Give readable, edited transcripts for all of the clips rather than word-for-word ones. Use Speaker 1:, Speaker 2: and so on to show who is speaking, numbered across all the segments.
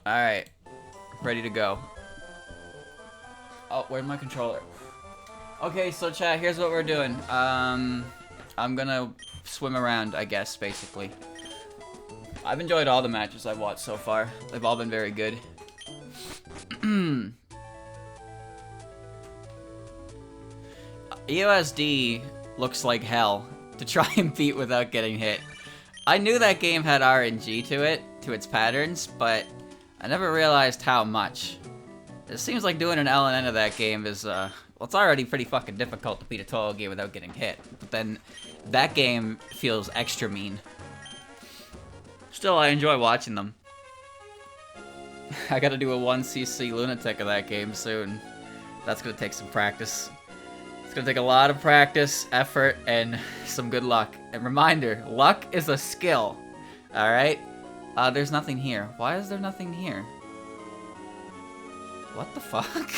Speaker 1: Alright. Ready to go. Oh, where's my controller? Okay, so chat, here's what we're doing. I'm gonna swim around, I guess, basically. I've enjoyed all the matches I've watched so far. They've all been very good. EOSD looks like hell to try and beat without getting hit. I knew that game had RNG to it, to its patterns, but I never realized how much. It seems like doing an LNN of that game is, well, it's already pretty fucking difficult to beat a total game without getting hit. But then, that game feels extra mean. Still, I enjoy watching them. I gotta do a 1cc lunatic of that game soon. That's gonna take some practice. It's gonna take a lot of practice, effort, and some good luck. And reminder, luck is a skill. Alright? There's nothing here. Why is there nothing here? What the fuck?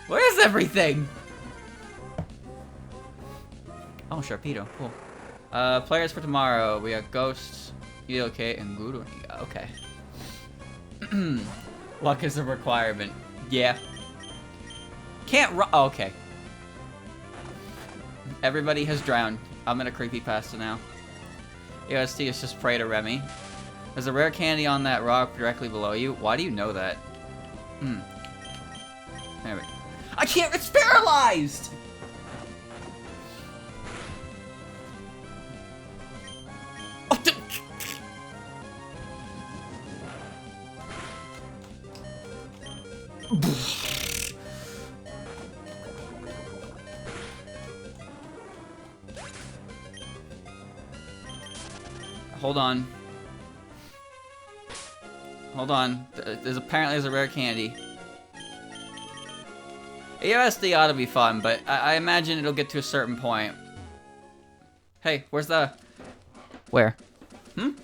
Speaker 1: Where's everything? Oh, Sharpedo. Cool. Players for tomorrow. We got Ghost, ELK, and Guru. Okay. Luck is a requirement. Yeah. Can't run. Oh, okay. Everybody has drowned. I'm in a creepypasta now. EOST is just pray to Remy. There's a rare candy on that rock directly below you. Why do you know that? There we go. I can't. It's paralyzed. Hold on. Hold on. Apparently there's a rare candy. EOSD ought to be fun, but I imagine it'll get to a certain point. Hey, where's the... Where? Hear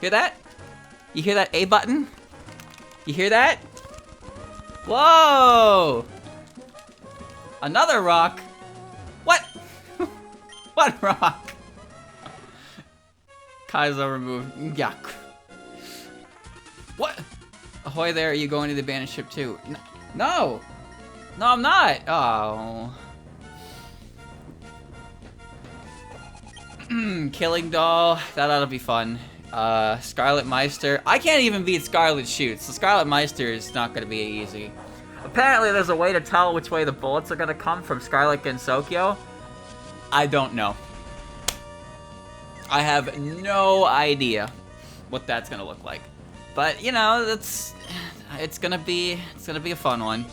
Speaker 1: that? You hear that A button? You hear that? Whoa! Another rock? What? What rock? Kaizo removed. Yuck. What? Ahoy there, are you going to the abandoned ship too? No! No, I'm not! Oh. Killing Doll. That ought to be fun. Scarlett Meister. I can't even beat Scarlet shoots, so Scarlett Meister is not going to be easy. Apparently there's a way to tell which way the bullets are going to come from Scarlett Gensokyo. I don't know. I have no idea what that's going to look like. But, you know, it's gonna be a fun one.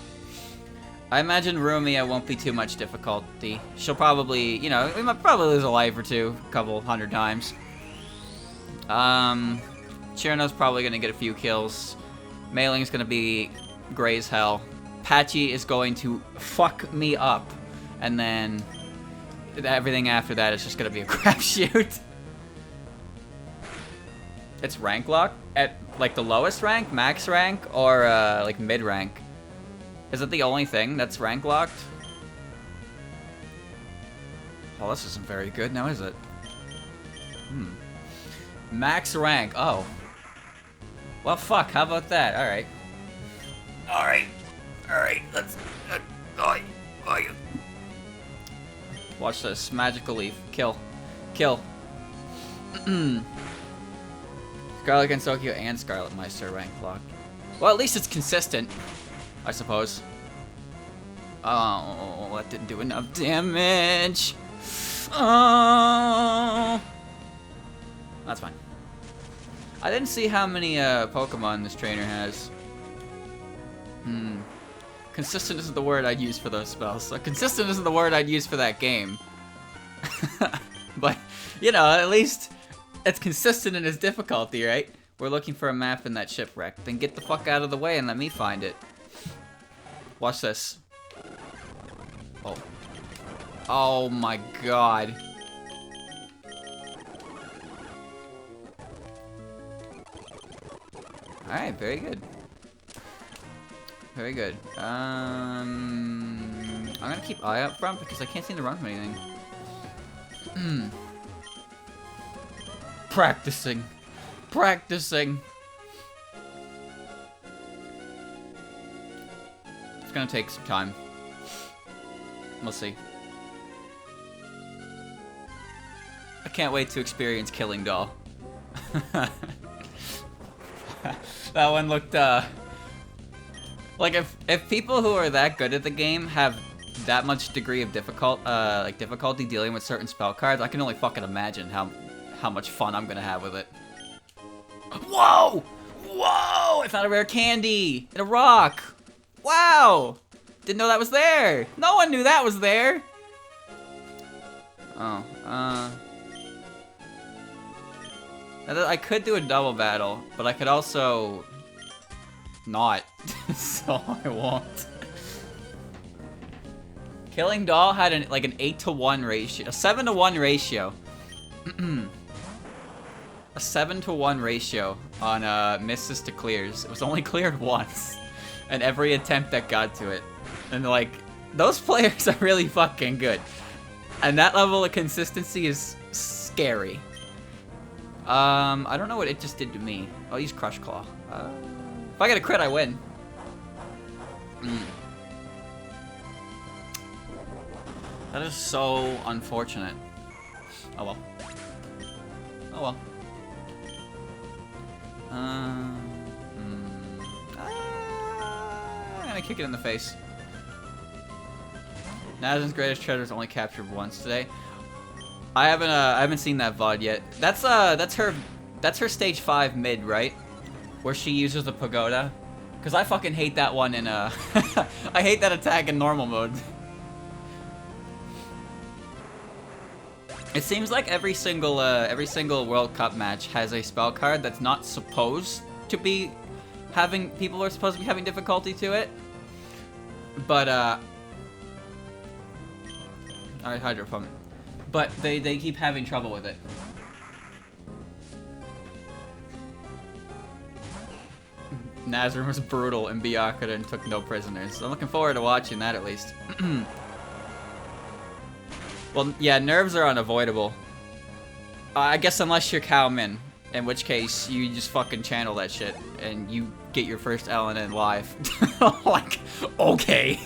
Speaker 1: I imagine Rumia won't be too much difficulty. She'll probably, you know, we might probably lose a life or two, a couple hundred times. Chirno's probably gonna get a few kills. Mailing's gonna be gray as hell. Patchy is going to fuck me up. And then everything after that is just gonna be a crapshoot. It's rank lock at like the lowest rank, max rank, or like mid rank. Is it the only thing that's rank locked? Oh, this isn't very good now, is it? Max rank. Oh. Well, fuck. How about that? All right. All right. All right. Let's. Watch this. Magical leaf. Kill. Kill. Scarlett Gensokyo and Scarlett Meister rank locked. Well, at least it's consistent, I suppose. Oh, that didn't do enough damage. Oh, that's fine. I didn't see how many Pokemon this trainer has. Consistent isn't the word I'd use for those spells. So consistent isn't the word I'd use for that game. But, you know, at least it's consistent in its difficulty, right? We're looking for a map in that shipwreck. Then get the fuck out of the way and let me find it. Watch this. Oh. Oh my god. Alright, very good. Very good. I'm gonna keep eye up front because I can't seem to run from anything. Practicing. practicing. It's gonna take some time. We'll see. I can't wait to experience Killing Doll. That one looked, like, if people who are that good at the game have that much degree of difficulty dealing with certain spell cards, I can only fucking imagine how much fun I'm gonna have with it. Whoa! Whoa! I found a rare candy! And a rock! Wow! Didn't know that was there! No one knew that was there! Oh, I could do a double battle, but I could also not, so I won't. Killing Doll had like an 8-to-1 ratio, a 7-to-1 ratio. A 7-to-1 ratio on misses to clears. It was only cleared once, and every attempt that got to it. And like, those players are really fucking good. And that level of consistency is scary. I don't know what it just did to me. I'll use Crush Claw. If I get a crit, I win. That is so unfortunate. Oh well. Oh well. I'm gonna kick it in the face. Nazen's greatest treasure is only captured once today. I haven't seen that VOD yet. That's her stage 5 mid, right? Where she uses the pagoda. Cause I fucking hate that one in I hate that attack in normal mode. It seems like every single World Cup match has a spell card that's not supposed to be having people are supposed to be having difficulty to it. But alright, Hydro Pump. But they keep having trouble with it. Nazareth was brutal and Byakuya took no prisoners. So I'm looking forward to watching that at least. Well, yeah, nerves are unavoidable. I guess unless you're Cao Min, in which case you just fucking channel that shit and you get your first LNN live. Like, okay.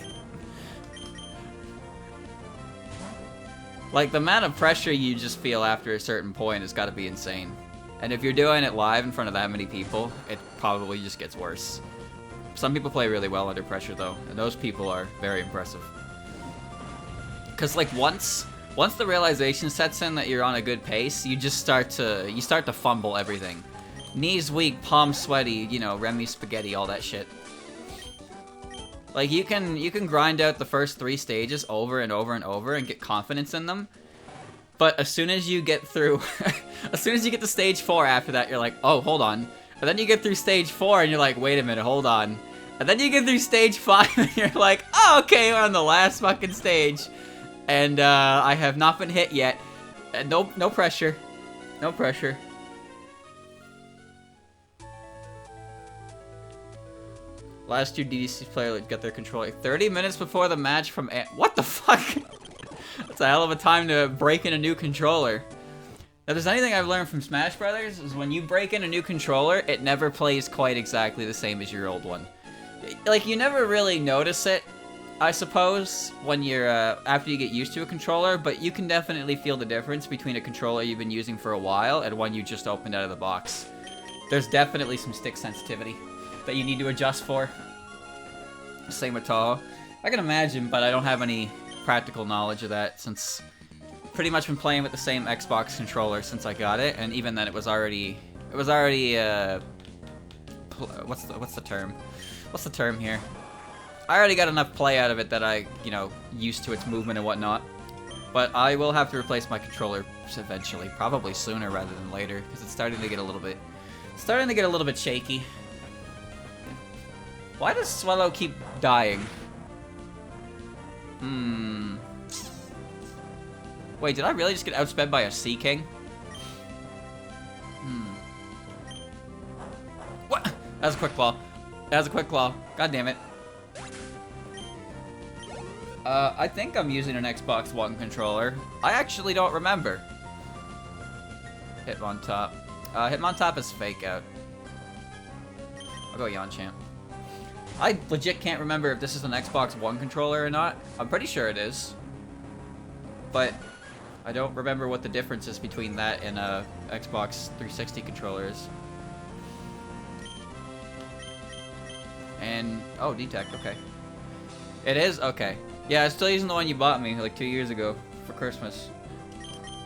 Speaker 1: Like, the amount of pressure you just feel after a certain point has got to be insane. And if you're doing it live in front of that many people, it probably just gets worse. Some people play really well under pressure, though, and those people are very impressive. Because, like, once the realization sets in that you're on a good pace, you just start to fumble everything. Knees weak, palms sweaty, you know, Remy spaghetti, all that shit. Like, you can grind out the first 3 stages over and over and over and get confidence in them. But as soon as you get through, as soon as you get to stage 4 after that, you're like, oh, hold on. And then you get through stage 4 and you're like, wait a minute, hold on. And then you get through stage 5 and you're like, oh, okay, we're on the last fucking stage. And I have not been hit yet. No pressure. No pressure. Last year, DDC's player got their controller 30 minutes before the match from... What the fuck? That's a hell of a time to break in a new controller. If there's anything I've learned from Smash Brothers, is when you break in a new controller, it never plays quite exactly the same as your old one. Like, you never really notice it, I suppose, when you're, after you get used to a controller, but you can definitely feel the difference between a controller you've been using for a while and one you just opened out of the box. There's definitely some stick sensitivity that you need to adjust for. Same with Toho. I can imagine, but I don't have any practical knowledge of that since pretty much been playing with the same Xbox controller since I got it, and even then it was already what's the term? What's the term here? I already got enough play out of it that I, you know, used to its movement and whatnot. But I will have to replace my controller eventually, probably sooner rather than later, because it's starting to get a little bit shaky. Why does Swallow keep dying? Wait, did I really just get outsped by a Sea King? What? That was a quick claw. That was a quick claw. God damn it. I think I'm using an Xbox One controller. I actually don't remember. Hit on top. Hitmontop is fake out. I'll go Yanchamp. I legit can't remember if this is an Xbox One controller or not. I'm pretty sure it is. But I don't remember what the difference is between that and Xbox 360 controllers. And, oh, detect, okay. It is? Okay. Yeah, I'm still using the one you bought me like 2 years ago for Christmas.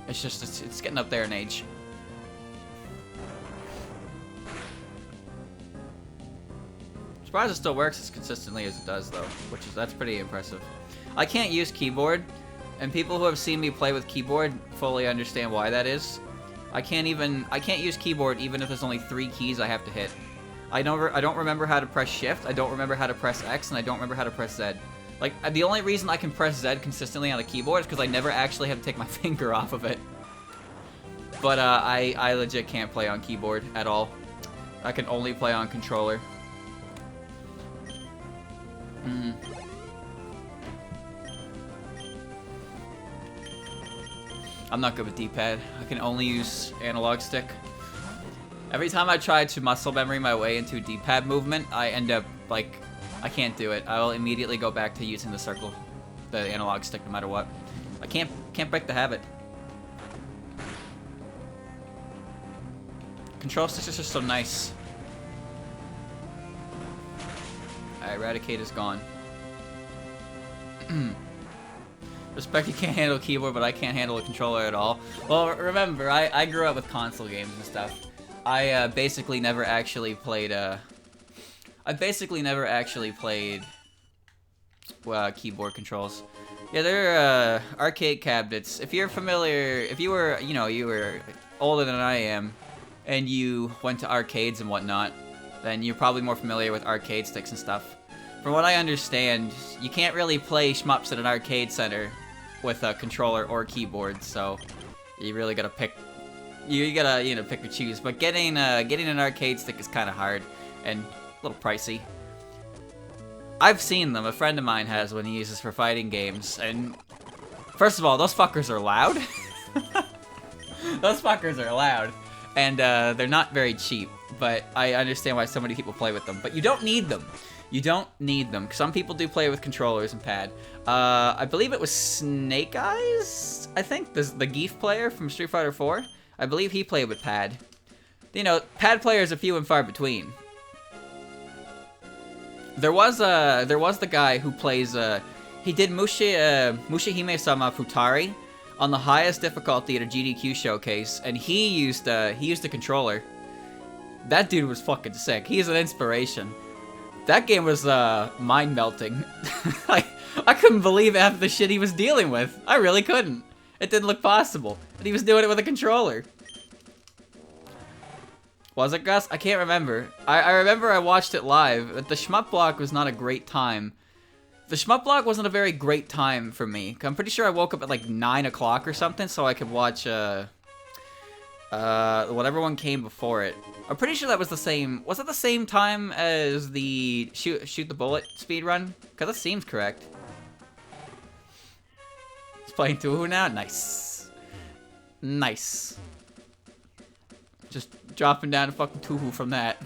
Speaker 1: It's just, it's getting up there in age. Surprised it still works as consistently as it does, though, that's pretty impressive. I can't use keyboard, and people who have seen me play with keyboard fully understand why that is. I can't use keyboard even if there's only 3 keys I have to hit. I don't remember how to press shift, I don't remember how to press X, and I don't remember how to press Z. Like, the only reason I can press Z consistently on a keyboard is because I never actually have to take my finger off of it. But I legit can't play on keyboard at all. I can only play on controller. I'm not good with D-pad. I can only use analog stick. Every time I try to muscle memory my way into D-pad movement, I end up, like, I can't do it. I will immediately go back to using the circle, the analog stick, no matter what. I can't break the habit. Control sticks are just so nice. Eradicate is gone. Respect you can't handle a keyboard, but I can't handle a controller at all. Well, remember, I grew up with console games and stuff. I basically never actually played, keyboard controls. Yeah, they're, arcade cabinets. If you're familiar, if you were, you were older than I am, and you went to arcades and whatnot, then you're probably more familiar with arcade sticks and stuff. From what I understand, you can't really play shmups at an arcade center with a controller or keyboard, so you really gotta pick. You gotta, pick or choose. But getting an arcade stick is kind of hard and a little pricey. I've seen them. A friend of mine has one he uses for fighting games, and first of all, those fuckers are loud. Those fuckers are loud, and they're not very cheap. But I understand why so many people play with them. But you don't need them. You don't need them. Some people do play with controllers and pad. I believe it was Snake Eyes, I think, the Geef player from Street Fighter 4. I believe he played with pad. Pad players are few and far between. There was the guy who plays, he did Mushihime-sama Futari on the highest difficulty at a GDQ showcase, and he used a controller. That dude was fucking sick. He's an inspiration. That game was mind-melting. I couldn't believe half the shit he was dealing with. I really couldn't. It didn't look possible. And he was doing it with a controller. Was it, Gus? I can't remember. I remember I watched it live, but the shmup block was not a great time. The shmup block wasn't a very great time for me. I'm pretty sure I woke up at like 9 o'clock or something so I could watch whatever one came before it. I'm pretty sure that was the same. Was it the same time as the shoot the bullet speedrun? Because that seems correct. He's playing Touhou now? Nice. Nice. Just dropping down a fucking Touhou from that.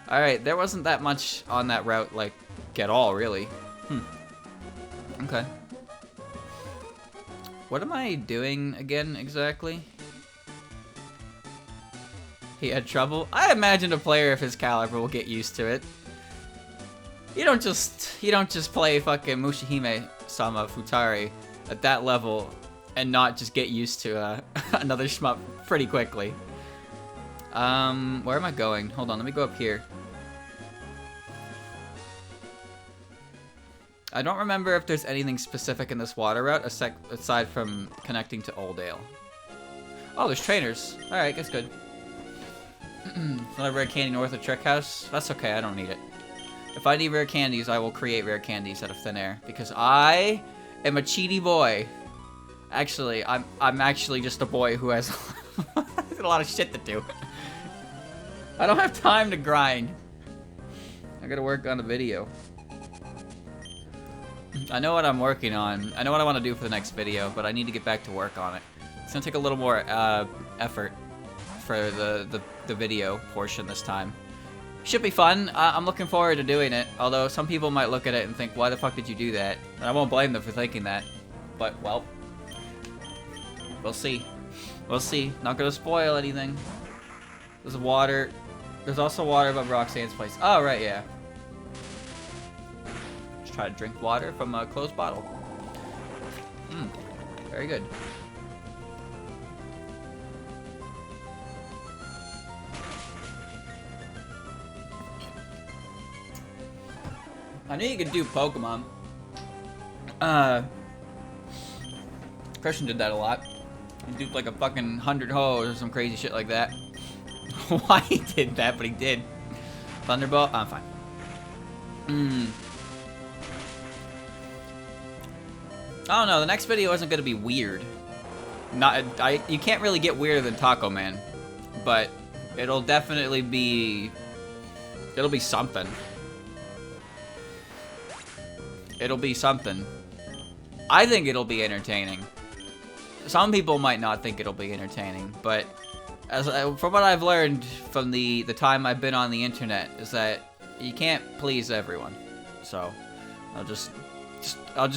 Speaker 1: Alright, there wasn't that much on that route, like, at all, really. Okay. What am I doing again, exactly? He had trouble? I imagine a player of his caliber will get used to it. You don't just play fucking Mushihime-sama Futari at that level and not just get used to another shmup pretty quickly. Where am I going? Hold on, let me go up here. I don't remember if there's anything specific in this water route aside from connecting to Oldale. Oh, there's trainers. Alright, that's good. Another rare candy north of Trick House. That's okay, I don't need it. If I need rare candies, I will create rare candies out of thin air. Because I am a cheaty boy. Actually, I'm actually just a boy who has a lot of shit to do. I don't have time to grind. I gotta work on the video. I know what I'm working on. I know what I want to do for the next video, but I need to get back to work on it. It's gonna take a little more effort. for the video portion this time. Should be fun. I'm looking forward to doing it. Although some people might look at it and think, why the fuck did you do that? And I won't blame them for thinking that. But, well, we'll see. We'll see. Not gonna spoil anything. There's water. There's also water above Roxanne's place. Oh, right, yeah. Just try to drink water from a closed bottle. Very good. I knew you could do Pokemon. Christian did that a lot. He duped like a fucking 100 hoes or some crazy shit like that. Why he did that, but he did. Thunderbolt? I'm fine. I don't know, the next video isn't gonna be weird. You can't really get weirder than Taco Man. But it'll definitely be... It'll be something. It'll be something. I think it'll be entertaining. Some people might not think it'll be entertaining, but from what I've learned from the time I've been on the internet is that you can't please everyone. So I'm just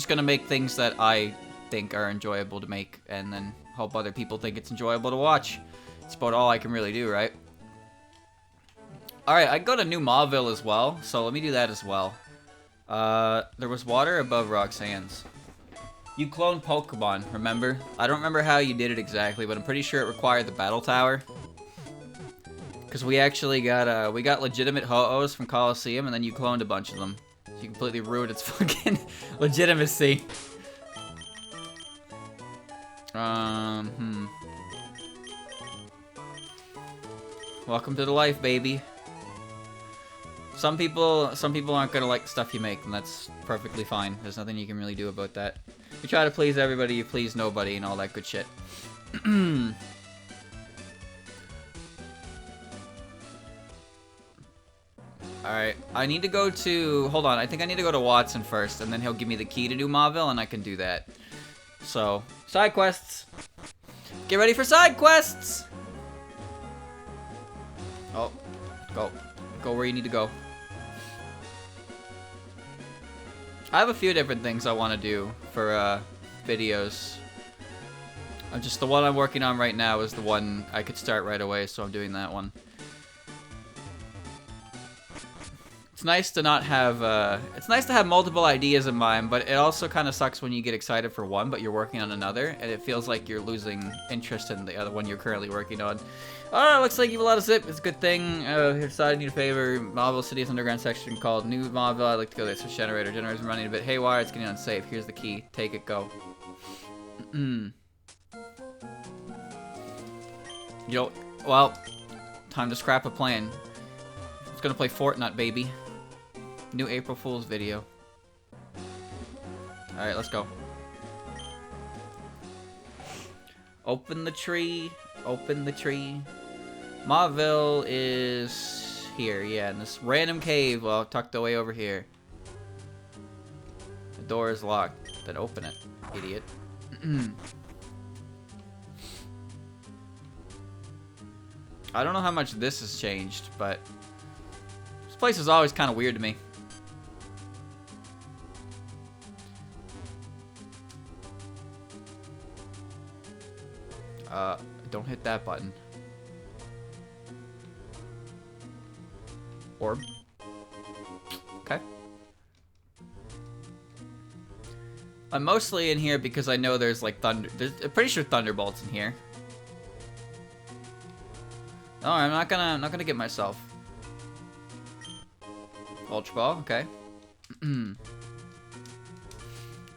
Speaker 1: gonna make things that I think are enjoyable to make, and then hope other people think it's enjoyable to watch. It's about all I can really do, right? All right, I can go to New Mauville as well, so let me do that as well. There was water above Roxanne's. You cloned Pokemon, remember? I don't remember how you did it exactly, but I'm pretty sure it required the battle tower. Because we actually got, we got legitimate Ho-Ohs from Coliseum, and then you cloned a bunch of them. You completely ruined its fucking legitimacy. Welcome to the life, baby. Some people aren't gonna like the stuff you make, and that's perfectly fine. There's nothing you can really do about that. You try to please everybody, you please nobody, and all that good shit. Alright, I need to go to... Hold on, I think I need to go to Watson first, and then he'll give me the key to New Mauville, and I can do that. So, side quests! Get ready for side quests! Oh, go. Go where you need to go. I have a few different things I want to do for videos. Just the one I'm working on right now is the one I could start right away, so I'm doing that one. It's nice to not have, it's nice to have multiple ideas in mind, but it also kind of sucks when you get excited for one, but you're working on another, and it feels like you're losing interest in the other one you're currently working on. Oh, looks like you have a lot of zip. It's a good thing. Here's I need a favor. Mauville City's underground section called New Mauville. I'd like to go there. Switch generator. Generator's running a bit haywire. It's getting unsafe. Here's the key. Take it. Go. Yo, well, time to scrap a plan. I was gonna play Fortnite, baby. New April Fool's video. Alright, let's go. Open the tree. Open the tree. Mauville is here, yeah, in this random cave, well, tucked away over here. The door is locked. Then open it, idiot. I don't know how much this has changed, but this place is always kind of weird to me. Don't hit that button. Orb. Okay. I'm mostly in here because I know there's like I'm pretty sure Thunderbolt's in here. No, I'm not gonna get myself. Ultra Ball, okay.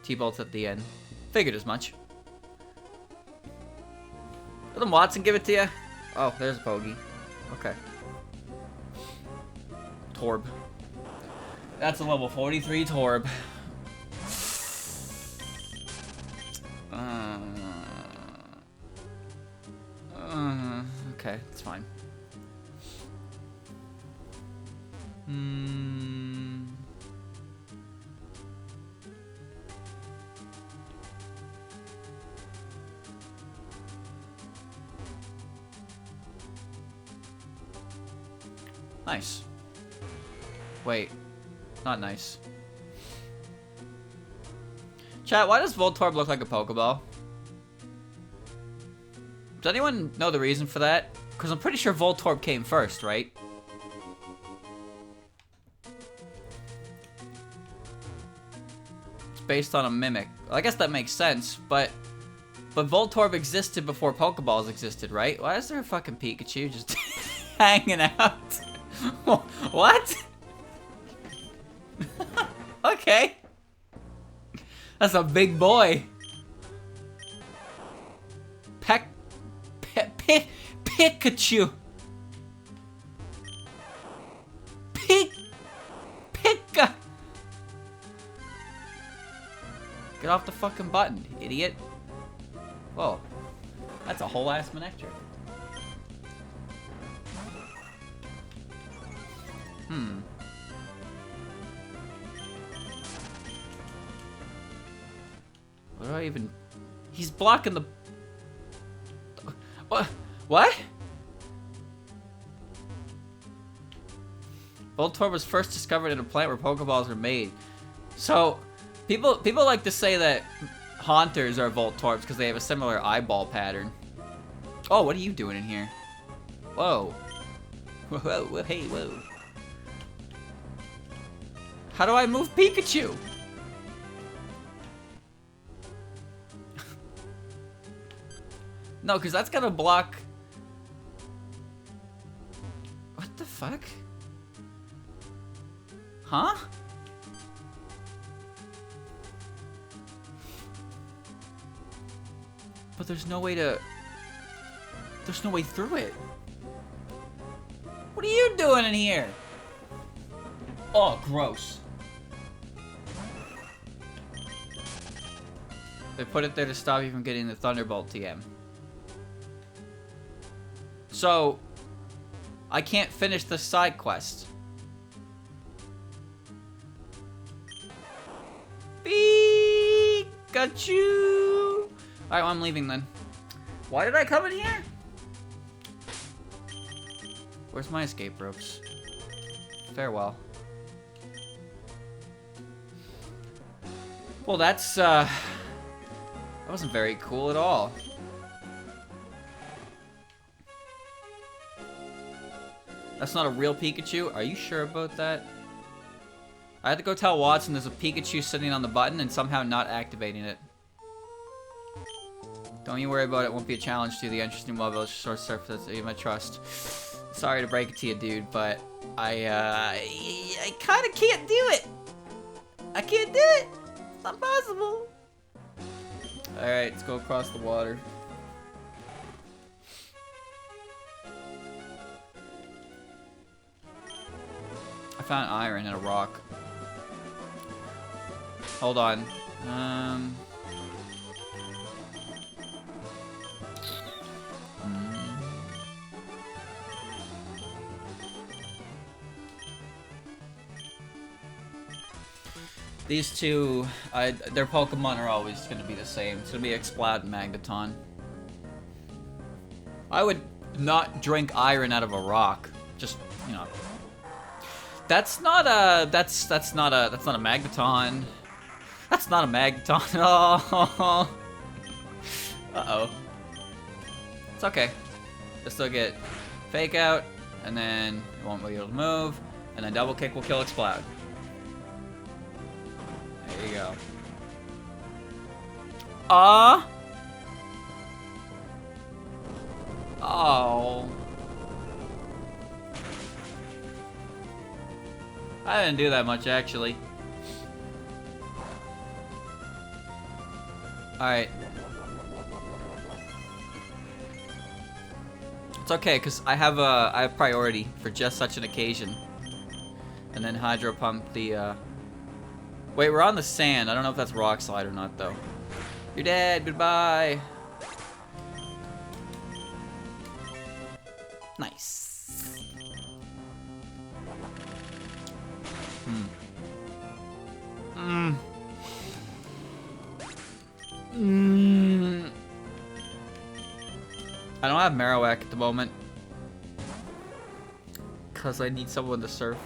Speaker 1: T-Bolt's at the end. Figured as much. Doesn't Watson give it to you? Oh, there's a Pogie. Okay. Torb. That's a level 43 Torb. Okay, it's fine. Nice. Wait. Not nice. Chat, why does Voltorb look like a Pokeball? Does anyone know the reason for that? Because I'm pretty sure Voltorb came first, right? It's based on a mimic. Well, I guess that makes sense, but Voltorb existed before Pokeballs existed, right? Why is there a fucking Pikachu just hanging out? What? Okay. That's a big boy. Pikachu. Pika. Get off the fucking button, idiot. Whoa. That's a whole ass Manectric. What do I even... He's blocking the... What? Voltorb was first discovered in a plant where Pokeballs are made. So, people like to say that Haunters are Voltorbs because they have a similar eyeball pattern. Oh, what are you doing in here? Whoa. Whoa, hey, whoa. How do I move Pikachu? No, because that's gonna block... What the fuck? Huh? But there's no way to... There's no way through it. What are you doing in here? Oh, gross. They put it there to stop you from getting the Thunderbolt TM. So, I can't finish the side quest. Pikachu! Alright, well, I'm leaving then. Why did I come in here? Where's my escape ropes? Farewell. Well, that's, that wasn't very cool at all. That's not a real Pikachu? Are you sure about that? I had to go tell Watson there's a Pikachu sitting on the button and somehow not activating it. Don't you worry about it. It won't be a challenge to the interesting mobile source surface that you might trust. Sorry to break it to you, dude, but I kind of can't do it. I can't do it. It's not possible. Alright, let's go across the water. I found iron in a rock. Hold on. These two, their Pokemon are always going to be the same. It's going to be Exploud and Magneton. I would not drink iron out of a rock. Just, you know. That's not a Magneton. That's not a Magneton. Oh. Uh-oh. It's okay. You'll still get Fake Out, and then it won't be able to move, and then Double Kick will kill Exploud. There you go. Oh. I didn't do that much, actually. Alright. It's okay, because I have priority for just such an occasion. And then Hydro Pump the, Wait, we're on the sand. I don't know if that's Rock Slide or not, though. You're dead. Goodbye. Nice. I don't have Marowak at the moment. Because I need someone to surf.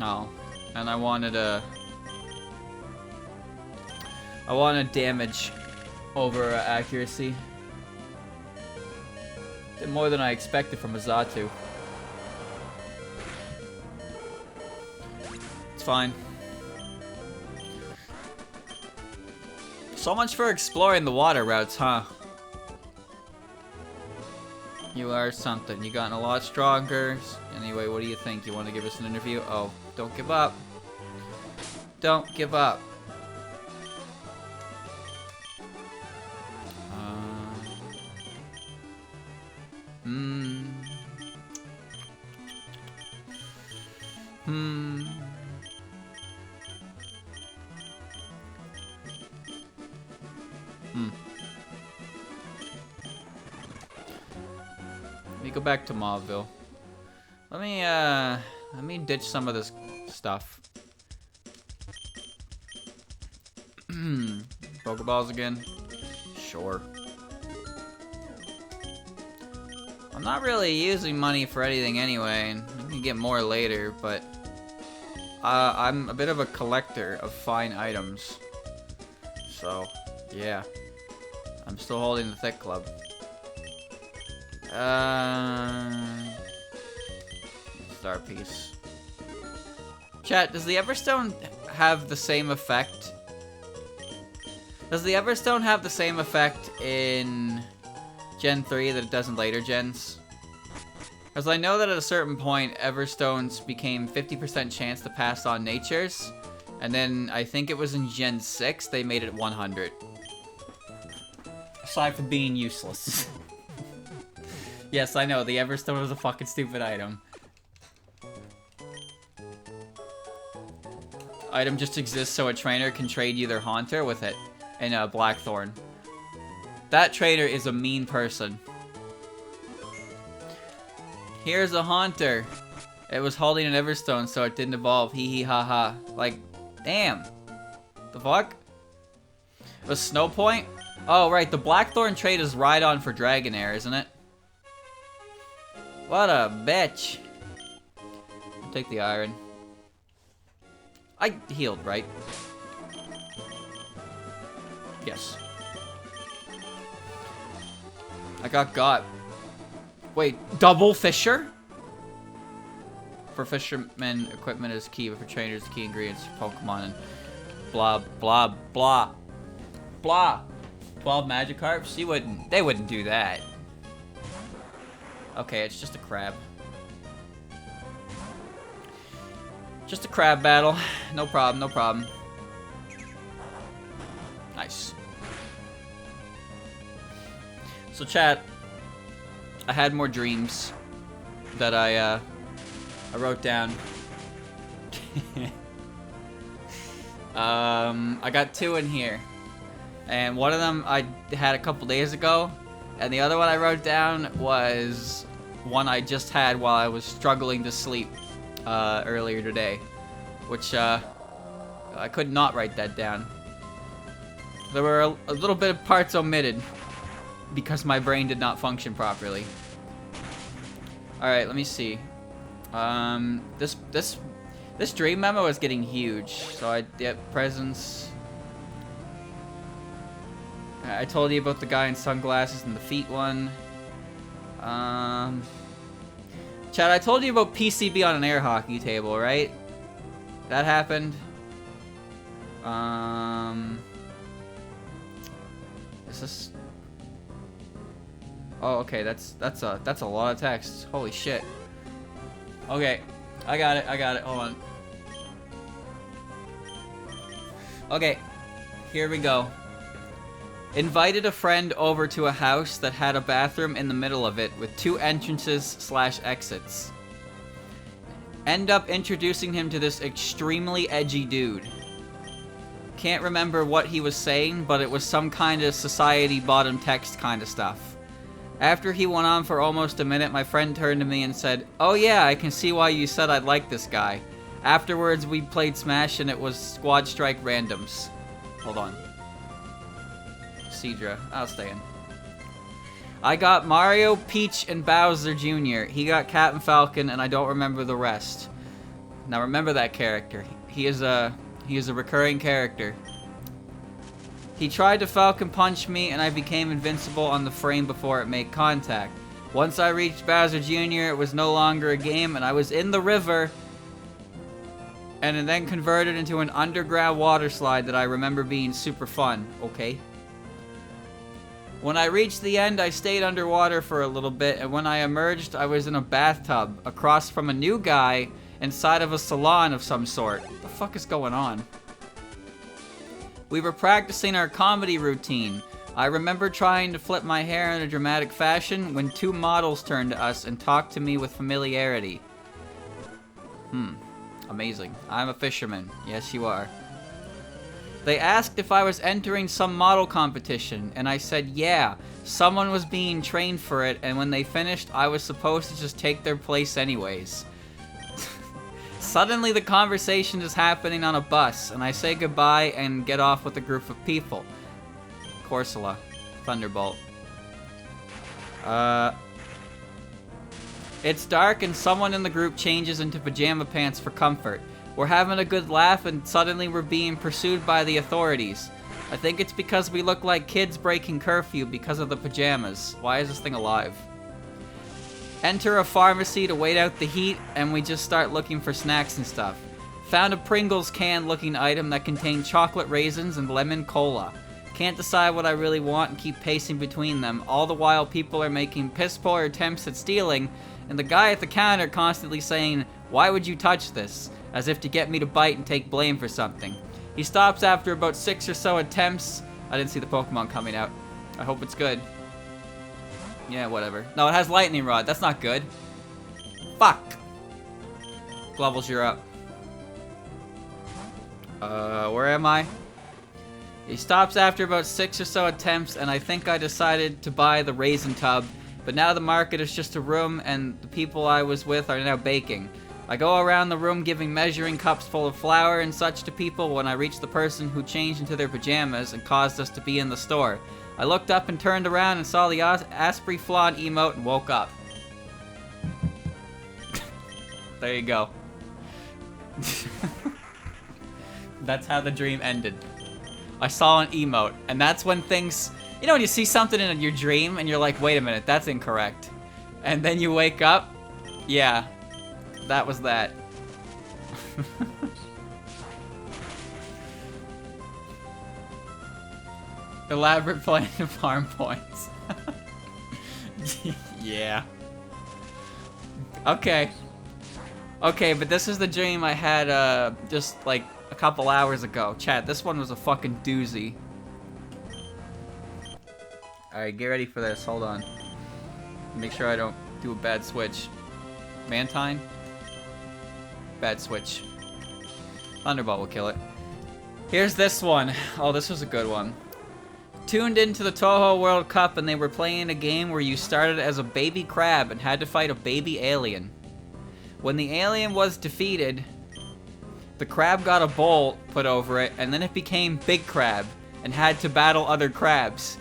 Speaker 1: Oh. And I wanted damage over accuracy. Did more than I expected from a Zatu. It's fine. So much for exploring the water routes, huh? You are something. You gotten a lot stronger. Anyway, what do you think? You want to give us an interview? Oh, don't give up. Don't give up. Let me go back to Mauville. Let me ditch some of this stuff. Pokeballs again? Sure. I'm not really using money for anything anyway, and I can get more later, but I'm a bit of a collector of fine items. So, yeah. I'm still holding the Thick Club. Star piece. Chat, does the Everstone have the same effect? Does the Everstone have the same effect in Gen 3 that it does in later gens? Because I know that at a certain point, Everstones became 50% chance to pass on natures, and then I think it was in Gen 6 they made it 100. Aside from being useless. Yes, I know, the Everstone was a fucking stupid item. Item just exists so a trainer can trade you their Haunter with it in Blackthorn. That trainer is a mean person. Here's a Haunter. It was holding an Everstone so it didn't evolve. Hee hee ha ha. Like, damn. The fuck? It was Snow Point? Oh, right, the Blackthorn trait is Rhydon for Dragonair, isn't it? What a bitch. I'll take the iron. I healed, right? Yes. I got. Wait, double Fisher? For fishermen, equipment is key, but for trainers, the key ingredients for Pokemon and blah, blah, blah. Blah. 12 Magikarps? They wouldn't do that. Okay, it's just a crab. Just a crab battle. No problem, no problem. Nice. So chat, I had more dreams that I wrote down. I got 2 in here. And one of them I had a couple days ago, and the other one I wrote down was one I just had while I was struggling to sleep earlier today, which I could not write that down. There were a little bit of parts omitted because my brain did not function properly. Alright, let me see. This dream memo is getting huge, so I get presents. I told you about the guy in sunglasses and the feet one. Chad, I told you about PCB on an air hockey table, right? That happened. Is this? Oh, okay. That's a lot of text. Holy shit. Okay, I got it. Hold on. Okay, here we go. Invited a friend over to a house that had a bathroom in the middle of it with 2 entrances/exits. End up introducing him to this extremely edgy dude. Can't remember what he was saying, but it was some kind of society bottom text kind of stuff. After he went on for almost a minute, my friend turned to me and said, "Oh yeah, I can see why you said I'd like this guy." Afterwards, we played Smash and it was Squad Strike randoms. Hold on. Cedra. I'll stay in. I got Mario, Peach, and Bowser Jr. He got Captain Falcon, and I don't remember the rest. Now remember that character. He is a recurring character. He tried to Falcon Punch me, and I became invincible on the frame before it made contact. Once I reached Bowser Jr., it was no longer a game, and I was in the river, and it then converted into an underground water slide that I remember being super fun. Okay. When I reached the end, I stayed underwater for a little bit, and when I emerged, I was in a bathtub, across from a new guy, inside of a salon of some sort. What the fuck is going on? We were practicing our comedy routine. I remember trying to flip my hair in a dramatic fashion when two models turned to us and talked to me with familiarity. Amazing. I'm a fisherman. Yes, you are. They asked if I was entering some model competition, and I said yeah. Someone was being trained for it, and when they finished, I was supposed to just take their place anyways. Suddenly, the conversation is happening on a bus, and I say goodbye and get off with a group of people. Corsola. Thunderbolt. It's dark, and someone in the group changes into pajama pants for comfort. We're having a good laugh, and suddenly we're being pursued by the authorities. I think it's because we look like kids breaking curfew because of the pajamas. Why is this thing alive? Enter a pharmacy to wait out the heat, and we just start looking for snacks and stuff. Found a Pringles can looking item that contained chocolate raisins and lemon cola. Can't decide what I really want and keep pacing between them. All the while people are making piss poor attempts at stealing, and the guy at the counter constantly saying, "Why would you touch this?" as if to get me to bite and take blame for something. He stops after about 6 or so attempts. I didn't see the Pokemon coming out. I hope it's good. Yeah, whatever. No, it has Lightning Rod. That's not good. Fuck. Glubbles, you're up. Where am I? He stops after about 6 or so attempts, and I think I decided to buy the raisin tub, but now the market is just a room, and the people I was with are now baking. I go around the room giving measuring cups full of flour and such to people when I reach the person who changed into their pajamas and caused us to be in the store. I looked up and turned around and saw the Asprey Flan emote and woke up. There you go. That's how the dream ended. I saw an emote, and that's when things... You know when you see something in your dream and you're like, wait a minute, that's incorrect. And then you wake up? Yeah. That was that. Elaborate plan to farm points. Yeah. Okay. Okay, but this is the dream I had just like a couple hours ago. Chat, this one was a fucking doozy. Alright, get ready for this. Hold on. Make sure I don't do a bad switch. Mantine? Bad switch. Thunderbolt will kill it. Here's this one. Oh, this was a good one. Tuned into the Toho World Cup, and they were playing a game where you started as a baby crab and had to fight a baby alien. When the alien was defeated, the crab got a bowl put over it, and then it became Big Crab and had to battle other crabs.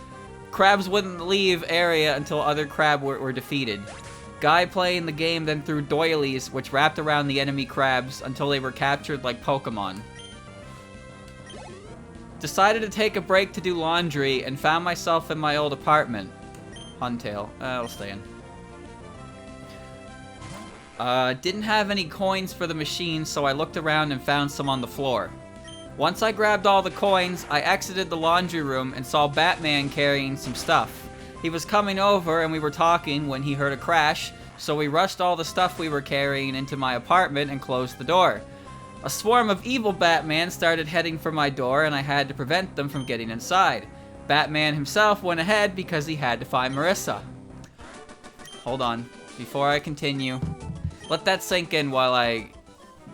Speaker 1: Crabs wouldn't leave area until other crab were defeated. Guy playing the game then threw doilies, which wrapped around the enemy crabs until they were captured like Pokemon. Decided to take a break to do laundry and found myself in my old apartment. Huntail. I'll stay in. Didn't have any coins for the machine, so I looked around and found some on the floor. Once I grabbed all the coins, I exited the laundry room and saw Batman carrying some stuff. He was coming over and we were talking when he heard a crash, so we rushed all the stuff we were carrying into my apartment and closed the door. A swarm of evil Batman started heading for my door and I had to prevent them from getting inside. Batman himself went ahead because he had to find Marissa. Hold on. Before I continue, let that sink in while I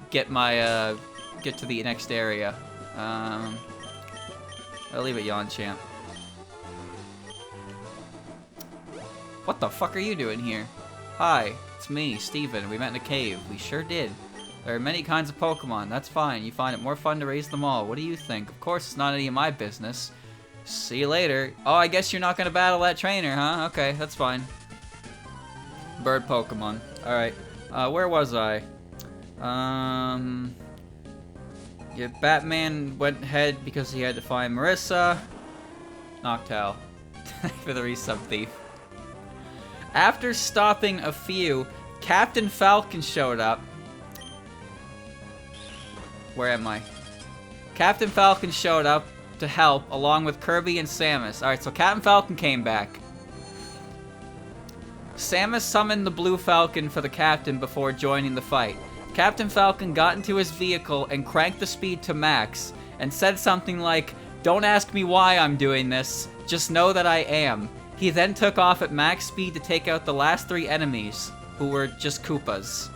Speaker 1: get my, get to the next area. I'll leave it Yawn Champ. What the fuck are you doing here? Hi, it's me, Steven. We met in a cave. We sure did. There are many kinds of Pokemon. That's fine. You find it more fun to raise them all. What do you think? Of course, it's not any of my business. See you later. Oh, I guess you're not gonna battle that trainer, huh? Okay, that's fine. Bird Pokemon. Alright. Where was I? Yeah, Batman went ahead because he had to find Marissa. Noctowl. For the resub thief. After stopping a few, Captain Falcon showed up. Where am I? Captain Falcon showed up to help, along with Kirby and Samus. Alright, so Captain Falcon came back. Samus summoned the Blue Falcon for the Captain before joining the fight. Captain Falcon got into his vehicle and cranked the speed to max, and said something like, "Don't ask me why I'm doing this, just know that I am." He then took off at max speed to take out the last 3 enemies, who were just Koopas.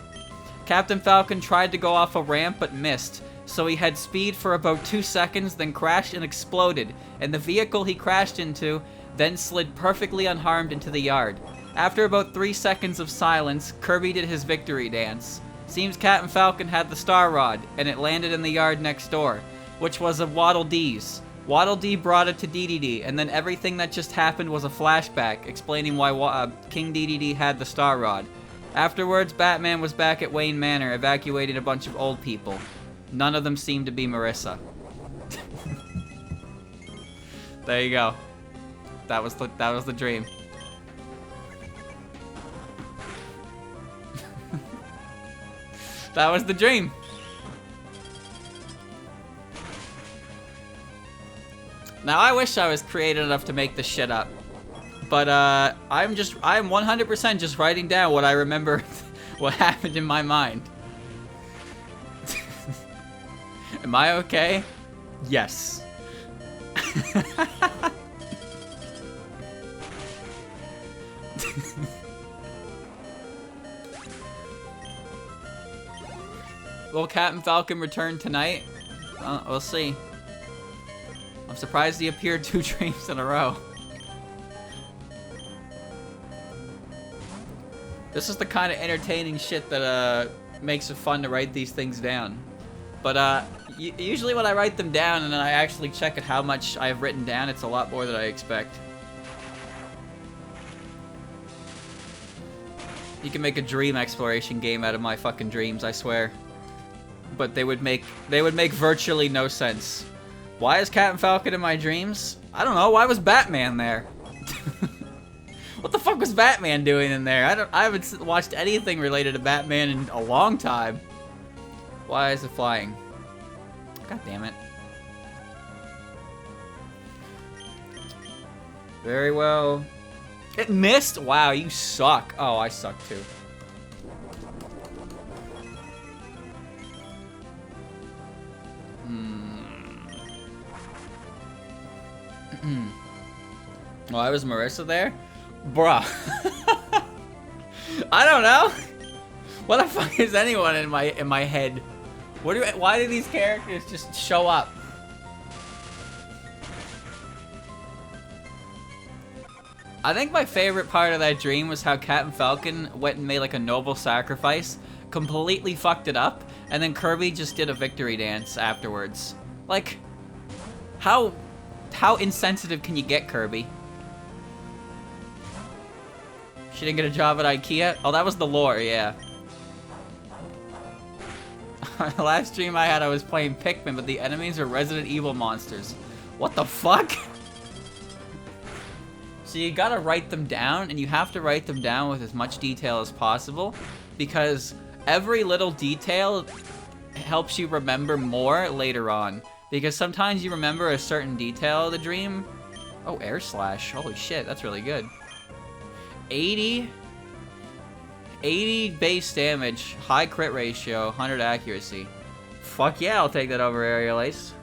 Speaker 1: Captain Falcon tried to go off a ramp but missed, so he had speed for about 2 seconds, then crashed and exploded, and the vehicle he crashed into then slid perfectly unharmed into the yard. After about 3 seconds of silence, Kirby did his victory dance. Seems Captain Falcon had the Star Rod, and it landed in the yard next door, which was of Waddle Dee's. Waddle Dee brought it to DDD, and then everything that just happened was a flashback, explaining why King DDD had the Star Rod. Afterwards, Batman was back at Wayne Manor, evacuating a bunch of old people. None of them seemed to be Marissa. There you go. That was the dream. That was the dream. Now, I wish I was creative enough to make this shit up. But, I'm 100% just writing down what I remember, what happened in my mind. Am I okay? Yes. Will Captain Falcon return tonight? We'll see. I'm surprised he appeared 2 dreams in a row. This is the kind of entertaining shit that makes it fun to write these things down. But usually when I write them down and then I actually check at how much I've written down, it's a lot more than I expect. You can make a dream exploration game out of my fucking dreams, I swear. But they would make virtually no sense. Why is Captain Falcon in my dreams? I don't know. Why was Batman there? What the fuck was Batman doing in there? I haven't watched anything related to Batman in a long time. Why is it flying? God damn it. Very well. It missed? Wow, you suck. Oh, I suck too. Why was Marissa there? Bruh. I don't know. What the fuck is anyone in my head? Why do these characters just show up? I think my favorite part of that dream was how Captain Falcon went and made like a noble sacrifice, completely fucked it up, and then Kirby just did a victory dance afterwards. Like, how insensitive can you get, Kirby? She didn't get a job at IKEA? Oh, that was the lore, yeah. The last stream I had, I was playing Pikmin, but the enemies are Resident Evil monsters. What the fuck? So you gotta write them down, and you have to write them down with as much detail as possible, because every little detail helps you remember more later on. Because sometimes you remember a certain detail of the dream. Oh, air slash. Holy shit, that's really good. 80 base damage, high crit ratio, 100 accuracy. Fuck yeah, I'll take that over Aerial Ace.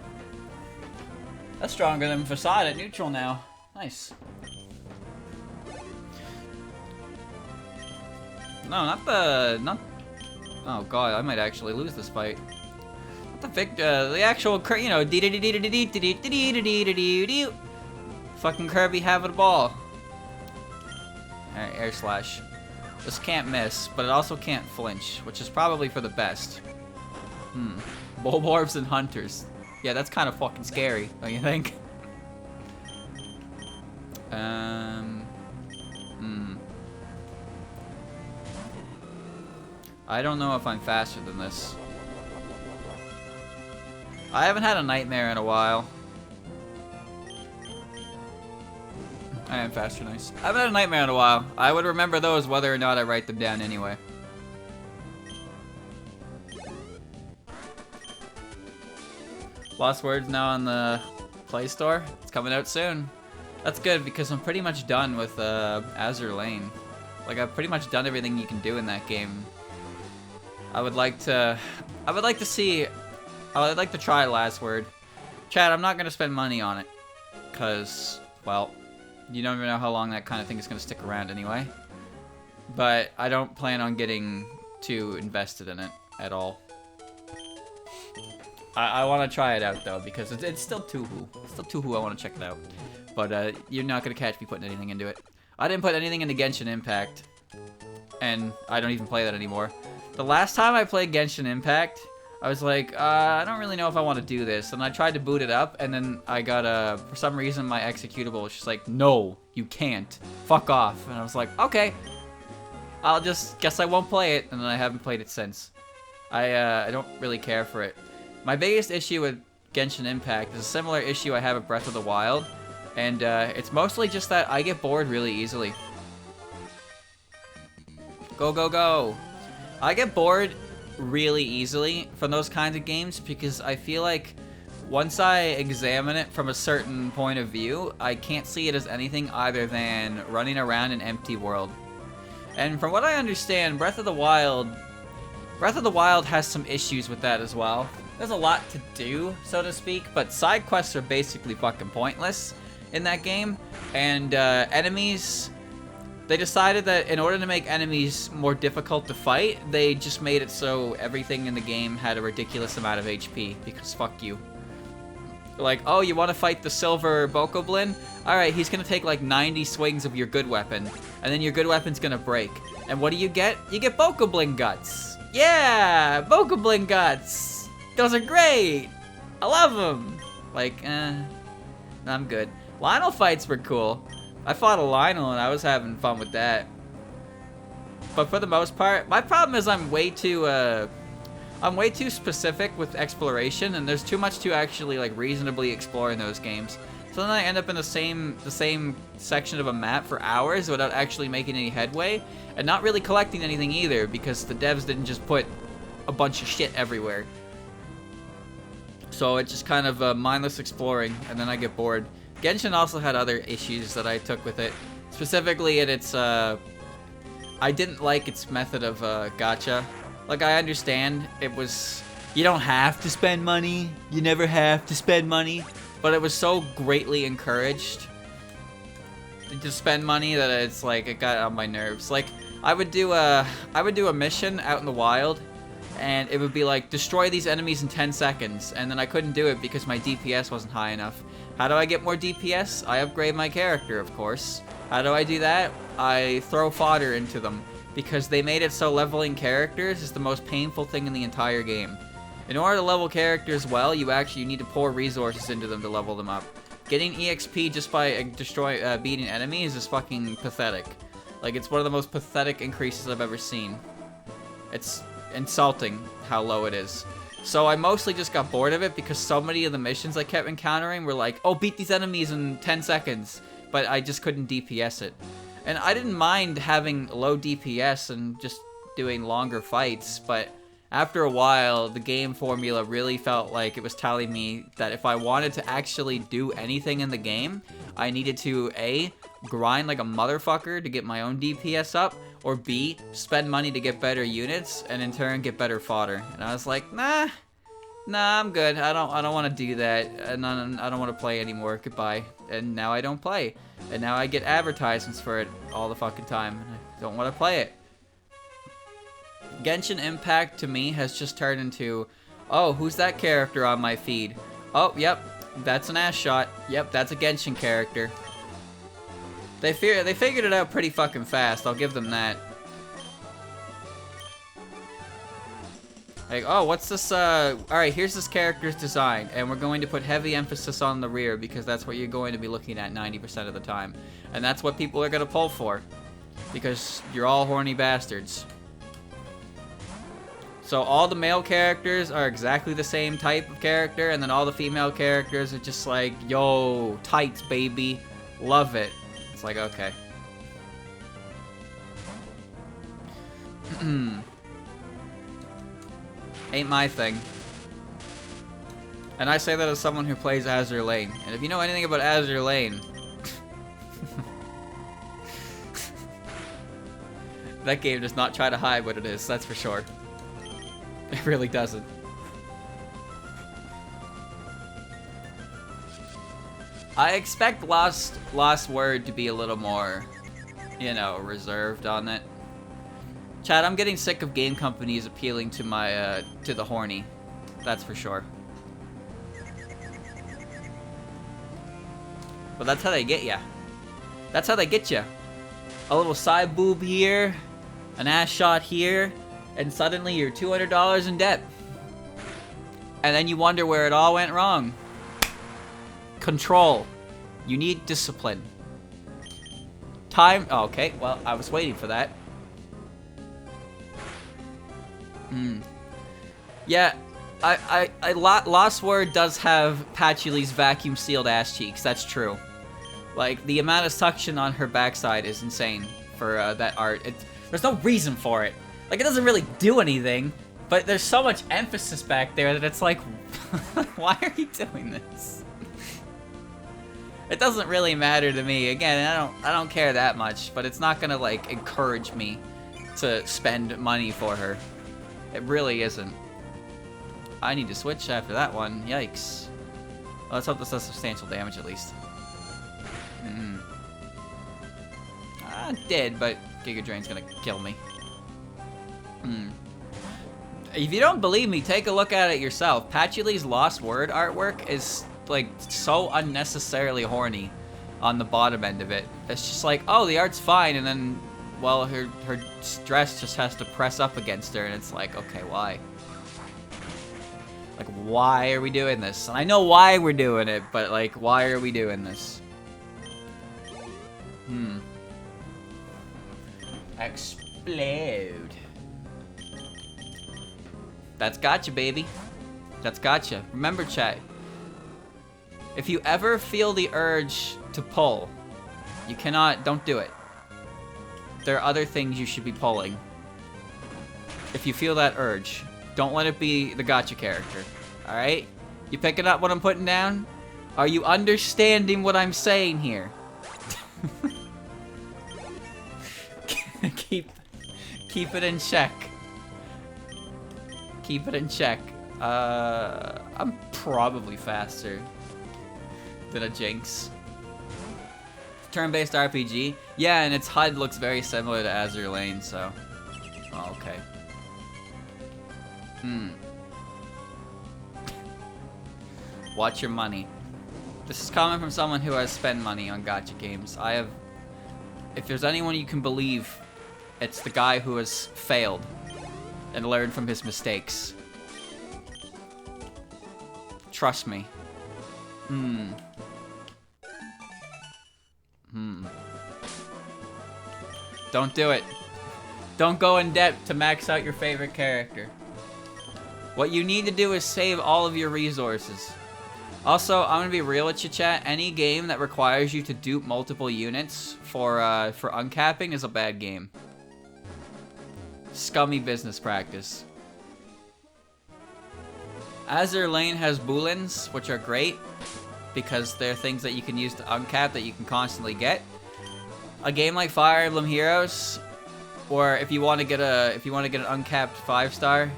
Speaker 1: That's stronger than Facade at neutral now. Nice. No, not... Oh god, I might actually lose this fight. Not the actual, you know, fucking Kirby having a ball. Alright, air slash. This can't miss, but it also can't flinch, which is probably for the best. Bulborbs and Hunters. Yeah, that's kind of fucking scary, don't you think? I don't know if I'm faster than this. I haven't had a nightmare in a while. I am faster, nice. I haven't had a nightmare in a while. I would remember those whether or not I write them down anyway. Lost Words now on the Play Store. It's coming out soon. That's good because I'm pretty much done with Azur Lane. Like, I've pretty much done everything you can do in that game. I would like to try Last Word. Chad, I'm not gonna spend money on it. Cause, well, you don't even know how long that kind of thing is gonna stick around anyway. But I don't plan on getting too invested in it at all. I want to try it out though because it's still Tuhu. It's still Tuhu. I want to check it out. But you're not gonna catch me putting anything into it. I didn't put anything into Genshin Impact, and I don't even play that anymore. The last time I played Genshin Impact, I was like, I don't really know if I want to do this, and I tried to boot it up, and then I got for some reason my executable was just like, no, you can't, fuck off, and I was like, okay, I'll just guess I won't play it, and then I haven't played it since. I don't really care for it. My biggest issue with Genshin Impact is a similar issue I have with Breath of the Wild, and it's mostly just that I get bored really easily. Go, go, go! I get bored really easily from those kinds of games because I feel like once I examine it from a certain point of view, I can't see it as anything other than running around an empty world. And from what I understand, Breath of the Wild has some issues with that as well. There's a lot to do, so to speak, but side quests are basically fucking pointless in that game. And enemies, they decided that in order to make enemies more difficult to fight, they just made it so everything in the game had a ridiculous amount of HP, because fuck you. Like, oh, you want to fight the silver Bokoblin? Alright, he's gonna take like 90 swings of your good weapon, and then your good weapon's gonna break. And what do? You get Bokoblin guts. Yeah, Bokoblin guts. Those are great. I love them. Like, I'm good. Lionel fights were cool. I fought a Lionel and I was having fun with that. But for the most part, my problem is I'm way too specific with exploration, and there's too much to actually like reasonably explore in those games. So then I end up in the same section of a map for hours without actually making any headway, and not really collecting anything either because the devs didn't just put a bunch of shit everywhere. So it's just kind of mindless exploring, and then I get bored. Genshin also had other issues that I took with it. Specifically, I didn't like its method of gacha. Like, I understand it was, you don't have to spend money, you never have to spend money, but it was so greatly encouraged to spend money that it's like, it got on my nerves. Like, I would do a mission out in the wild, and it would be like, destroy these enemies in 10 seconds, and then I couldn't do it because my DPS wasn't high enough. How do I get more DPS? I upgrade my character, of course. How do I do that? I throw fodder into them, because they made it so leveling characters is the most painful thing in the entire game. In order to level characters well, you need to pour resources into them to level them up. Getting EXP just by beating enemies is fucking pathetic. Like, it's one of the most pathetic increases I've ever seen. It's insulting how low it is. So I mostly just got bored of it because so many of the missions I kept encountering were like, oh, beat these enemies in 10 seconds. But I just couldn't DPS it. And I didn't mind having low DPS and just doing longer fights, but after a while, the game formula really felt like it was telling me that if I wanted to actually do anything in the game, I needed to A, grind like a motherfucker to get my own DPS up, or B, spend money to get better units, and in turn get better fodder. And I was like, nah, I'm good. I don't want to do that, and I don't want to play anymore. Goodbye. And now I don't play, and now I get advertisements for it all the fucking time, and I don't want to play it. Genshin Impact to me has just turned into, oh, who's that character on my feed? Oh, yep, that's an ass shot. Yep, that's a Genshin character. They figured it out pretty fucking fast, I'll give them that. Like, oh, what's this, alright, here's this character's design, and we're going to put heavy emphasis on the rear because that's what you're going to be looking at 90% of the time. And that's what people are going to pull for. Because you're all horny bastards. So all the male characters are exactly the same type of character, and then all the female characters are just like, yo, tights, baby. Love it. It's like, okay. Ain't my thing. And I say that as someone who plays Azur Lane. And if you know anything about Azur Lane, that game does not try to hide what it is, that's for sure. It really doesn't. I expect Lost Word to be a little more, you know, reserved on it. Chad, I'm getting sick of game companies appealing to my, to the horny. That's for sure. But that's how they get ya. That's how they get ya. A little side boob here, an ass shot here, and suddenly you're $200 in debt. And then you wonder where it all went wrong. Control. You need discipline. Time. Oh, okay, well, I was waiting for that. Yeah, Lost Word does have Patchouly's vacuum sealed ass cheeks. That's true. Like, the amount of suction on her backside is insane for that art. There's no reason for it. Like, it doesn't really do anything, but there's so much emphasis back there that it's like, why are you doing this? It doesn't really matter to me. Again, I don't care that much, but it's not gonna, like, encourage me to spend money for her. It really isn't. I need to switch after that one. Yikes. Well, let's hope this does substantial damage at least. It did, but Giga Drain's gonna kill me. If you don't believe me, take a look at it yourself. Patchouly's Lost Word artwork is, like, so unnecessarily horny on the bottom end of it. It's just like, oh, the art's fine, and then, well, her dress just has to press up against her, and it's like, okay, why? Like, why are we doing this? And I know why we're doing it, but, like, why are we doing this? Explode. That's gotcha, baby. That's gotcha. Remember, chat. If you ever feel the urge to pull, you cannot, don't do it. There are other things you should be pulling. If you feel that urge, don't let it be the gotcha character. Alright? You picking up what I'm putting down? Are you understanding what I'm saying here? Keep it in check. Keep it in check. I'm probably faster than a Jinx. Turn-based RPG. Yeah, and its HUD looks very similar to Azur Lane, so. Oh, okay. Watch your money. This is coming from someone who has spent money on gacha games. If there's anyone you can believe, it's the guy who has failed and learned from his mistakes. Trust me. Don't do it. Don't go in debt to max out your favorite character. What you need to do is save all of your resources. Also, I'm gonna be real with you, chat. Any game that requires you to dupe multiple units for uncapping is a bad game. Scummy business practice. Azur Lane has Boolins, which are great because they're things that you can use to uncap that you can constantly get. A game like Fire Emblem Heroes, or if you want to get an uncapped 5-star,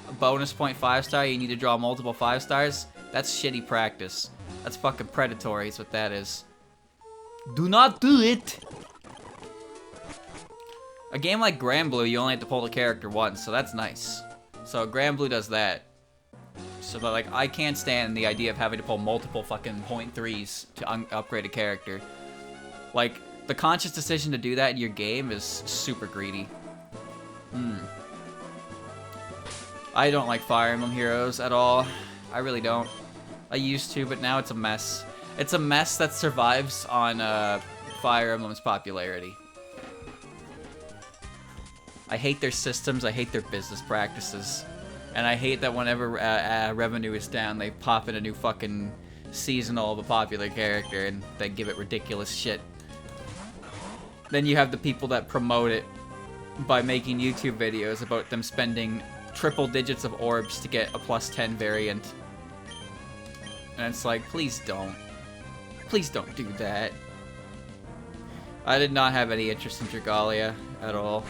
Speaker 1: a bonus point 5-star, you need to draw multiple 5-stars. That's shitty practice. That's fucking predatory is what that is. Do not do it! A game like Granblue, you only have to pull the character once, so that's nice. So Granblue does that. So, but, like, I can't stand the idea of having to pull multiple fucking .3s to upgrade a character. Like, the conscious decision to do that in your game is super greedy. I don't like Fire Emblem Heroes at all. I really don't. I used to, but now it's a mess. It's a mess that survives on Fire Emblem's popularity. I hate their systems, I hate their business practices. And I hate that whenever revenue is down, they pop in a new fucking seasonal of a popular character and they give it ridiculous shit. Then you have the people that promote it by making YouTube videos about them spending triple digits of orbs to get a +10 variant. And it's like, please don't. Please don't do that. I did not have any interest in Dragalia at all.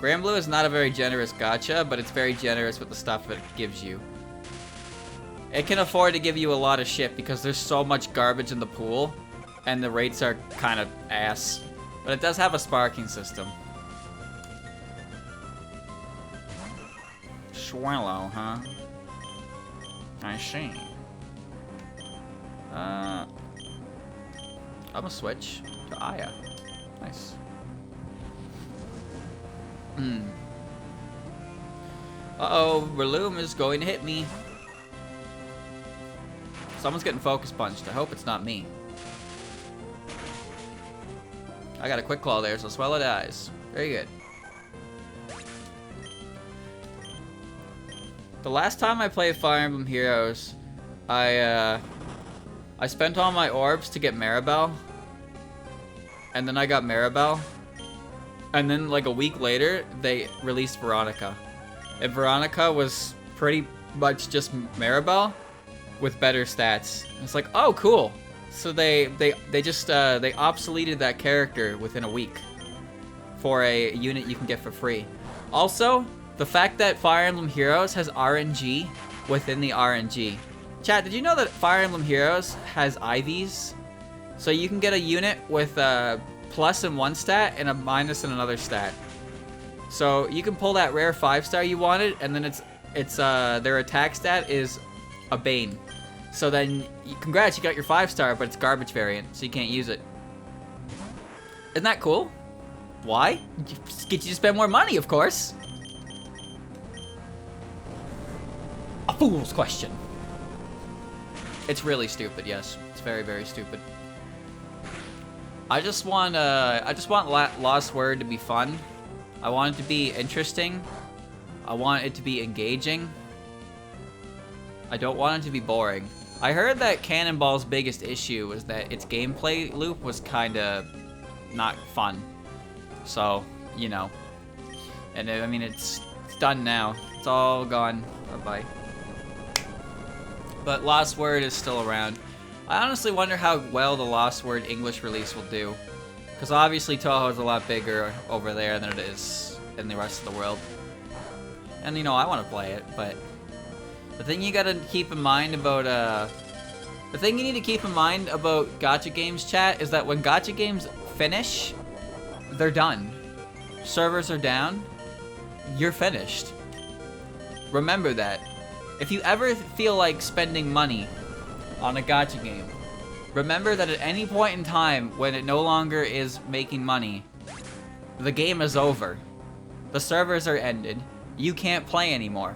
Speaker 1: Granblue is not a very generous gacha, but it's very generous with the stuff it gives you. It can afford to give you a lot of shit because there's so much garbage in the pool, and the rates are kind of ass. But it does have a sparking system. Swallow, huh? I see. I'm gonna switch to Aya. Nice. Uh-oh, Breloom is going to hit me. Someone's getting focus punched. I hope it's not me. I got a quick claw there, so Swallow dies. Very good. The last time I played Fire Emblem Heroes, I spent all my orbs to get Maribel. And then I got Maribel. And then, like, a week later, they released Veronica. And Veronica was pretty much just Maribel with better stats. It's like, oh, cool. So they obsoleted that character within a week for a unit you can get for free. Also, the fact that Fire Emblem Heroes has RNG within the RNG. Chat, did you know that Fire Emblem Heroes has IVs? So you can get a unit with plus in one stat and a minus in another stat. So you can pull that rare 5-star you wanted, and then it's their attack stat is a Bane. So then, congrats, you got your 5-star, but it's garbage variant, so you can't use it. Isn't that cool? Why? Get you to spend more money, of course. A fool's question. It's really stupid, yes. It's very, very stupid. I just want Lost Word to be fun. I want it to be interesting. I want it to be engaging. I don't want it to be boring. I heard that Cannonball's biggest issue was that its gameplay loop was kinda not fun. So, you know. And I mean, it's done now. It's all gone. Bye-bye. But Lost Word is still around. I honestly wonder how well the Lost Word English release will do. Because obviously Toho's a lot bigger over there than it is in the rest of the world. And you know, I want to play it, but the thing you gotta keep in mind about, the thing you need to keep in mind about gacha games, chat, is that when gacha games finish, they're done. Servers are down, you're finished. Remember that. If you ever feel like spending money on a gacha game, remember that at any point in time when it no longer is making money, the game is over. The servers are ended. You can't play anymore.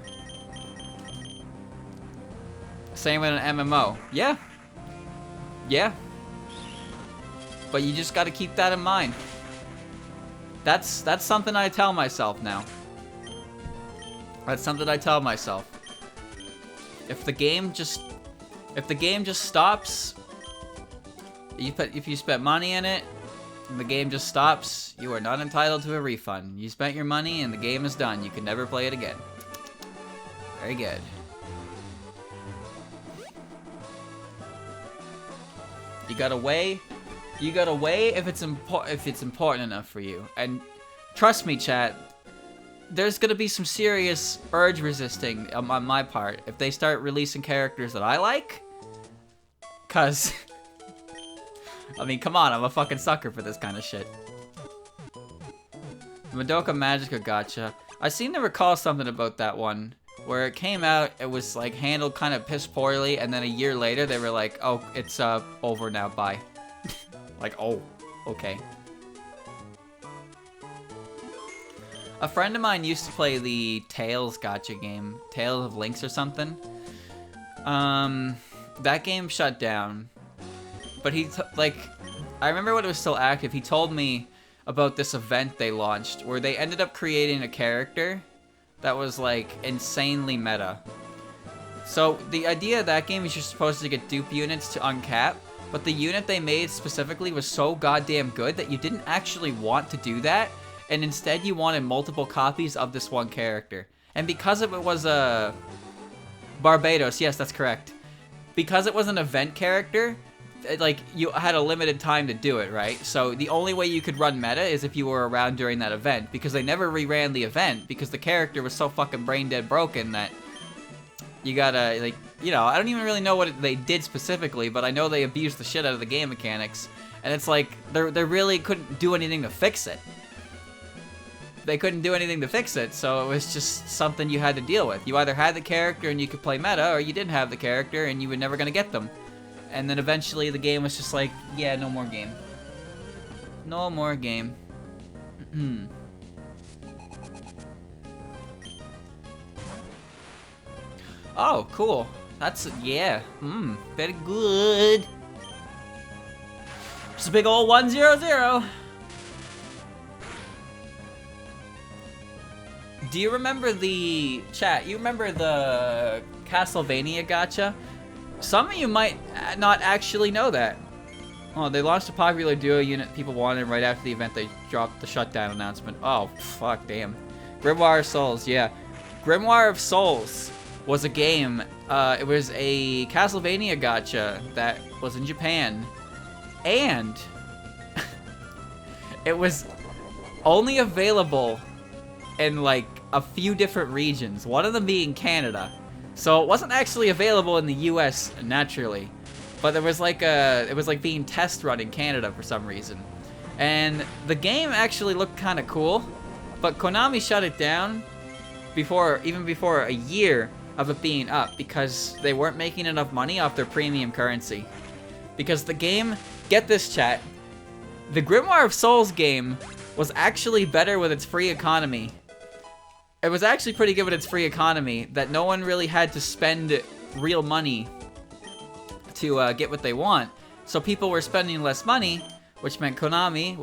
Speaker 1: Same with an MMO. Yeah. Yeah. But you just gotta keep that in mind. That's something I tell myself now. That's something I tell myself. If the game just stops, if you spent money in it, and the game just stops, you are not entitled to a refund. You spent your money and the game is done. You can never play it again. Very good. You gotta weigh if it's important enough for you. And trust me, chat, there's gonna be some serious urge resisting on my part if they start releasing characters that I like. Cause I mean, come on, I'm a fucking sucker for this kind of shit. Madoka Magica Gacha. I seem to recall something about that one. Where it came out, it was like handled kind of piss poorly, and then a year later they were like, oh, it's over now, bye. Like, oh, okay. A friend of mine used to play the Tales gacha game, Tales of Lynx or something. That game shut down. But I remember when it was still active, he told me about this event they launched where they ended up creating a character that was like insanely meta. So the idea of that game is you're supposed to get dupe units to uncap, but the unit they made specifically was so goddamn good that you didn't actually want to do that, and instead you wanted multiple copies of this one character. And because it was a Barbados, yes, that's correct. Because it was an event character, like, you had a limited time to do it, right? So the only way you could run meta is if you were around during that event, because they never reran the event, because the character was so fucking brain dead broken that you gotta, like, you know, I don't even really know what they did specifically, but I know they abused the shit out of the game mechanics, and it's like, they really couldn't do anything to fix it. They couldn't do anything to fix it, so it was just something you had to deal with. You either had the character and you could play meta, or you didn't have the character and you were never gonna get them. And then eventually the game was just like, yeah, no more game. No more game. Oh, cool. That's, yeah. Very good. Just a big old 100. Do you remember the chat? You remember the Castlevania gacha? Some of you might not actually know that. Oh, they launched a popular duo unit people wanted right after the event. They dropped the shutdown announcement. Oh, fuck, damn. Grimoire of Souls, yeah. Grimoire of Souls was a game. It was a Castlevania gacha that was in Japan. And it was only available in, like, a few different regions. One of them being Canada. So it wasn't actually available in the US naturally, but there was like it was like being test run in Canada for some reason. And the game actually looked kind of cool, but Konami shut it down even before a year of it being up because they weren't making enough money off their premium currency. Because the game, get this chat, the Grimoire of Souls game was actually better with its free economy. It was actually pretty good with its free economy, that no one really had to spend real money to get what they want. So people were spending less money, which meant Konami,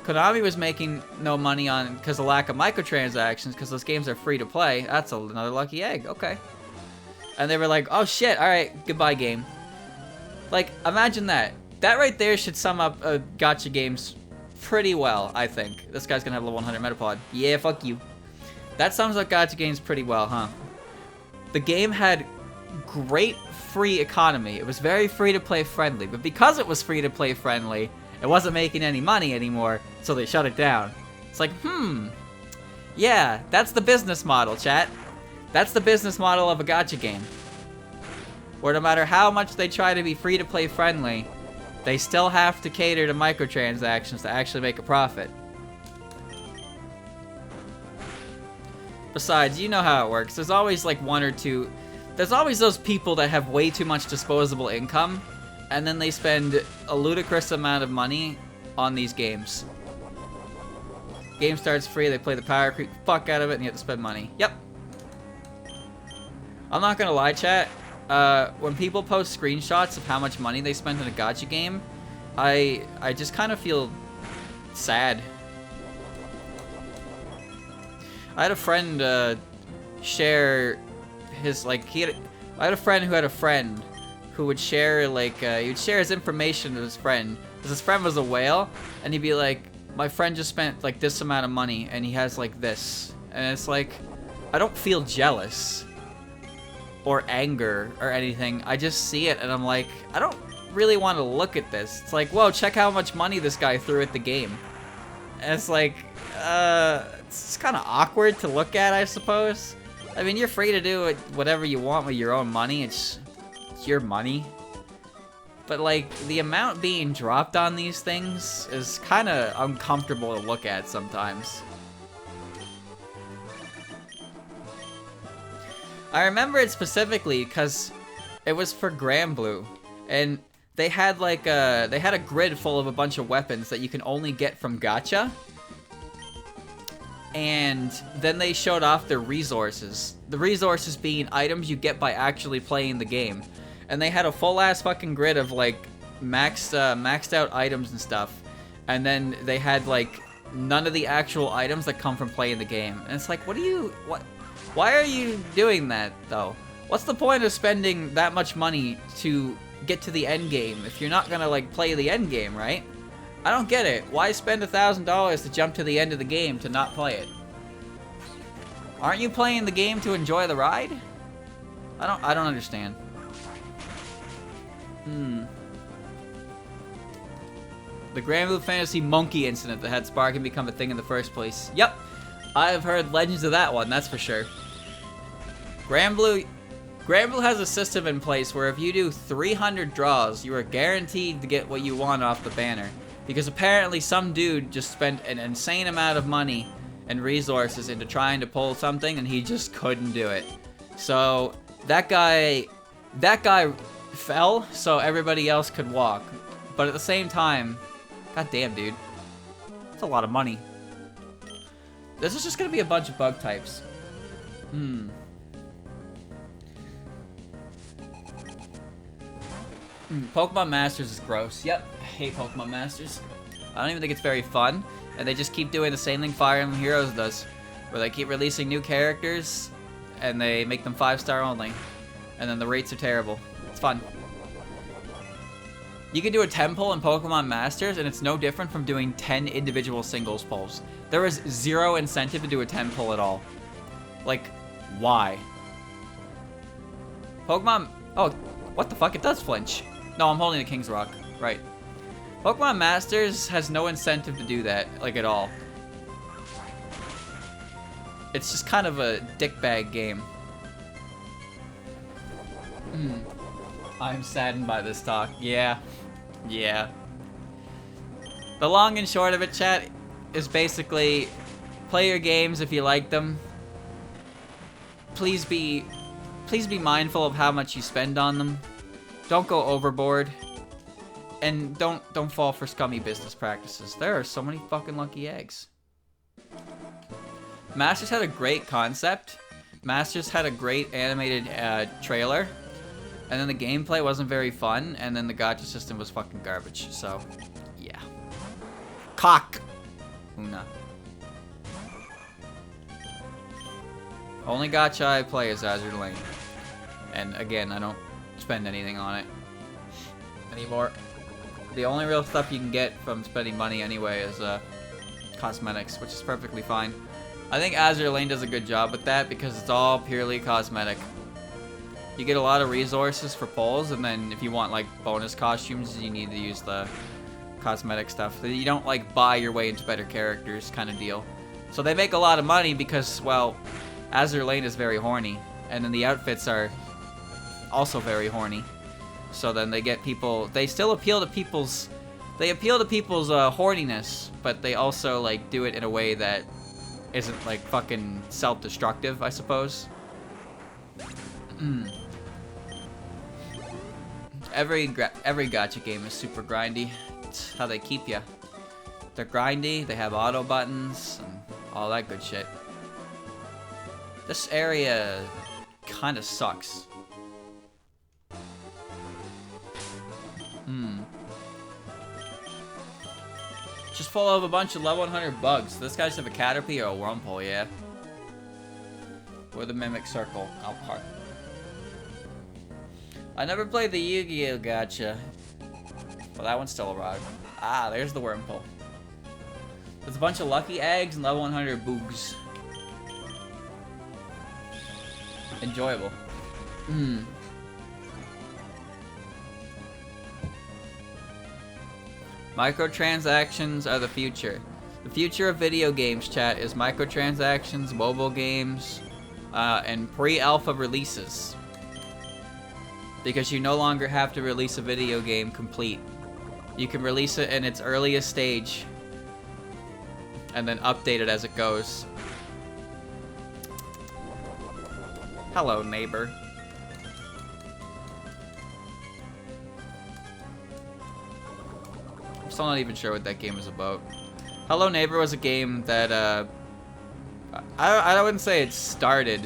Speaker 1: Konami was making no money on because of lack of microtransactions, because those games are free to play. That's another lucky egg, okay. And they were like, oh shit, alright, goodbye game. Like, imagine that. That right there should sum up gacha games pretty well, I think. This guy's gonna have level 100 Metapod. Yeah, fuck you. That sums up gacha games pretty well, huh? The game had great free economy. It was very free-to-play friendly, but because it was free-to-play friendly, it wasn't making any money anymore, so they shut it down. It's like, yeah, that's the business model, chat. That's the business model of a gacha game. Where no matter how much they try to be free-to-play friendly, they still have to cater to microtransactions to actually make a profit. Besides, you know how it works. There's always like one or two... There's always those people that have way too much disposable income, and then they spend a ludicrous amount of money on these games. Game starts free, they play the power creep fuck out of it, and you have to spend money. Yep. I'm not gonna lie, chat. When people post screenshots of how much money they spent in a gacha game, I just kind of feel sad. I had a friend share his, like, I had a friend who had a friend who would share, like, he would share his information to his friend. Because his friend was a whale, and he'd be like, my friend just spent, like, this amount of money, and he has, like, this. And it's like, I don't feel jealous or anger or anything. I just see it and I'm like, I don't really want to look at this. It's like, whoa, check how much money this guy threw at the game. And it's like, it's kind of awkward to look at, I suppose. I mean, you're free to do whatever you want with your own money. It's your money. But like, the amount being dropped on these things is kind of uncomfortable to look at sometimes. I remember it specifically because it was for Granblue, and they had like a grid full of a bunch of weapons that you can only get from gacha. and then they showed off their resources. The resources being items you get by actually playing the game. And they had a full-ass fucking grid of, like, maxed out items and stuff. And then they had, like, none of the actual items that come from playing the game. And it's like, why are you doing that, though? What's the point of spending that much money to get to the end game if you're not gonna, like, play the end game, right? I don't get it. Why spend $1,000 to jump to the end of the game to not play it? Aren't you playing the game to enjoy the ride? I don't understand. The Grand Blue Fantasy Monkey incident that had Sparking become a thing in the first place. Yep, I have heard legends of that one, that's for sure. Grand Blue has a system in place where if you do 300 draws, you are guaranteed to get what you want off the banner. Because apparently some dude just spent an insane amount of money and resources into trying to pull something and he just couldn't do it. So that guy fell so everybody else could walk. But at the same time, god damn, dude. That's a lot of money. This is just gonna be a bunch of bug types. Pokemon Masters is gross. Yep, I hate Pokemon Masters. I don't even think it's very fun. And they just keep doing the same thing Fire Emblem Heroes does. Where they keep releasing new characters, and they make them 5-star only. And then the rates are terrible. It's fun. You can do a 10 pull in Pokemon Masters, and it's no different from doing 10 individual singles pulls. There is zero incentive to do a 10 pull at all. Like, why? Pokemon... Oh, what the fuck? It does flinch. No, I'm holding the King's Rock. Right. Pokemon Masters has no incentive to do that, like, at all. It's just kind of a dickbag game. I'm saddened by this talk. Yeah. Yeah. The long and short of it, chat, is basically play your games if you like them. Please be mindful of how much you spend on them. Don't go overboard. And don't fall for scummy business practices. There are so many fucking lucky eggs. Masters had a great concept. Masters had a great animated trailer. And then the gameplay wasn't very fun. And then the gacha system was fucking garbage. So, yeah. Cock! Una. Only gacha I play is Azure Lane. And again, I don't spend anything on it anymore. The only real stuff you can get from spending money anyway is cosmetics, which is perfectly fine. I think Azure Lane does a good job with that because it's all purely cosmetic. You get a lot of resources for pulls, and then if you want like bonus costumes, you need to use the cosmetic stuff. You don't like buy your way into better characters kind of deal. So they make a lot of money because, well, Azure Lane is very horny, and then the outfits are also very horny. So then they get people, they still appeal to people's, horniness, but they also like do it in a way that isn't like fucking self-destructive, I suppose. Every gacha game is super grindy. It's how they keep you. They're grindy, they have auto buttons, and all that good shit. This area kinda sucks. Just full of a bunch of level 100 bugs. This guy should have a Caterpie or a Wurmple, yeah. Or the Mimic Circle. Alpart. I never played the Yu-Gi-Oh! Gacha. Well, that one's still arrived. Ah, there's the Wurmple. There's a bunch of lucky eggs and level 100 boogs. Enjoyable. Microtransactions are the future. The future of video games, chat, is microtransactions, mobile games, and pre-alpha releases. Because you no longer have to release a video game complete. You can release it in its earliest stage, and then update it as it goes. Hello, neighbor. I'm still not even sure what that game is about. Hello Neighbor was a game that I wouldn't say it started.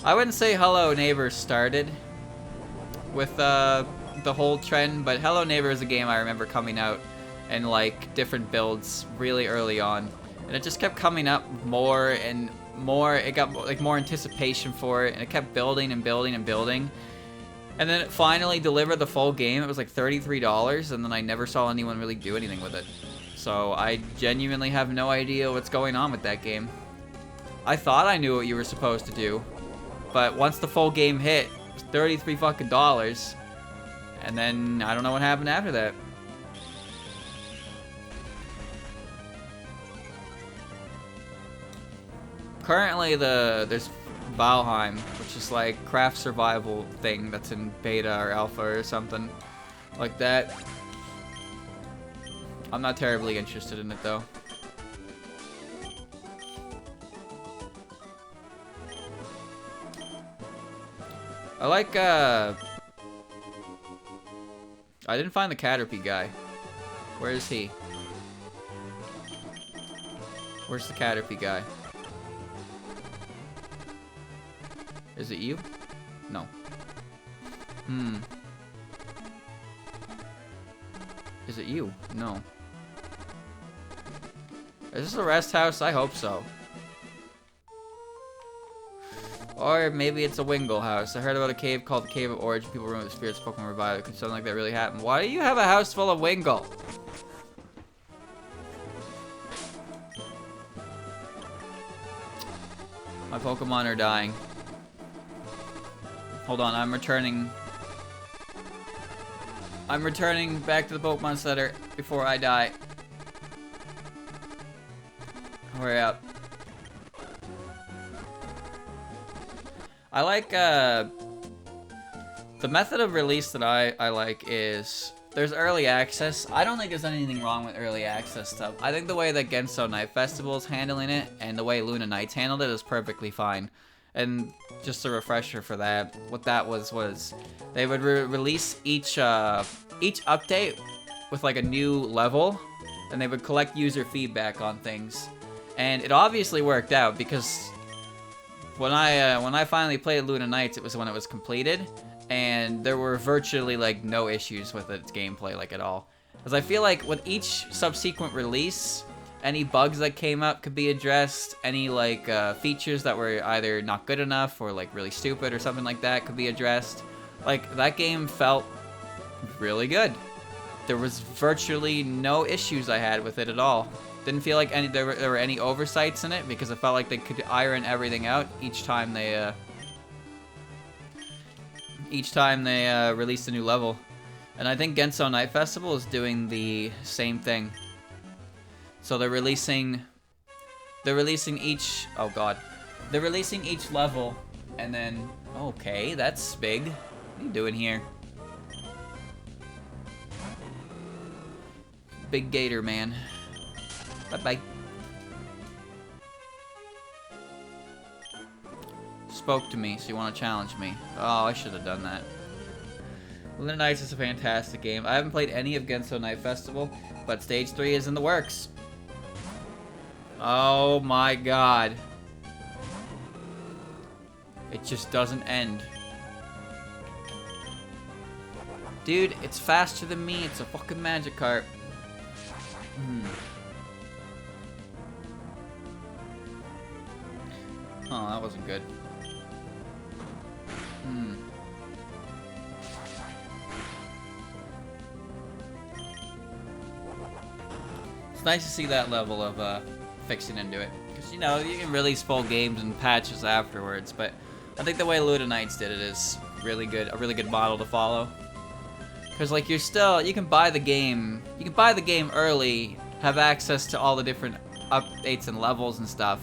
Speaker 1: I wouldn't say Hello Neighbor started with the whole trend, but Hello Neighbor is a game I remember coming out in like different builds really early on, and it just kept coming up more and more. It got like more anticipation for it, and it kept building and building and building. And then it finally delivered the full game. It was like $33, and then I never saw anyone really do anything with it. So I genuinely have no idea what's going on with that game. I thought I knew what you were supposed to do, but once the full game hit, it was $33 fucking, and then I don't know what happened after that. Currently, there's Valheim, which is like craft survival thing that's in beta or alpha or something like that. I'm not terribly interested in it though. I like I didn't find the Caterpie guy. Where is he? Where's the Caterpie guy? Is it you? No. Is it you? No. Is this a rest house? I hope so. Or maybe it's a Wingle house. I heard about a cave called the Cave of Origin. People remember the spirits Pokemon revive. It could sound like that really happened. Why do you have a house full of Wingle? My Pokemon are dying. Hold on, I'm returning back to the Pokemon Center before I die. Hurry up. I like, the method of release that I like is, there's early access. I don't think there's anything wrong with early access stuff. I think the way that Genso Night Festival is handling it, and the way Luna Nights handled it is perfectly fine. And just a refresher for that, what that was they would release each update with like a new level, and they would collect user feedback on things. And it obviously worked out, because when I finally played Luna Nights, it was when it was completed, and there were virtually like no issues with its gameplay like at all. Because I feel like with each subsequent release, any bugs that came up could be addressed. Any like features that were either not good enough or like really stupid or something like that could be addressed. Like that game felt really good. There was virtually no issues I had with it at all. Didn't feel like there were any oversights in it, because I felt like they could iron everything out each time they released a new level. And I think Genso Night Festival is doing the same thing. So they're releasing each, oh god, they're releasing each level, and then, okay, that's big. What are you doing here? Big gator man. Bye-bye. Spoke to me, so you want to challenge me. Oh, I should have done that. Luna Nights is a fantastic game. I haven't played any of Genso Night Festival, but Stage 3 is in the works. Oh my god. It just doesn't end. Dude, it's faster than me. It's a fucking Magikarp. Oh, that wasn't good. It's nice to see that level of fixing into it, because you know you can release full games and patches afterwards, but I think the way Luna Nights did it is really good, a really good model to follow. Because like you can buy the game early, have access to all the different updates and levels and stuff,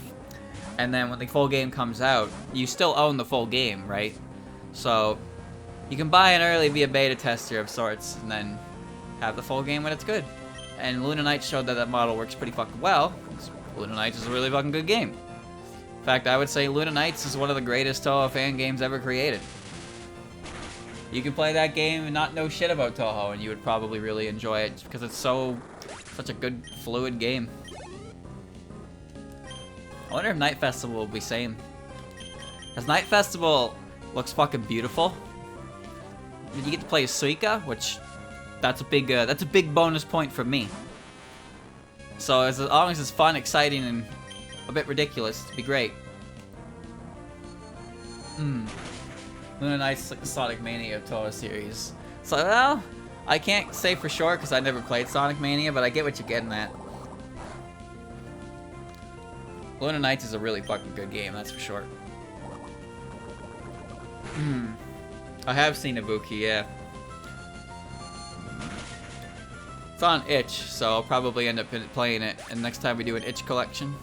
Speaker 1: and then when the full game comes out, you still own the full game, right? So you can buy it early, be a beta tester of sorts, and then have the full game when it's good. And Luna Nights showed that that model works pretty fucking well. Luna Nights is a really fucking good game. In fact, I would say Luna Nights is one of the greatest Toho fan games ever created. You can play that game and not know shit about Toho, and you would probably really enjoy it, because it's such a good, fluid game. I wonder if Night Festival will be same. Because Night Festival looks fucking beautiful. You get to play as Suika, which that's a big bonus point for me. So as long as it's fun, exciting, and a bit ridiculous, it'd be great. Luna Knight's like the Sonic Mania of Toho series. So, well, I can't say for sure because I never played Sonic Mania, but I get what you're getting at. Luna Knights is a really fucking good game, that's for sure. I have seen Ibuki, yeah. It's on itch, so I'll probably end up playing it, and next time we do an itch collection.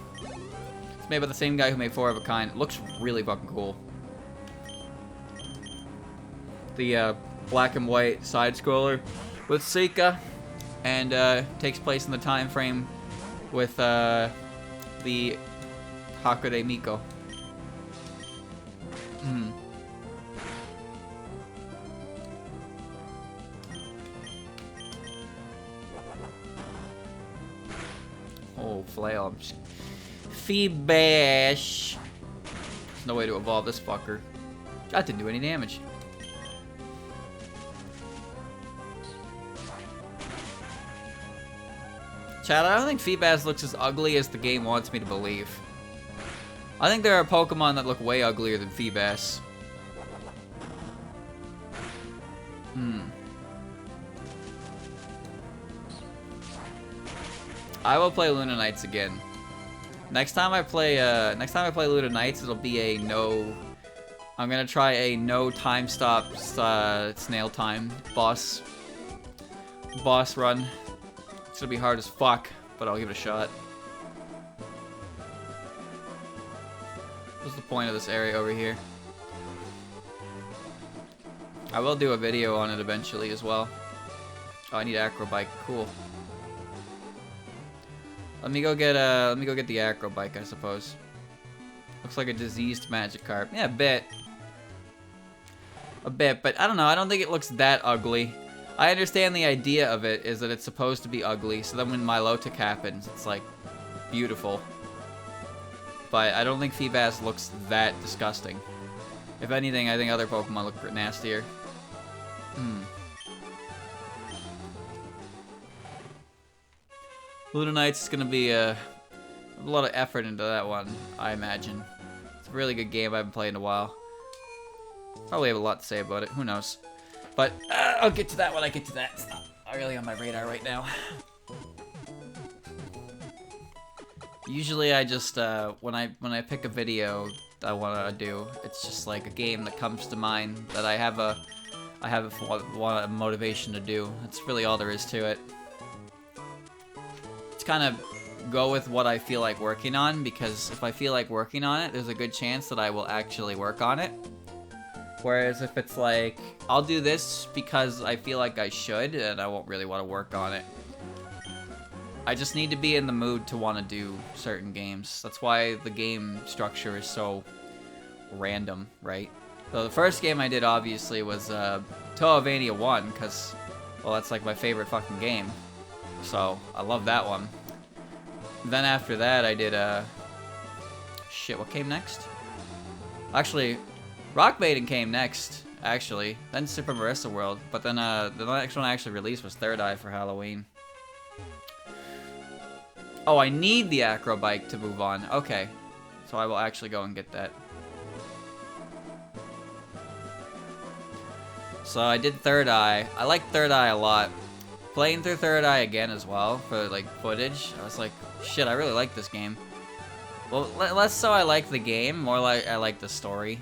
Speaker 1: It's made by the same guy who made 4 of a Kind. It looks really fucking cool. The black and white side scroller with Suika, and takes place in the time frame with the Hakude Miko. Oh, flail. Feedbash. There's no way to evolve this fucker. That didn't do any damage. Chad, I don't think Feedbass looks as ugly as the game wants me to believe. I think there are Pokemon that look way uglier than Feedbass. I will play Luna Knights again. Next time I play Luna Knights, it'll be a no. I'm gonna try a no time stop snail time boss run. It's gonna be hard as fuck, but I'll give it a shot. What's the point of this area over here? I will do a video on it eventually as well. Oh, I need Acrobike. Cool. Let me go get the Acrobike, I suppose. Looks like a diseased Magikarp. Yeah, a bit, but I don't know. I don't think it looks that ugly. I understand the idea of it is that it's supposed to be ugly, so then when Milotic happens, it's like beautiful. But I don't think Feebas looks that disgusting. If anything, I think other Pokemon look nastier. Luna Knights is gonna be a lot of effort into that one, I imagine. It's a really good game I haven't played in a while. Probably have a lot to say about it, who knows. But I'll get to that when I get to that. It's not really on my radar right now. Usually I just, when I pick a video I want to do, it's just like a game that comes to mind that I have a motivation to do. That's really all there is to it. It's kind of go with what I feel like working on, because if I feel like working on it, there's a good chance that I will actually work on it. Whereas if it's like, I'll do this because I feel like I should, and I won't really want to work on it. I just need to be in the mood to want to do certain games. That's why the game structure is so random, right? So the first game I did, obviously, was Toavania 1, because, well, that's like my favorite fucking game. So, I love that one. Then after that, I did, shit, what came next? Actually, Rock Maiden came next, actually. Then Super Marissa World. But then, the next one I actually released was Third Eye for Halloween. Oh, I need the Acrobike to move on. Okay. So I will actually go and get that. So I did Third Eye. I like Third Eye a lot. Playing through Third Eye again as well for like footage, I was like, shit, I really like this game. Well, less so I like the game, more like I like the story.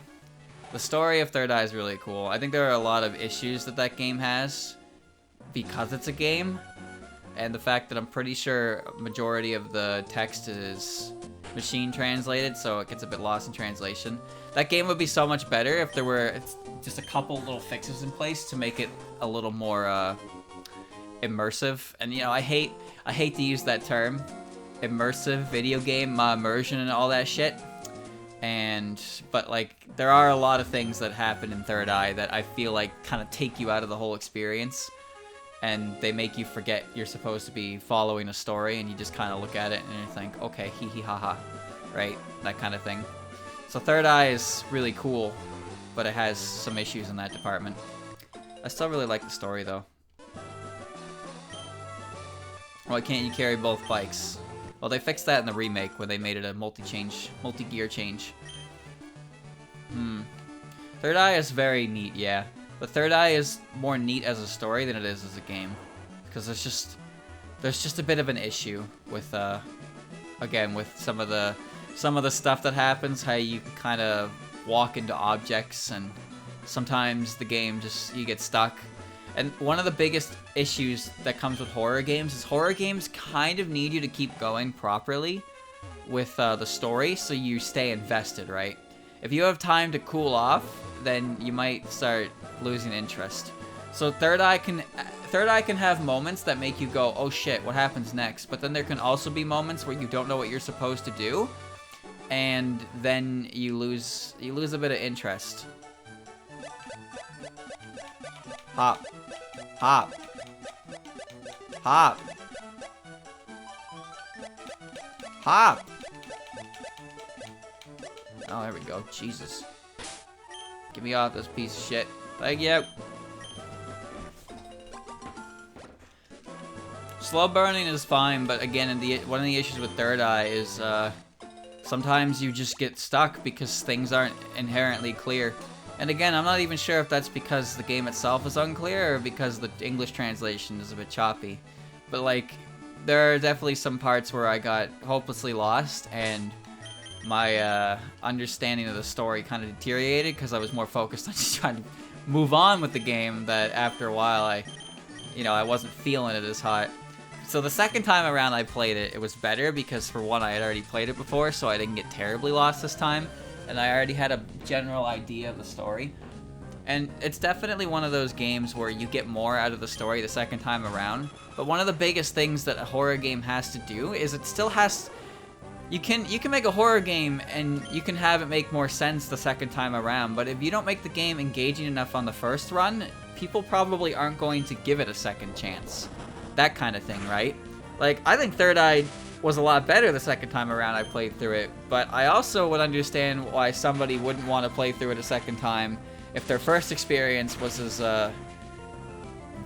Speaker 1: The story of Third Eye is really cool. I think there are a lot of issues that game has because it's a game. And the fact that I'm pretty sure a majority of the text is machine translated, so it gets a bit lost in translation. That game would be so much better if there were just a couple little fixes in place to make it a little more immersive. And you know, I hate to use that term, immersive video game immersion and all that shit. But like, there are a lot of things that happen in Third Eye that I feel like kind of take you out of the whole experience. And they make you forget you're supposed to be following a story, and you just kind of look at it and you think, okay, hee hee ha ha. right? That kind of thing. So Third Eye is really cool, but it has some issues in that department. I still really like the story, though. Why can't you carry both bikes? Well, they fixed that in the remake when they made it a multi-gear change. Third Eye is very neat, yeah. But Third Eye is more neat as a story than it is as a game. Because there's just a bit of an issue with, again, with some of the stuff that happens, how you kind of walk into objects, and sometimes the game you get stuck. And one of the biggest issues that comes with horror games is horror games kind of need you to keep going properly with the story so you stay invested, right? If you have time to cool off, then you might start losing interest. So Third Eye can have moments that make you go, oh shit, what happens next? But then there can also be moments where you don't know what you're supposed to do, and then you lose a bit of interest. Hop. Hop. Hop. Hop. Oh, there we go. Jesus. Get me off this piece of shit. Thank you. Slow burning is fine, but again, one of the issues with Third Eye is sometimes you just get stuck because things aren't inherently clear. And again, I'm not even sure if that's because the game itself is unclear or because the English translation is a bit choppy. But like, there are definitely some parts where I got hopelessly lost and my understanding of the story kind of deteriorated because I was more focused on just trying to move on with the game, that after a while I wasn't feeling it as hot. So the second time around I played it, it was better because for one, I had already played it before, so I didn't get terribly lost this time. And I already had a general idea of the story. And it's definitely one of those games where you get more out of the story the second time around. But one of the biggest things that a horror game has to do is it still has... You can make a horror game and you can have it make more sense the second time around, but if you don't make the game engaging enough on the first run, people probably aren't going to give it a second chance. That kind of thing, right? Like, I think Third Eye was a lot better the second time around I played through it, but I also would understand why somebody wouldn't want to play through it a second time if their first experience was as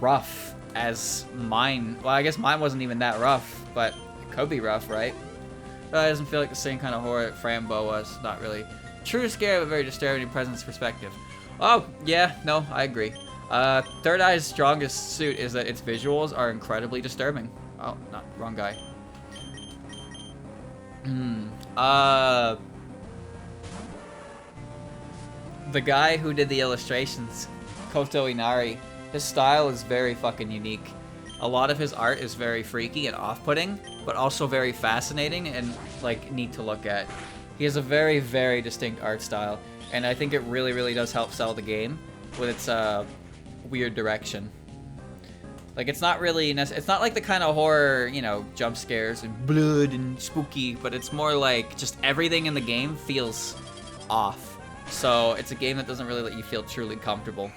Speaker 1: rough as mine. Well, I guess mine wasn't even that rough, but it could be rough, right? It doesn't feel like the same kind of horror that Frambo was. Not really. True scare, but very disturbing presence perspective. Oh, yeah, no, I agree. Third Eye's strongest suit is that its visuals are incredibly disturbing. Oh, not wrong guy. The guy who did the illustrations, Koto Inari, his style is very fucking unique. A lot of his art is very freaky and off-putting, but also very fascinating and, like, neat to look at. He has a very, very distinct art style, and I think it really, really does help sell the game with its, weird direction. Like, it's not really, it's not like the kind of horror, you know, jump scares and blood and spooky, but it's more like just everything in the game feels off. So it's a game that doesn't really let you feel truly comfortable.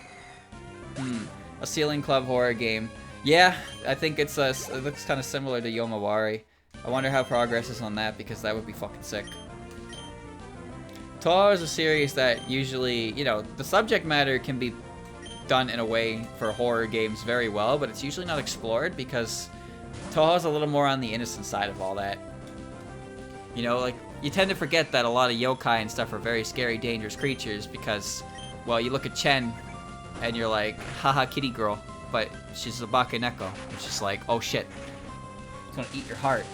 Speaker 1: A ceiling club horror game. Yeah, I think it looks kind of similar to Yomawari. I wonder how progress is on that, because that would be fucking sick. Toho is a series that usually, you know, the subject matter can be done in a way for horror games very well, but it's usually not explored because Toho's a little more on the innocent side of all that. You know, like, you tend to forget that a lot of yokai and stuff are very scary, dangerous creatures because, well, you look at Chen and you're like, haha, kitty girl, but she's a bakeneko. It's just like, oh shit, it's gonna eat your heart.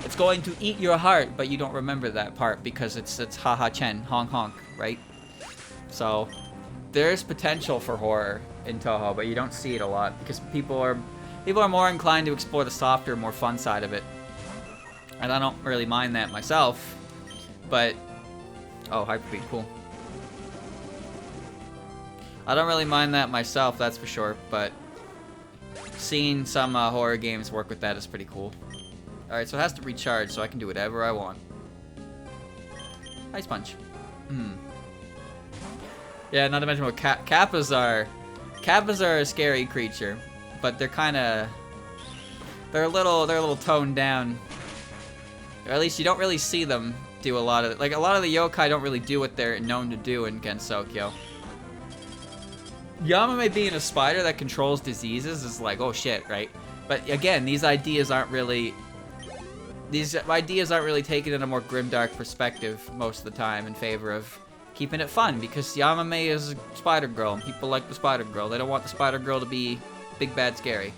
Speaker 1: It's going to eat your heart, but you don't remember that part because it's haha Chen, honk honk, right? So there's potential for horror in Toho, but you don't see it a lot because people are more inclined to explore the softer, more fun side of it. And I don't really mind that myself, but oh, Hyperbeat, cool. I don't really mind that myself, that's for sure, but seeing some horror games work with that is pretty cool. Alright, so it has to recharge, so I can do whatever I want. Ice Punch. Yeah, not to mention what Kappas are. Kappas are a scary creature, but they're kinda... They're a little toned down. Or at least you don't really see them do a lot of, like, a lot of the yokai don't really do what they're known to do in Gensokyo. Yamame being a spider that controls diseases is like, oh shit, right? But again, these ideas aren't really taken in a more grimdark perspective most of the time in favor of keeping it fun, because Yamame is a spider girl and people like the spider girl. They don't want the spider girl to be big, bad, scary.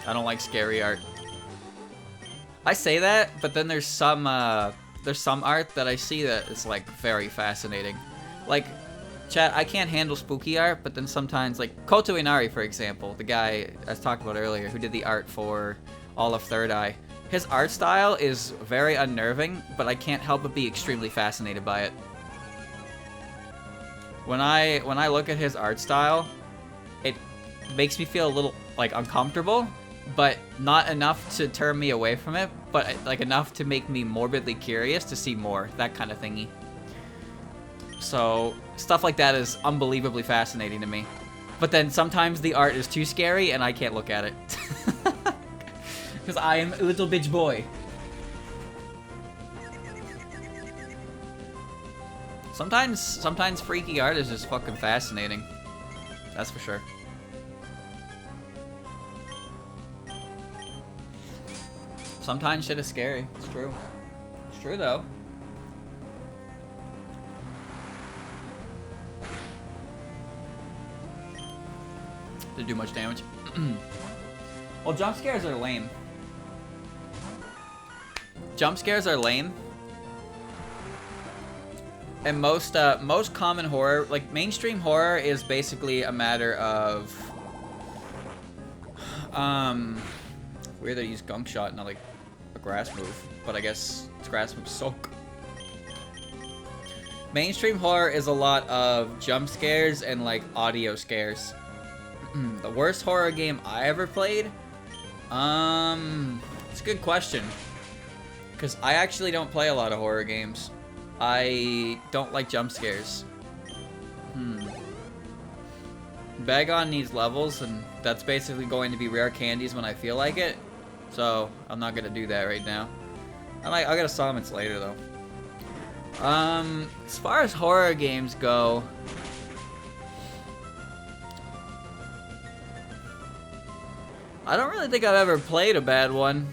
Speaker 1: I don't like scary art. I say that, but then there's some art that I see that is like very fascinating. Like, chat, I can't handle spooky art, but then sometimes, like Koto Inari, for example, the guy I was talking about earlier who did the art for all of Third Eye. His art style is very unnerving, but I can't help but be extremely fascinated by it. When I look at his art style, it makes me feel a little like uncomfortable, but not enough to turn me away from it, but like enough to make me morbidly curious to see more, that kind of thingy. So stuff like that is unbelievably fascinating to me. But then sometimes the art is too scary and I can't look at it. Because I am a little bitch boy. Sometimes freaky art is just fucking fascinating. That's for sure. Sometimes shit is scary. It's true. It's true though. Didn't do much damage. Well, jump scares are lame. Jump scares are lame. And most common horror, like mainstream horror, is basically a matter of weird they use gunk shot, not like a grass move, but I guess it's grass move soak. Mainstream horror is a lot of jump scares and like audio scares. The worst horror game I ever played? It's a good question. Because I actually don't play a lot of horror games. I don't like jump scares. Bagon needs levels, and that's basically going to be rare candies when I feel like it. So, I'm not gonna do that right now. I'll get a summons later, though. As far as horror games go... I don't really think I've ever played a bad one.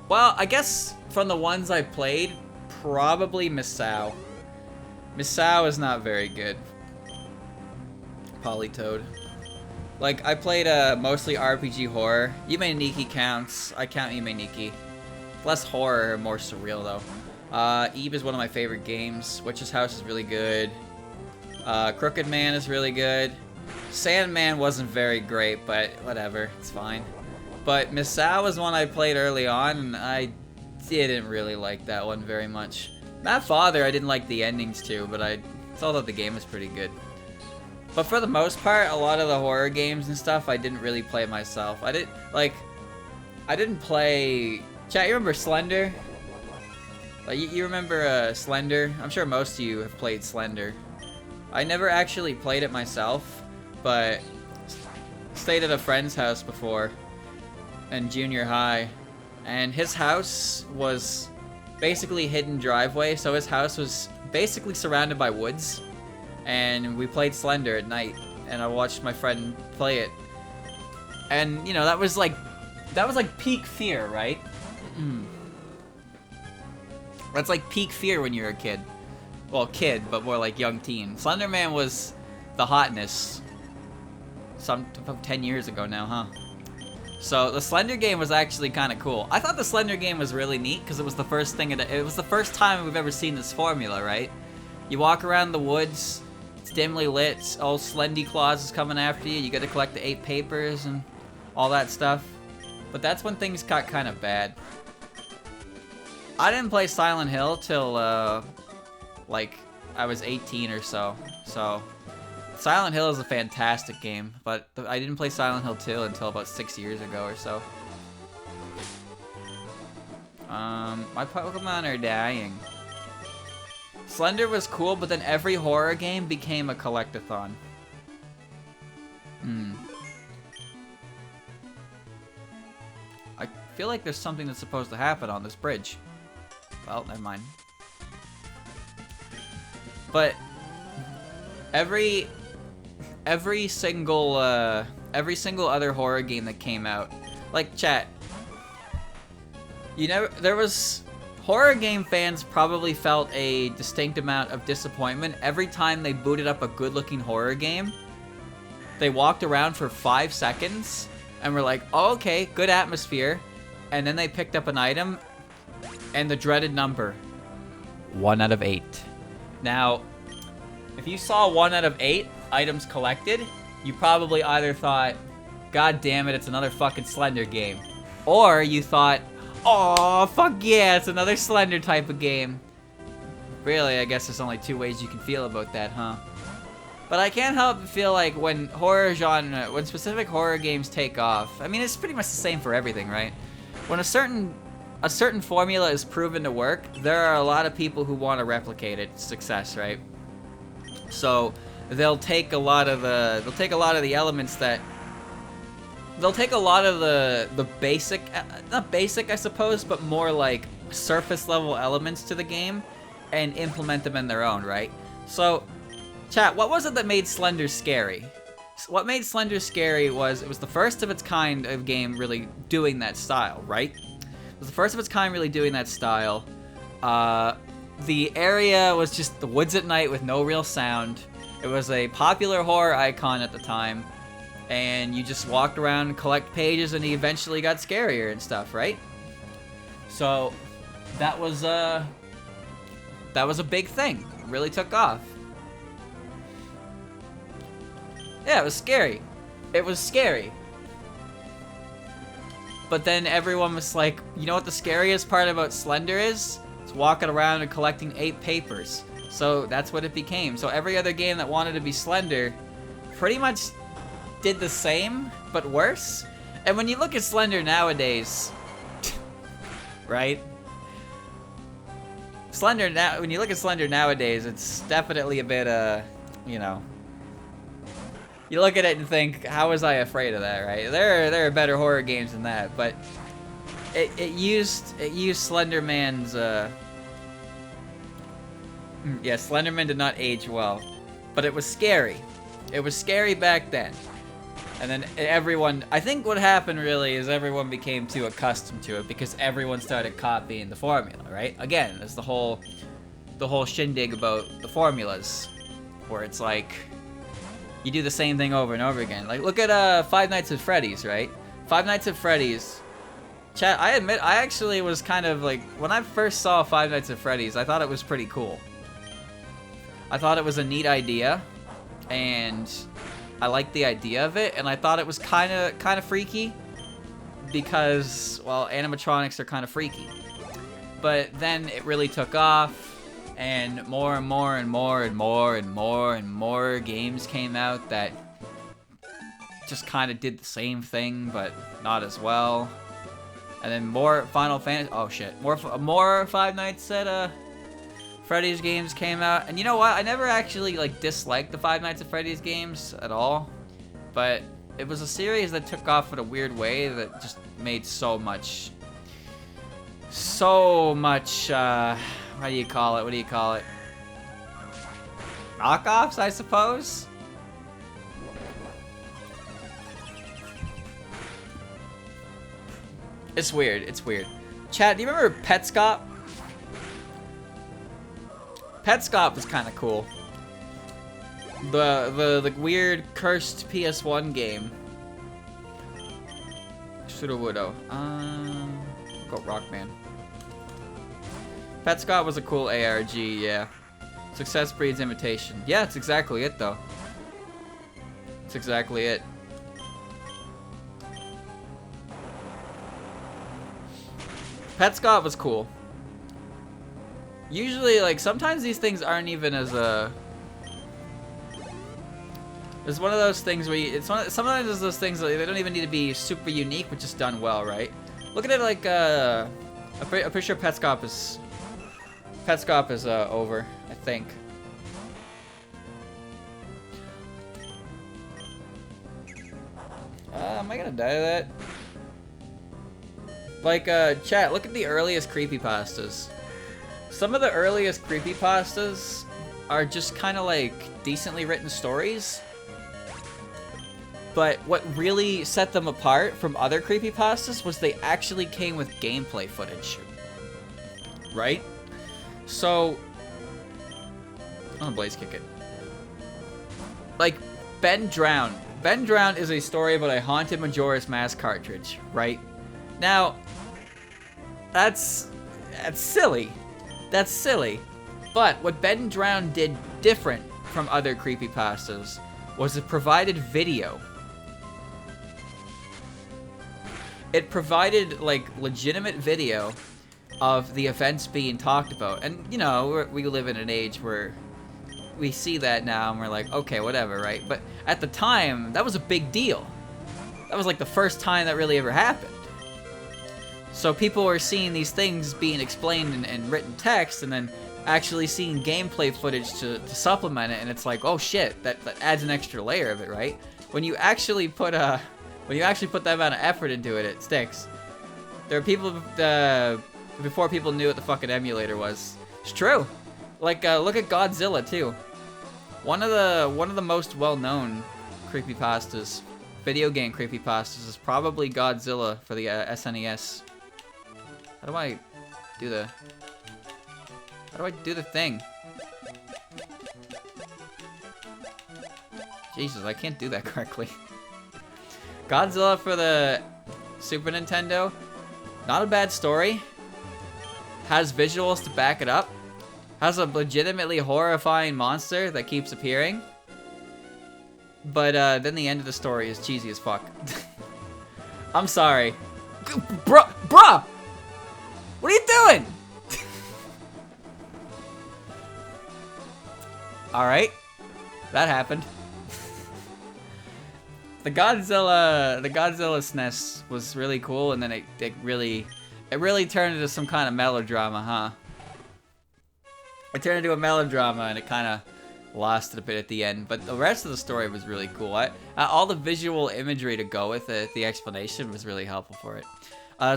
Speaker 1: Well, I guess from the ones I played, probably Misao. Misao is not very good. Polytoad. Like, I played mostly RPG horror. Yume Nikki counts. I count Yume Nikki. Less horror, more surreal though. Eve is one of my favorite games. Witch's House is really good. Crooked Man is really good. Sandman wasn't very great, but whatever, it's fine. But Misao was one I played early on, and I didn't really like that one very much. Mad Father, I didn't like the endings to, but I thought that the game was pretty good. But for the most part, a lot of the horror games and stuff, I didn't really play myself. I didn't play... Chat, you remember Slender? Like, you remember Slender? I'm sure most of you have played Slender. I never actually played it myself, but stayed at a friend's house before in junior high, and his house was basically hidden driveway, so his house was basically surrounded by woods, and we played Slender at night, and I watched my friend play it, and you know, that was like peak fear, right? That's like peak fear when you're a kid. Well, kid, but more like young teen. Slender Man was the hotness some 10 years ago now, huh? So the Slender game was actually kind of cool. I thought the Slender game was really neat because it was the first thing. It was the first time we've ever seen this formula, right? You walk around the woods, it's dimly lit, all Slendy Claus is coming after you. You got to collect the 8 papers and all that stuff. But that's when things got kind of bad. I didn't play Silent Hill till like I was 18 or so. So Silent Hill is a fantastic game, but I didn't play Silent Hill 2 until about 6 years ago or so. My Pokemon are dying. Slender was cool, but then every horror game became a collectathon. feel like there's something that's supposed to happen on this bridge. Well, never mind. But every single other horror game that came out, like, chat, horror game fans probably felt a distinct amount of disappointment every time they booted up a good-looking horror game. They walked around for 5 seconds and were like, oh, okay, good atmosphere. And then they picked up an item and the dreaded number, 1 out of 8. Now, if you saw 1 out of 8 items collected, you probably either thought, God damn it, it's another fucking Slender game. Or you thought, oh, fuck yeah, it's another Slender type of game. Really, I guess there's only 2 ways you can feel about that, huh? But I can't help but feel like when specific horror games take off, I mean, it's pretty much the same for everything, right? When a certain formula is proven to work, there are a lot of people who want to replicate its success, right? So they'll take a lot of the elements that they'll take a lot of the basic, not basic I suppose, but more like surface level elements to the game and implement them in their own, right? So chat, what was it that made Slender scary? What made Slender scary was it was the first of its kind of game really doing that style, right? It was the first of its kind really doing that style. The area was just the woods at night with no real sound. It was a popular horror icon at the time. And you just walked around and collect pages and he eventually got scarier and stuff, right? So that was a big thing. It really took off. Yeah, it was scary. It was scary. But then everyone was like, you know what the scariest part about Slender is? It's walking around and collecting 8 papers. So that's what it became. So every other game that wanted to be Slender pretty much did the same, but worse. And when you look at Slender nowadays, right? When you look at Slender nowadays, it's definitely a bit, you know, you look at it and think, how was I afraid of that, right? There are better horror games than that, but it used Slenderman's, yeah, Slenderman did not age well, but it was scary. It was scary back then. And then I think what happened really is everyone became too accustomed to it because everyone started copying the formula, right? Again, there's the whole shindig about the formulas, where it's like, you do the same thing over and over again. Like, look at Five Nights at Freddy's, right? Five Nights at Freddy's. Chat, I admit, I actually was kind of like, when I first saw Five Nights at Freddy's, I thought it was pretty cool. I thought it was a neat idea, and I liked the idea of it, and I thought it was kind of freaky, because, well, animatronics are kind of freaky. But then it really took off, and more and more and more and more and more and more games came out that just kind of did the same thing, but not as well. And then more Final Fantasy, oh shit, more Five Nights at Freddy's games came out. And you know what? I never actually like disliked the Five Nights at Freddy's games at all, but it was a series that took off in a weird way that just made so much, what do you call it? Knockoffs, I suppose? It's weird. Chad, do you remember Petscop? Petscop was kind of cool. The weird cursed PS1 game. Shoulda woulda. Go Rockman. Petscop was a cool ARG, yeah. Success breeds imitation. Yeah, it's exactly it, though. It's exactly it. Petscop was cool. Usually, like, sometimes these things aren't even as it's one of those things where sometimes there's those things that they don't even need to be super unique, but just done well, right? Look at it like, I'm pretty sure Petscop is over, I think. Am I gonna die to that? Like, chat, look at the earliest creepypastas. Some of the earliest creepypastas are just kind of like decently written stories. But what really set them apart from other creepypastas was they actually came with gameplay footage. Right? So, I'm gonna blaze kick it. Like, Ben Drowned. Ben Drowned is a story about a haunted Majora's Mask cartridge, right? Now, that's silly. That's silly. But what Ben Drowned did different from other creepypastas was it provided video. It provided, like, legitimate video of the events being talked about. And, you know, we live in an age where we see that now and we're like, okay, whatever, right? But at the time, that was a big deal. That was like the first time that really ever happened. So people were seeing these things being explained in written text and then actually seeing gameplay footage to supplement it, and it's like, oh shit, that adds an extra layer of it, right? When you actually put that amount of effort into it, it sticks. There are people, before people knew what the fucking emulator was. It's true. Like, look at Godzilla, too. One of the most well-known creepypastas, video game creepypastas, is probably Godzilla for the SNES. How do I do the thing? Jesus, I can't do that correctly. Godzilla for the Super Nintendo, not a bad story. Has visuals to back it up. Has a legitimately horrifying monster that keeps appearing. But then the end of the story is cheesy as fuck. I'm sorry. Bruh! What are you doing? Alright. That happened. The Godzilla SNES was really cool, and then it really turned into some kind of melodrama, huh? It turned into a melodrama, and it kind of lost it a bit at the end, but the rest of the story was really cool. All the visual imagery to go with it, the explanation was really helpful for it.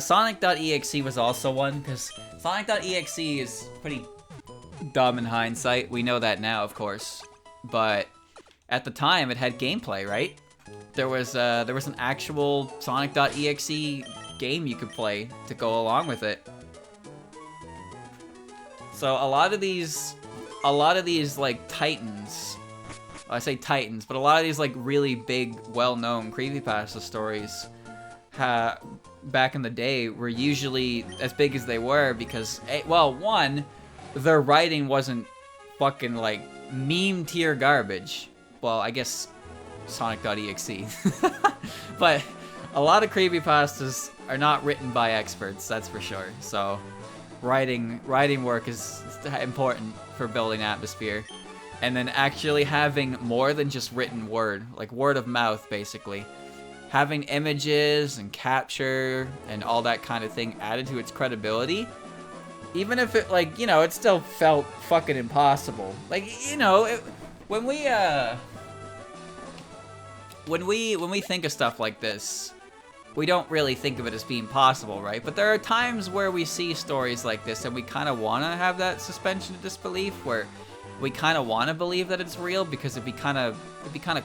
Speaker 1: Sonic.exe was also one, because Sonic.exe is pretty dumb in hindsight. We know that now, of course, but at the time it had gameplay, right? There was an actual Sonic.exe game you could play to go along with it. So a lot of these like titans, I say titans, but a lot of these like really big, well-known creepypasta stories back in the day were usually as big as they were because, well, one, their writing wasn't fucking like meme tier garbage. Well, I guess Sonic.exe. But a lot of creepypastas are not written by experts, that's for sure. So writing work is important for building atmosphere. And then actually having more than just written word, like word of mouth, basically. Having images and capture and all that kind of thing added to its credibility. Even if it, like, you know, it still felt fucking impossible. Like, you know, when we think of stuff like this, we don't really think of it as being possible, right? But there are times where we see stories like this and we kind of want to have that suspension of disbelief where we kind of want to believe that it's real because it'd be kind of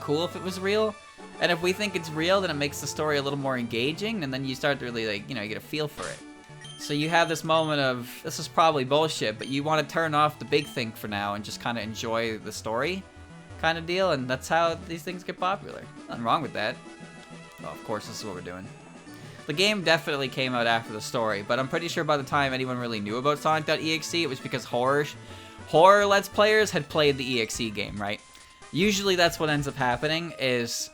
Speaker 1: cool if it was real. And if we think it's real, then it makes the story a little more engaging, and then you start to really, like, you know, you get a feel for it. So you have this moment of, this is probably bullshit, but you want to turn off the big thing for now and just kind of enjoy the story kind of deal, and that's how these things get popular. Nothing wrong with that. Well, of course, this is what we're doing. The game definitely came out after the story, but I'm pretty sure by the time anyone really knew about Sonic.exe, it was because horror Let's Players had played the EXE game, right? Usually that's what ends up happening, is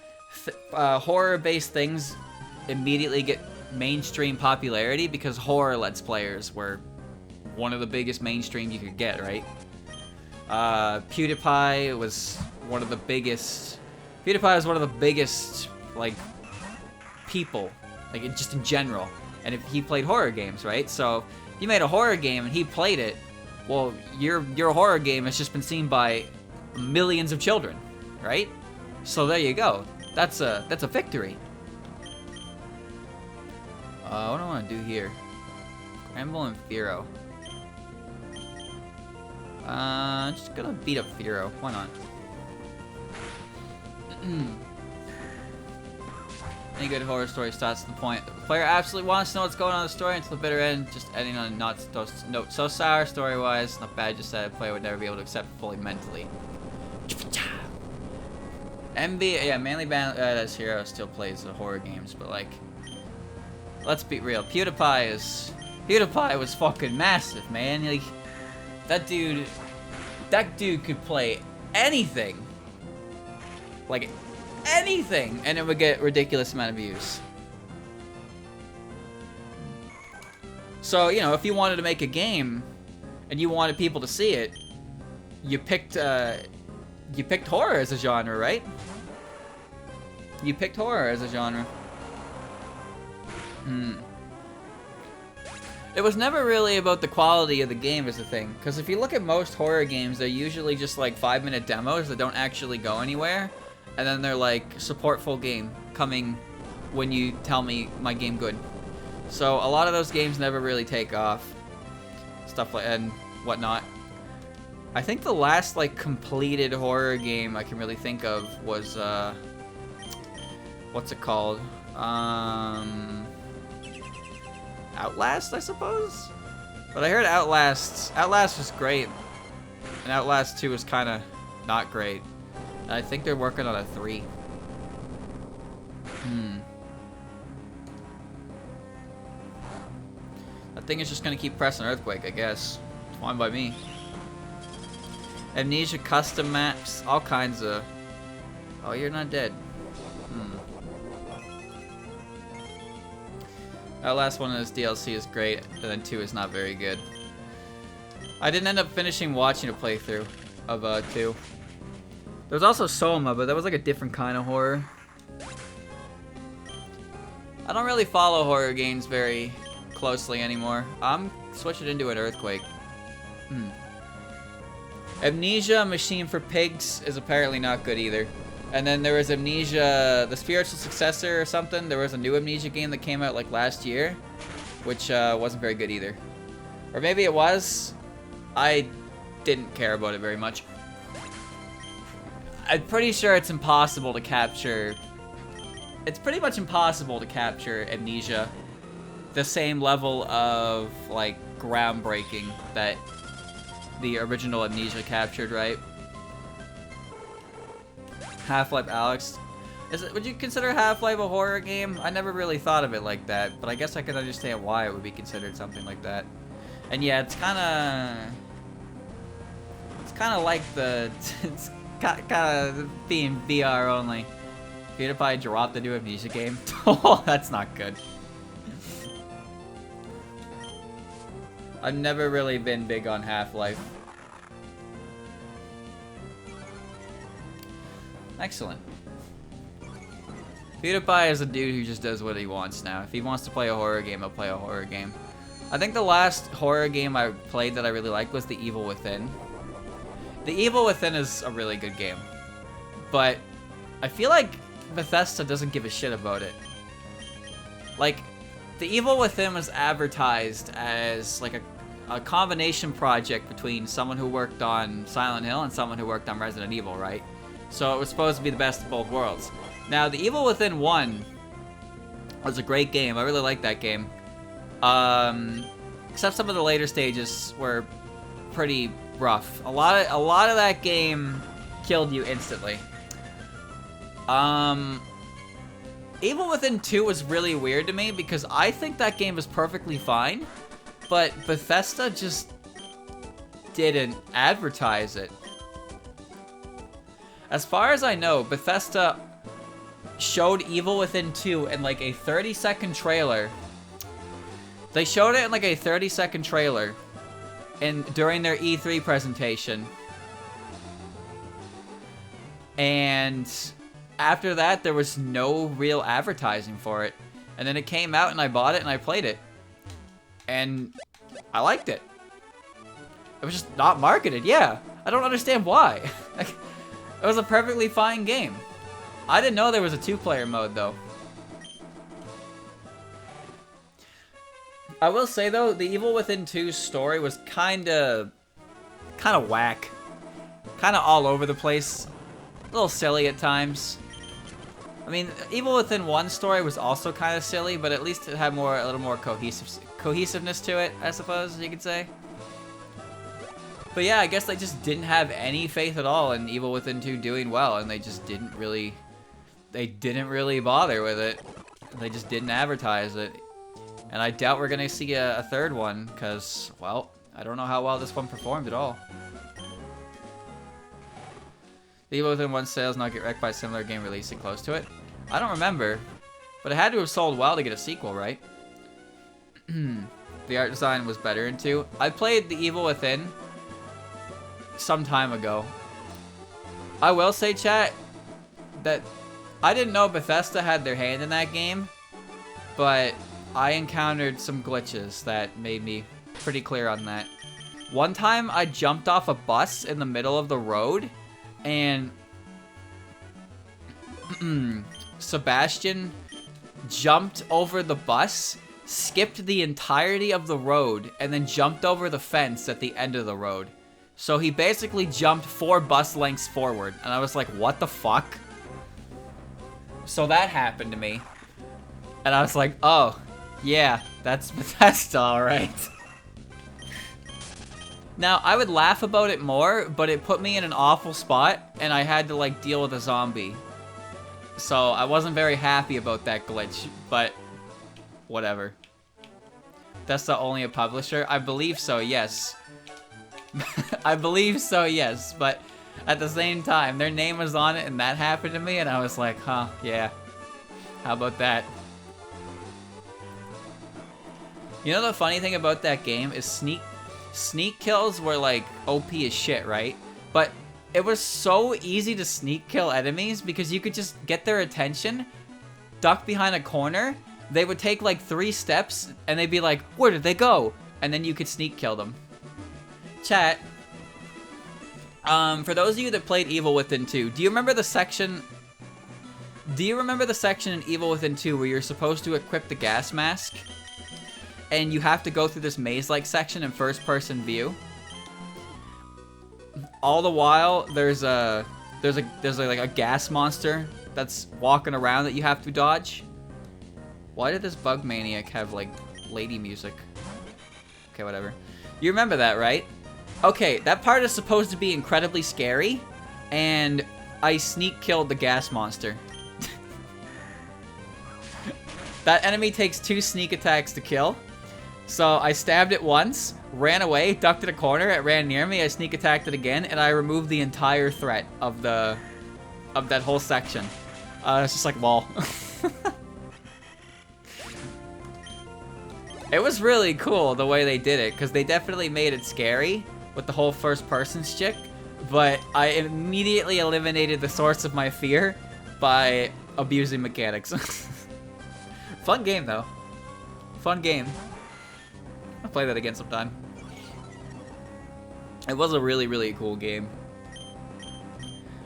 Speaker 1: horror-based things immediately get mainstream popularity because horror Let's Players were one of the biggest mainstream you could get, right? PewDiePie was one of the biggest, like, people, like, just in general, and if he played horror games, right? So, if you made a horror game and he played it, well, your horror game has just been seen by millions of children, right? So there you go. That's a victory. What do I want to do here? Scramble and Firo. I'm just gonna beat up Firo. Why not? Any good horror story starts to the point. The player absolutely wants to know what's going on in the story until the bitter end, just ending on a note so sour story-wise. Not bad, just that a player would never be able to accept fully mentally. MB, yeah, mainly as hero still plays the horror games, but like, let's be real. PewDiePie was fucking massive, man. Like, that dude could play anything. Like, anything, and it would get a ridiculous amount of views. So, you know, if you wanted to make a game and you wanted people to see it, you picked horror as a genre, right? You picked horror as a genre. It was never really about the quality of the game as a thing, because if you look at most horror games, they're usually just like 5-minute demos that don't actually go anywhere. And then they're like, support full game, coming when you tell me my game good. So a lot of those games never really take off. Stuff like, and whatnot. I think the last like completed horror game I can really think of was, what's it called? Outlast, I suppose? But I heard Outlast was great. And Outlast 2 was kind of not great. I think they're working on a 3. That thing is just gonna keep pressing Earthquake, I guess. It's fine by me. Amnesia custom maps, all kinds of... Oh, you're not dead. That last one of this DLC is great, and then 2 is not very good. I didn't end up finishing watching a playthrough of 2. There was also Soma, but that was like a different kind of horror. I don't really follow horror games very closely anymore. I'm switching into an Earthquake. Amnesia Machine for Pigs is apparently not good either. And then there was Amnesia, the spiritual successor or something. There was a new Amnesia game that came out like last year, which wasn't very good either. Or maybe it was. I didn't care about it very much. I'm pretty sure it's impossible to capture... It's pretty much impossible to capture Amnesia the same level of, like, groundbreaking that the original Amnesia captured, right? Half-Life Alyx. Would you consider Half-Life a horror game? I never really thought of it like that, but I guess I can understand why it would be considered something like that. And yeah, it's kind of like the... It's kind of being VR only. PewDiePie dropped the new Amnesia game. Oh, that's not good. I've never really been big on Half-Life. Excellent. PewDiePie is a dude who just does what he wants now. If he wants to play a horror game, he'll play a horror game. I think the last horror game I played that I really liked was The Evil Within. The Evil Within is a really good game. But I feel like Bethesda doesn't give a shit about it. Like, The Evil Within was advertised as like a combination project between someone who worked on Silent Hill and someone who worked on Resident Evil, right? So it was supposed to be the best of both worlds. Now, The Evil Within 1 was a great game. I really liked that game. Except some of the later stages were pretty rough. A lot of that game killed you instantly. Evil Within 2 was really weird to me because I think that game was perfectly fine, but Bethesda just didn't advertise it. As far as I know, Bethesda showed Evil Within 2 in like a 30-second trailer. They showed it in like a 30-second trailer during their E3 presentation. And after that, there was no real advertising for it. And then it came out and I bought it and I played it. And I liked it. It was just not marketed, yeah. I don't understand why. It was a perfectly fine game. I didn't know there was a 2-player mode, though. I will say though, the Evil Within 2 story was kinda whack. Kinda all over the place. A little silly at times. I mean, Evil Within 1 story was also kind of silly, but at least it had a little more cohesiveness to it, I suppose you could say. But yeah, I guess they just didn't have any faith at all in Evil Within 2 doing well, and they just didn't really bother with it. They just didn't advertise it. And I doubt we're gonna see a third one, because, well, I don't know how well this one performed at all. The Evil Within 1 sales not get wrecked by a similar game releasing close to it. I don't remember, but it had to have sold well to get a sequel, right? The art design was better in 2. I played The Evil Within some time ago. I will say, chat, that I didn't know Bethesda had their hand in that game, but I encountered some glitches that made me pretty clear on that. One time, I jumped off a bus in the middle of the road, and Sebastian jumped over the bus, skipped the entirety of the road, and then jumped over the fence at the end of the road. So he basically jumped 4 bus lengths forward, and I was like, what the fuck? So that happened to me, and I was like, oh, yeah, that's Bethesda, alright. Now, I would laugh about it more, but it put me in an awful spot, and I had to, like, deal with a zombie. So, I wasn't very happy about that glitch, but whatever. That's the only a publisher? I believe so, yes. I believe so, yes, but at the same time, their name was on it, and that happened to me, and I was like, huh, yeah. How about that? You know the funny thing about that game is sneak kills were like OP as shit, right? But it was so easy to sneak kill enemies because you could just get their attention, duck behind a corner, they would take like 3 steps, and they'd be like, where did they go? And then you could sneak kill them. Chat, for those of you that played Evil Within 2, do you remember the section in Evil Within 2 where you're supposed to equip the gas mask? And you have to go through this maze-like section in first-person view. All the while, there's like a gas monster that's walking around that you have to dodge. Why did this bug maniac have like lady music? Okay, whatever. You remember that, right? Okay, that part is supposed to be incredibly scary, and I sneak killed the gas monster. That enemy takes 2 sneak attacks to kill. So I stabbed it once, ran away, ducked in a corner, it ran near me, I sneak attacked it again, and I removed the entire threat of that whole section. It's just like, lol. It was really cool the way they did it, because they definitely made it scary with the whole first-person shtick, but I immediately eliminated the source of my fear by abusing mechanics. Fun game, though. Fun game. I'll play that again sometime. It was a really, really cool game.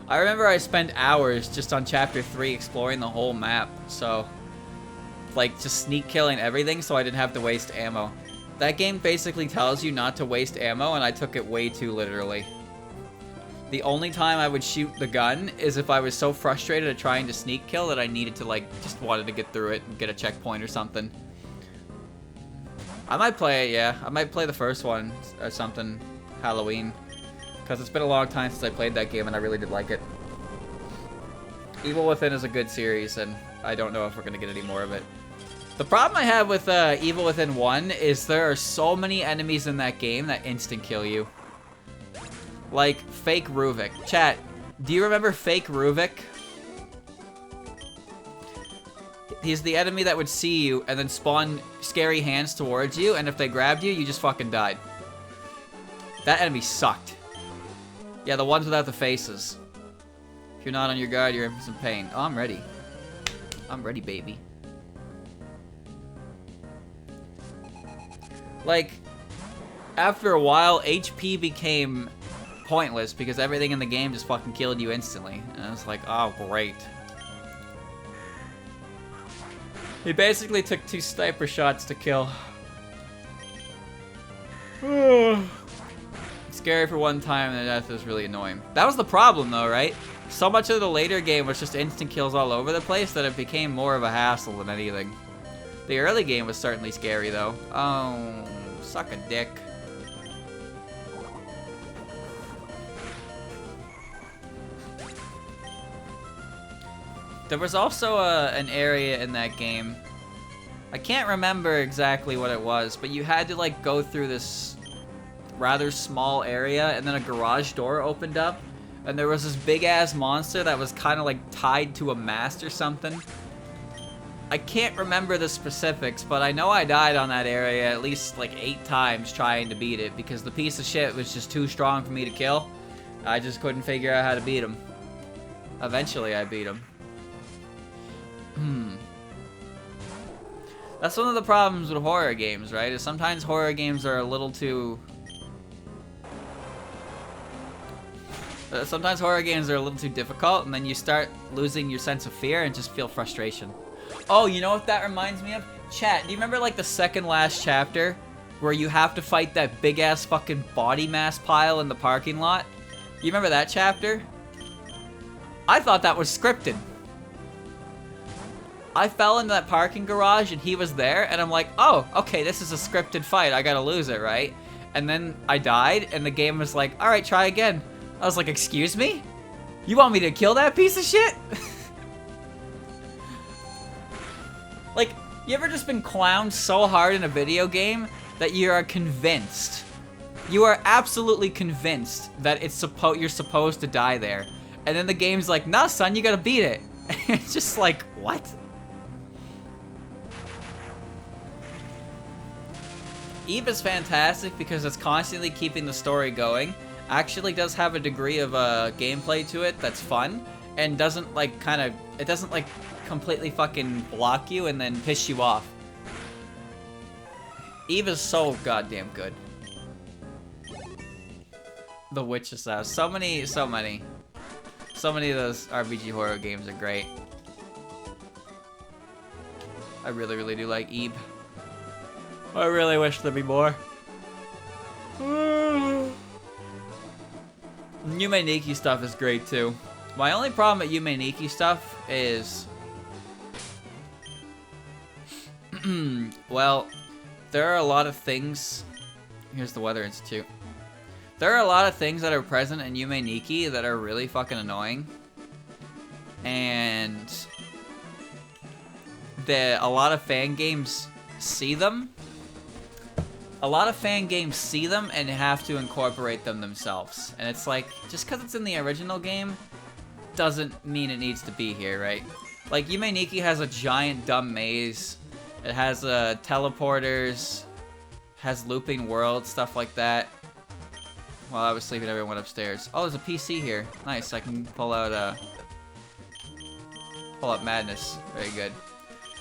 Speaker 1: I remember I spent hours just on Chapter 3 exploring the whole map, so... like, just sneak killing everything so I didn't have to waste ammo. That game basically tells you not to waste ammo, and I took it way too literally. The only time I would shoot the gun is if I was so frustrated at trying to sneak kill that I needed to, like, just wanted to get through it and get a checkpoint or something. I might play it, yeah. I might play the first one or something, Halloween. Because it's been a long time since I played that game and I really did like it. Evil Within is a good series, and I don't know if we're going to get any more of it. The problem I have with Evil Within 1 is there are so many enemies in that game that instant kill you. Like, Fake Ruvik. Chat, do you remember Fake Ruvik? He's the enemy that would see you and then spawn scary hands towards you, and if they grabbed you, you just fucking died. That enemy sucked. Yeah, the ones without the faces. If you're not on your guard, you're in some pain. Oh, I'm ready. I'm ready, baby. Like, after a while, HP became pointless because everything in the game just fucking killed you instantly. And I was like, oh, great. He basically took 2 sniper shots to kill. Scary for one time, and that was really annoying. That was the problem, though, right? So much of the later game was just instant kills all over the place that it became more of a hassle than anything. The early game was certainly scary, though. Oh, suck a dick. There was also an area in that game. I can't remember exactly what it was, but you had to like go through this rather small area, and then a garage door opened up, and there was this big ass monster that was kind of like tied to a mast or something. I can't remember the specifics, but I know I died on that area at least like 8 times trying to beat it because the piece of shit was just too strong for me to kill. I just couldn't figure out how to beat him. Eventually I beat him. That's one of the problems with horror games, right? Is sometimes horror games are a little too... Sometimes horror games are a little too difficult, and then you start losing your sense of fear and just feel frustration. Oh, you know what that reminds me of? Chat, do you remember like the second last chapter where you have to fight that big ass fucking body mass pile in the parking lot? You remember that chapter? I thought that was scripted. I fell into that parking garage and he was there, and I'm like, oh, okay, this is a scripted fight. I gotta lose it, right? And then I died, and the game was like, alright, try again. I was like, excuse me? You want me to kill that piece of shit? Like, you ever just been clowned so hard in a video game that you are convinced, you are absolutely convinced that you're supposed to die there. And then the game's like, nah, son, you gotta beat it. It's just like, what? Eve is fantastic because it's constantly keeping the story going. Actually does have a degree of gameplay to it that's fun, and doesn't like it doesn't like completely fucking block you and then piss you off. Eve is so goddamn good. The Witch's House. So many of those RPG horror games are great. I really, really do like Eve. I really wish there'd be more. Yume Nikki stuff is great too. My only problem with Yume Nikki stuff is... well, there are a lot of things... Here's the Weather Institute. There are a lot of things that are present in Yume Nikki that are really fucking annoying. And... a lot of fan games see them. A lot of fan games see them and have to incorporate them themselves. And it's like, just because it's in the original game, doesn't mean it needs to be here, right? Like, Yume Nikki has a giant dumb maze. It has teleporters, has looping worlds, stuff like that. While I was sleeping, everyone went upstairs. Oh, there's a PC here. Nice, I can pull out Madness. Very good.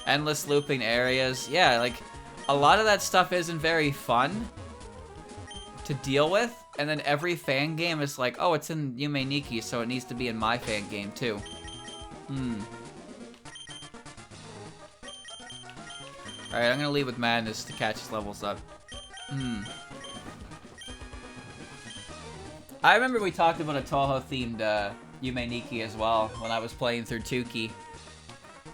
Speaker 1: Endless looping areas. Yeah, like... a lot of that stuff isn't very fun to deal with, and then every fan game is like, oh, it's in Yume Nikki, so it needs to be in my fan game too. Alright, I'm gonna leave with Madness to catch his levels up. I remember we talked about a Toho-themed Yume Nikki as well when I was playing through Tuki.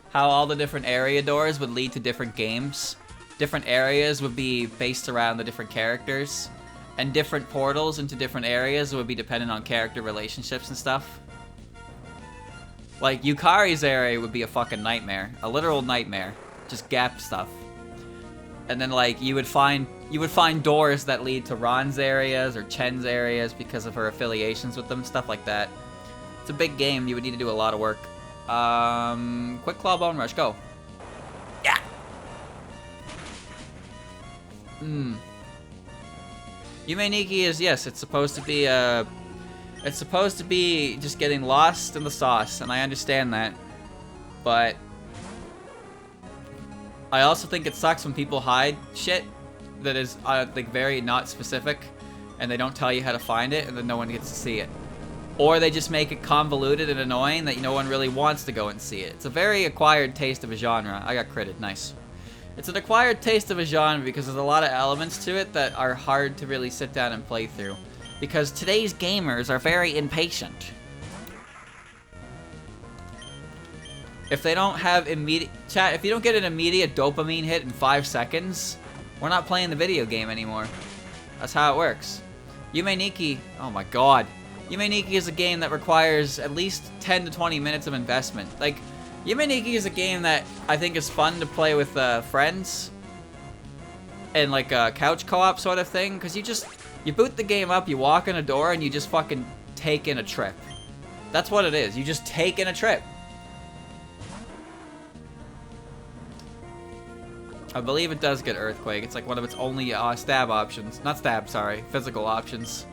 Speaker 1: How all the different area doors would lead to different games. Different areas would be based around the different characters, and different portals into different areas would be dependent on character relationships and stuff. Like, Yukari's area would be a fucking nightmare. A literal nightmare. Just gap stuff. And then, like, you would find doors that lead to Ron's areas or Chen's areas because of her affiliations with them, stuff like that. It's a big game, you would need to do a lot of work. Quick Claw Bone Rush, go. Yeah! Yume Nikki is, yes, it's supposed to be just getting lost in the sauce, and I understand that. But I also think it sucks when people hide shit that is, like, very not specific, and they don't tell you how to find it, and then no one gets to see it. Or they just make it convoluted and annoying that no one really wants to go and see it. It's a very acquired taste of a genre. I got critted, nice. It's an acquired taste of a genre because there's a lot of elements to it that are hard to really sit down and play through. Because today's gamers are very impatient. If they don't have immediate... Chat, if you don't get an immediate dopamine hit in 5 seconds, we're not playing the video game anymore. That's how it works. Yume Nikki... Oh my god. Yume Nikki is a game that requires at least 10 to 20 minutes of investment. Like, Yume Nikki is a game that I think is fun to play with friends. And like a couch co-op sort of thing. Because you boot the game up, you walk in a door, and you just fucking take in a trip. That's what it is. You just take in a trip. I believe it does get Earthquake. It's like one of its only stab options. Not stab, sorry. Physical options.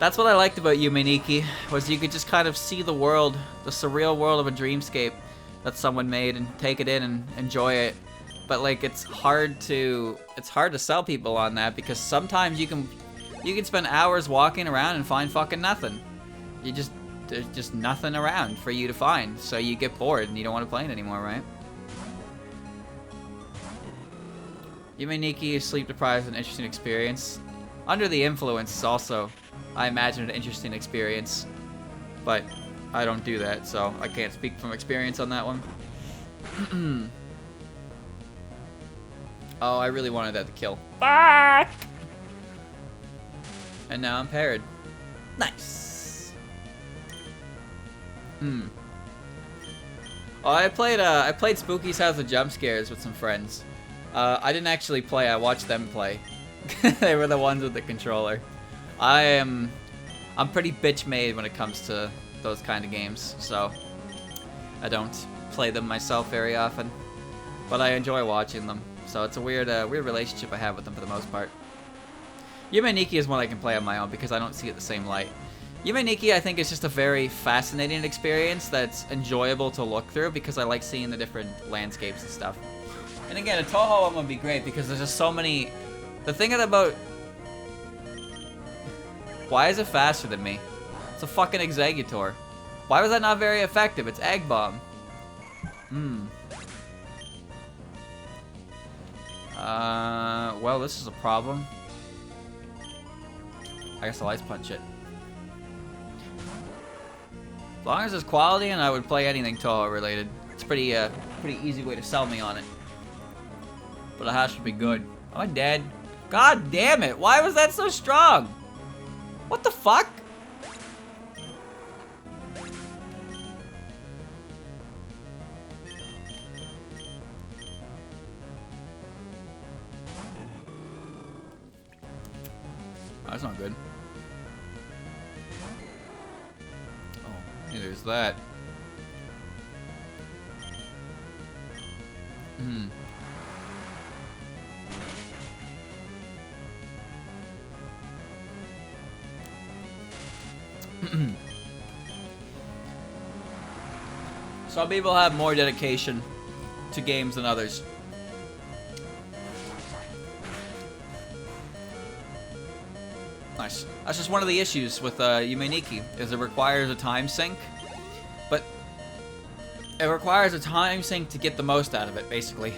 Speaker 1: That's what I liked about Yume Nikki, was you could just kind of see the world, the surreal world of a dreamscape that someone made and take it in and enjoy it. But like it's hard to sell people on that because sometimes you can spend hours walking around and find fucking nothing. There's just nothing around for you to find, so you get bored and you don't want to play it anymore, right? Yume Nikki is sleep deprived, an interesting experience. Under the influence is also, I imagine, an interesting experience. But I don't do that, so I can't speak from experience on that one. Oh, I really wanted that to kill. Fuck! And now I'm paired. Nice. Oh, I played Spooky's House of Jump Scares with some friends. I didn't actually play, I watched them play. They were the ones with the controller. I'm pretty bitch-made when it comes to those kind of games, so I don't play them myself very often. But I enjoy watching them, so it's a weird relationship I have with them for the most part. Yume Nikki is one I can play on my own because I don't see it the same light. Yume Nikki, I think, is just a very fascinating experience that's enjoyable to look through because I like seeing the different landscapes and stuff. And again, a Toho one would be great because there's just so many... The thing about... Why is it faster than me? It's a fucking Executor. Why was that not very effective? It's Egg Bomb. Well, this is a problem. I guess I'll Ice Punch it. As long as it's quality, and I would play anything Toho related. It's pretty easy way to sell me on it. But it has to be good. Am I dead? God damn it! Why was that so strong? What the fuck? Oh, that's not good. Oh, yeah, there's that. Some people have more dedication to games than others. Nice. That's just one of the issues with Yume Nikki, is it requires a time sink, but it requires a time sink to get the most out of it, basically.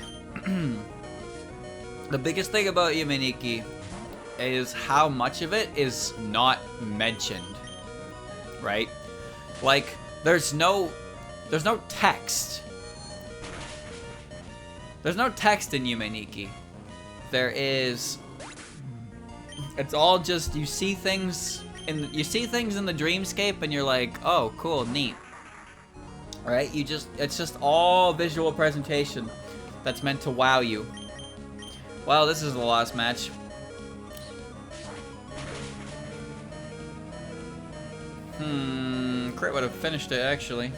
Speaker 1: The biggest thing about Yume Nikki is how much of it is not mentioned, right? Like, there's no text. There's no text in Yume Nikki. There is... It's all just, you see things in the dreamscape and you're like, oh, cool, neat. Right? It's just all visual presentation that's meant to wow you. Well, this is the last match. Crit would have finished it, actually.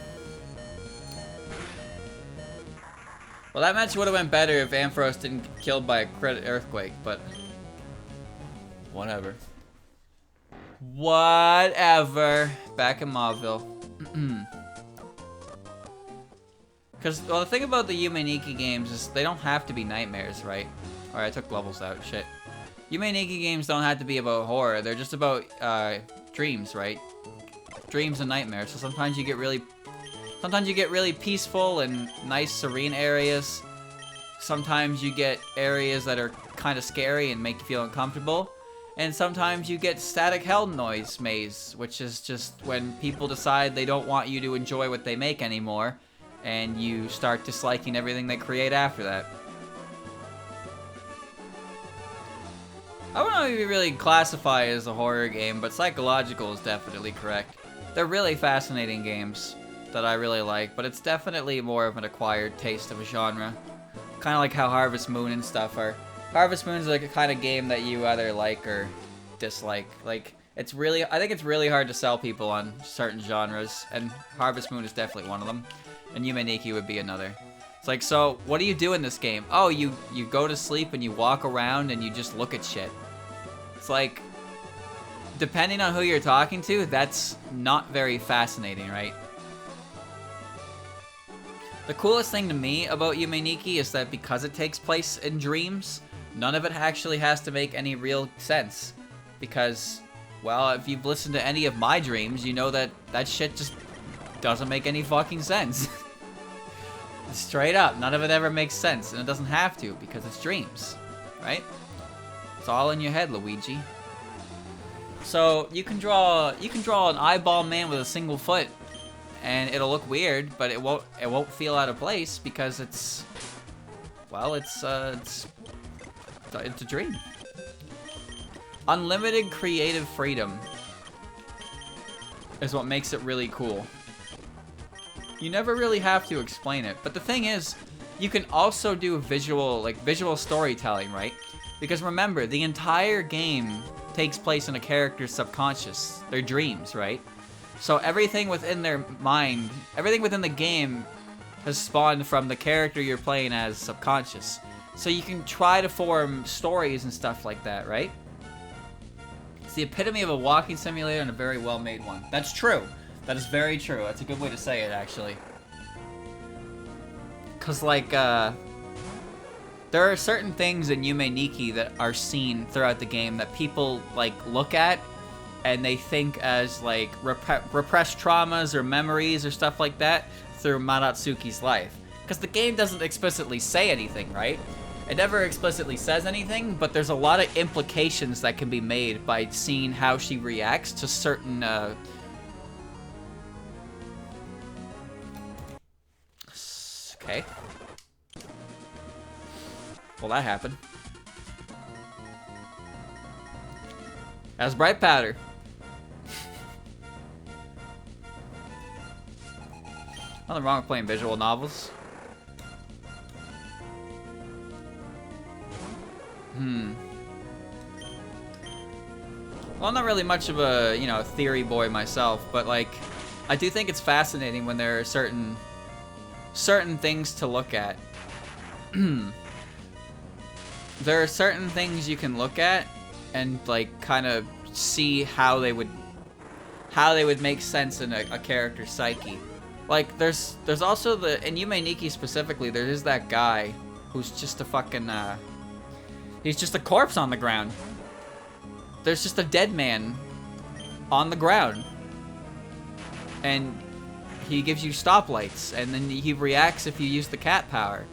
Speaker 1: Well, that match would have went better if Ampharos didn't get killed by a crit earthquake, but... Whatever. Whatever. Back in Mauville. Because, well, the thing about the Yume Nikki games is they don't have to be nightmares, right? Alright, I took levels out. Shit. Yume Nikki games don't have to be about horror. They're just about dreams, right? Dreams and nightmares. So sometimes you get really peaceful and nice, serene areas. Sometimes you get areas that are kind of scary and make you feel uncomfortable. And sometimes you get static hell noise maze, which is just when people decide they don't want you to enjoy what they make anymore, and you start disliking everything they create after that. I don't know if you really classify it as a horror game, but psychological is definitely correct. They're really fascinating games that I really like, but it's definitely more of an acquired taste of a genre. Kind of like how Harvest Moon and stuff are. Harvest Moon's like a kind of game that you either like or dislike. Like, it's really, I think it's really hard to sell people on certain genres, and Harvest Moon is definitely one of them, and Yume Nikki would be another. It's like, so, what do you do in this game? Oh, you go to sleep and you walk around and you just look at shit. It's like, depending on who you're talking to, that's not very fascinating, right? The coolest thing to me about Yume Nikki is that because it takes place in dreams, none of it actually has to make any real sense. Because, well, if you've listened to any of my dreams, you know that that shit just doesn't make any fucking sense. Straight up, none of it ever makes sense, and it doesn't have to, because it's dreams, right? It's all in your head, Luigi. So, you can draw an eyeball man with a single foot, and it'll look weird, but it won't feel out of place because it's, well, it's a dream. Unlimited creative freedom is what makes it really cool. You never really have to explain it, but the thing is, you can also do visual storytelling, right? Because remember, the entire game takes place in a character's subconscious, their dreams, right? So everything within their mind, everything within the game has spawned from the character you're playing as subconscious. So you can try to form stories and stuff like that, right? It's the epitome of a walking simulator and a very well-made one. That's true. That is very true. That's a good way to say it, actually. Because, like, there are certain things in Yume Nikki that are seen throughout the game that people, like, look at and they think as, like, repressed traumas or memories or stuff like that through Maratsuki's life. Because the game doesn't explicitly say anything, right? It never explicitly says anything, but there's a lot of implications that can be made by seeing how she reacts to certain, Okay. Well, that happened. That's bright powder. Nothing wrong with playing visual novels. Well, I'm not really much of a, you know, theory boy myself, but, like, I do think it's fascinating when there are certain things to look at. There are certain things you can look at and, like, kind of see how they would make sense in a character's psyche. Like, there's also in Yume Nikki specifically, there is that guy who's just a fucking, he's just a corpse on the ground. There's just a dead man on the ground. And he gives you stoplights, and then he reacts if you use the cat power.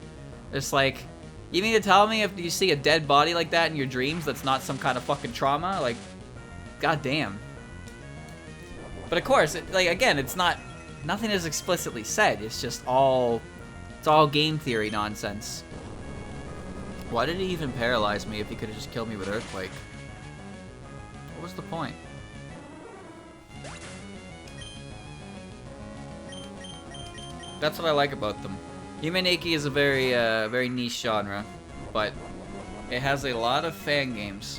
Speaker 1: It's like, you mean to tell me if you see a dead body like that in your dreams, that's not some kind of fucking trauma? Like, goddamn. But of course, again, it's not, nothing is explicitly said. It's just all, it's all game theory nonsense. Why did he even paralyze me if he could have just killed me with Earthquake? What was the point? That's what I like about them. Yume Nikki is a very niche genre, but it has a lot of fan games.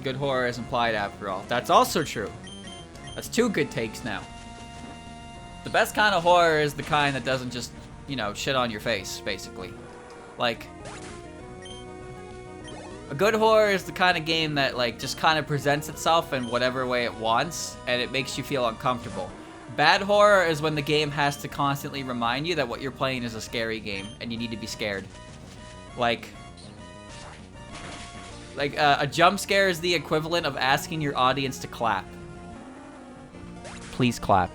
Speaker 1: Good horror is implied after all. That's also true. That's two good takes now. The best kind of horror is the kind that doesn't just, you know, shit on your face, basically. Like, a good horror is the kind of game that, like, just kind of presents itself in whatever way it wants, and it makes you feel uncomfortable. Bad horror is when the game has to constantly remind you that what you're playing is a scary game, and you need to be scared. Like a jump scare is the equivalent of asking your audience to clap. Please clap.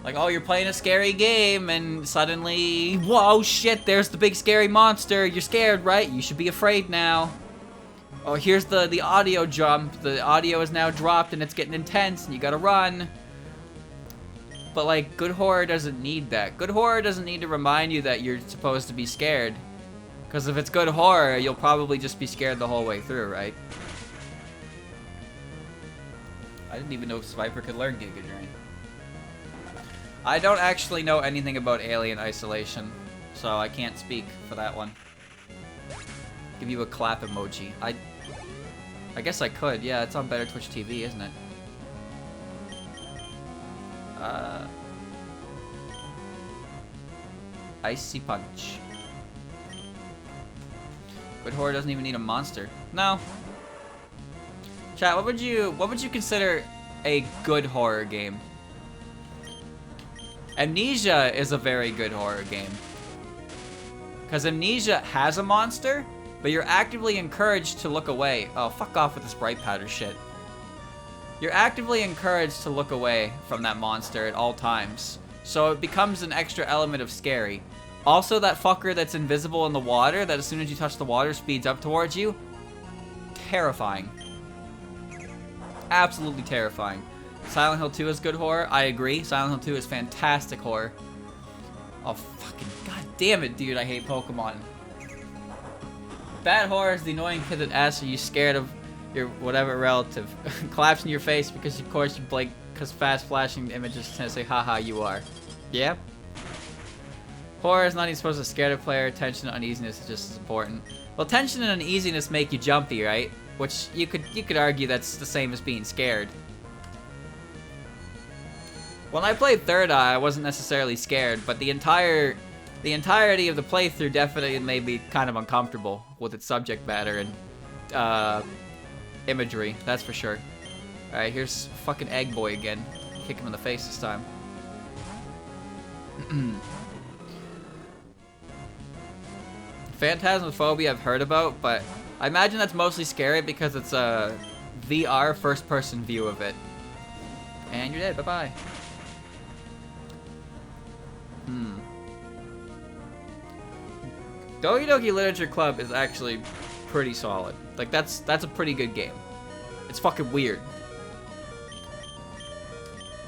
Speaker 1: Like, oh, you're playing a scary game, and suddenly, whoa, shit, there's the big scary monster. You're scared, right? You should be afraid now. Oh, here's the audio jump. The audio is now dropped, and it's getting intense, and you gotta run. But, like, good horror doesn't need that. Good horror doesn't need to remind you that you're supposed to be scared. Because if it's good horror, you'll probably just be scared the whole way through, right? I didn't even know Viper could learn Giga Drain. I don't actually know anything about Alien Isolation, so I can't speak for that one. Give you a clap emoji. I guess I could. Yeah, it's on Better Twitch TV, isn't it? Icy Punch. Good horror doesn't even need a monster. No. Chat, what would you consider a good horror game? Amnesia is a very good horror game. Because Amnesia has a monster, but you're actively encouraged to look away. Oh, fuck off with this bright powder shit. You're actively encouraged to look away from that monster at all times. So it becomes an extra element of scary. Also, that fucker that's invisible in the water, that as soon as you touch the water speeds up towards you. Terrifying. Absolutely terrifying. Silent Hill 2 is good horror. I agree. Silent Hill 2 is fantastic horror. Oh, fucking god damn it, dude. I hate Pokemon. Bad horror is the annoying kid that asks, are you scared of your whatever relative? Claps in your face because, of course, you blink because fast flashing images tend to say, haha, you are. Yeah? Horror is not even supposed to scare the player. Tension and uneasiness is just as important. Well, tension and uneasiness make you jumpy, right? Which you could argue that's the same as being scared. When I played Third Eye, I wasn't necessarily scared, but the entirety of the playthrough definitely made me kind of uncomfortable with its subject matter and imagery. That's for sure. All right, here's fucking Egg Boy again. Kick him in the face this time. Phantasmophobia I've heard about, but I imagine that's mostly scary because it's a VR first-person view of it. And you're dead. Bye-bye. Doki Doki Literature Club is actually pretty solid. Like, that's a pretty good game. It's fucking weird.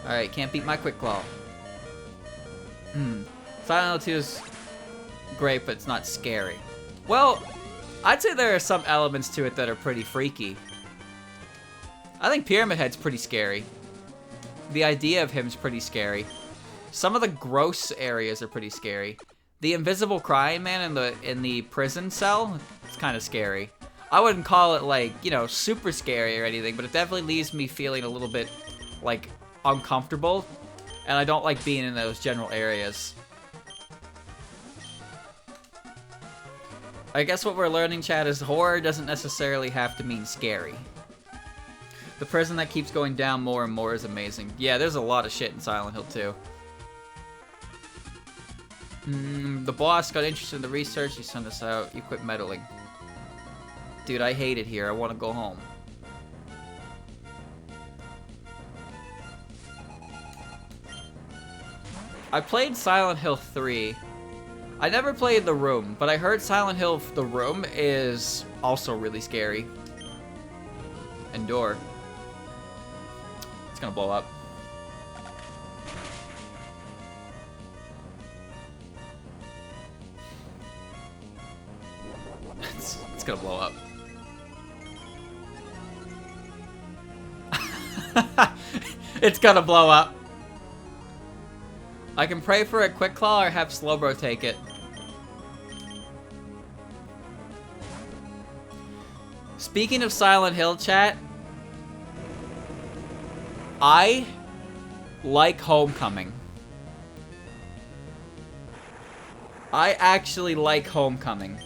Speaker 1: Alright, can't beat my Quick Claw. Silent Hill 2 is great, but it's not scary. Well, I'd say there are some elements to it that are pretty freaky. I think Pyramid Head's pretty scary. The idea of him's pretty scary. Some of the gross areas are pretty scary. The invisible crying man in the prison cell, it's kind of scary. I wouldn't call it, like, you know, super scary or anything, but it definitely leaves me feeling a little bit, like, uncomfortable. And I don't like being in those general areas. I guess what we're learning, chat, is horror doesn't necessarily have to mean scary. The prison that keeps going down more and more is amazing. Yeah, there's a lot of shit in Silent Hill 2. The boss got interested in the research, he sent us out, you quit meddling. Dude, I hate it here, I want to go home. I played Silent Hill 3. I never played The Room, but I heard Silent Hill The Room is also really scary. Endure. It's gonna blow up. It's gonna blow up. It's gonna blow up. I can pray for a Quick Claw or have Slowbro take it. Speaking of Silent Hill, chat, I like Homecoming. I actually like Homecoming.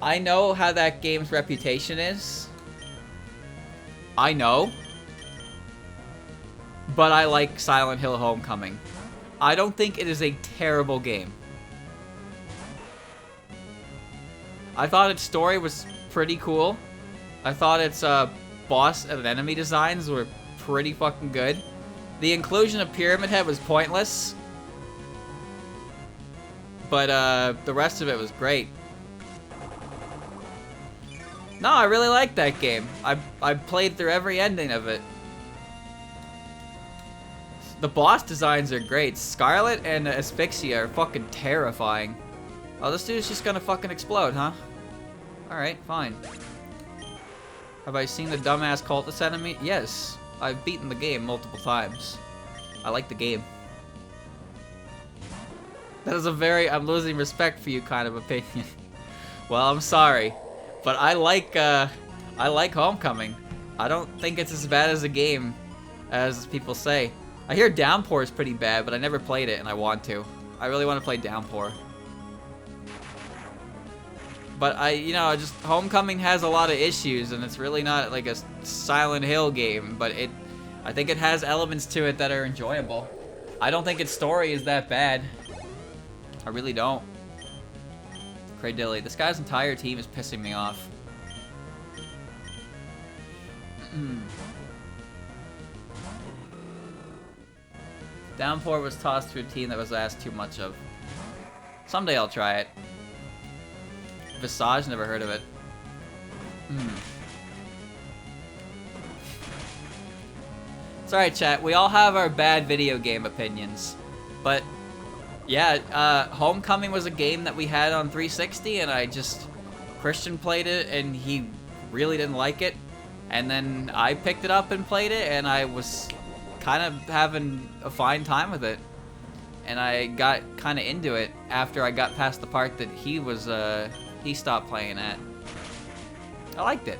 Speaker 1: I know how that game's reputation is. I know. But I like Silent Hill Homecoming. I don't think it is a terrible game. I thought its story was pretty cool. I thought its boss and enemy designs were pretty fucking good. The inclusion of Pyramid Head was pointless, but the rest of it was great. No, I really like that game. I played through every ending of it. The boss designs are great. Scarlet and Asphyxia are fucking terrifying. Oh, this dude's just gonna fucking explode, huh? Alright, fine. Have I seen the dumbass cultist enemy? Yes. I've beaten the game multiple times. I like the game. That is a very I'm losing respect for you kind of opinion. Well, I'm sorry. But I like Homecoming. I don't think it's as bad as a game as people say. I hear Downpour is pretty bad, but I never played it and I want to. I really want to play Downpour. But just Homecoming has a lot of issues, and it's really not like a Silent Hill game, but I think it has elements to it that are enjoyable. I don't think its story is that bad. I really don't. Craydilly, this guy's entire team is pissing me off. Downpour was tossed to a team that was asked too much of. Someday I'll try it. Visage, never heard of it. It's alright, chat. We all have our bad video game opinions. But, yeah, Homecoming was a game that we had on 360, and Christian played it, and he really didn't like it. And then I picked it up and played it, and I was kind of having a fine time with it. And I got kind of into it after I got past the part that he stopped playing at. I liked it.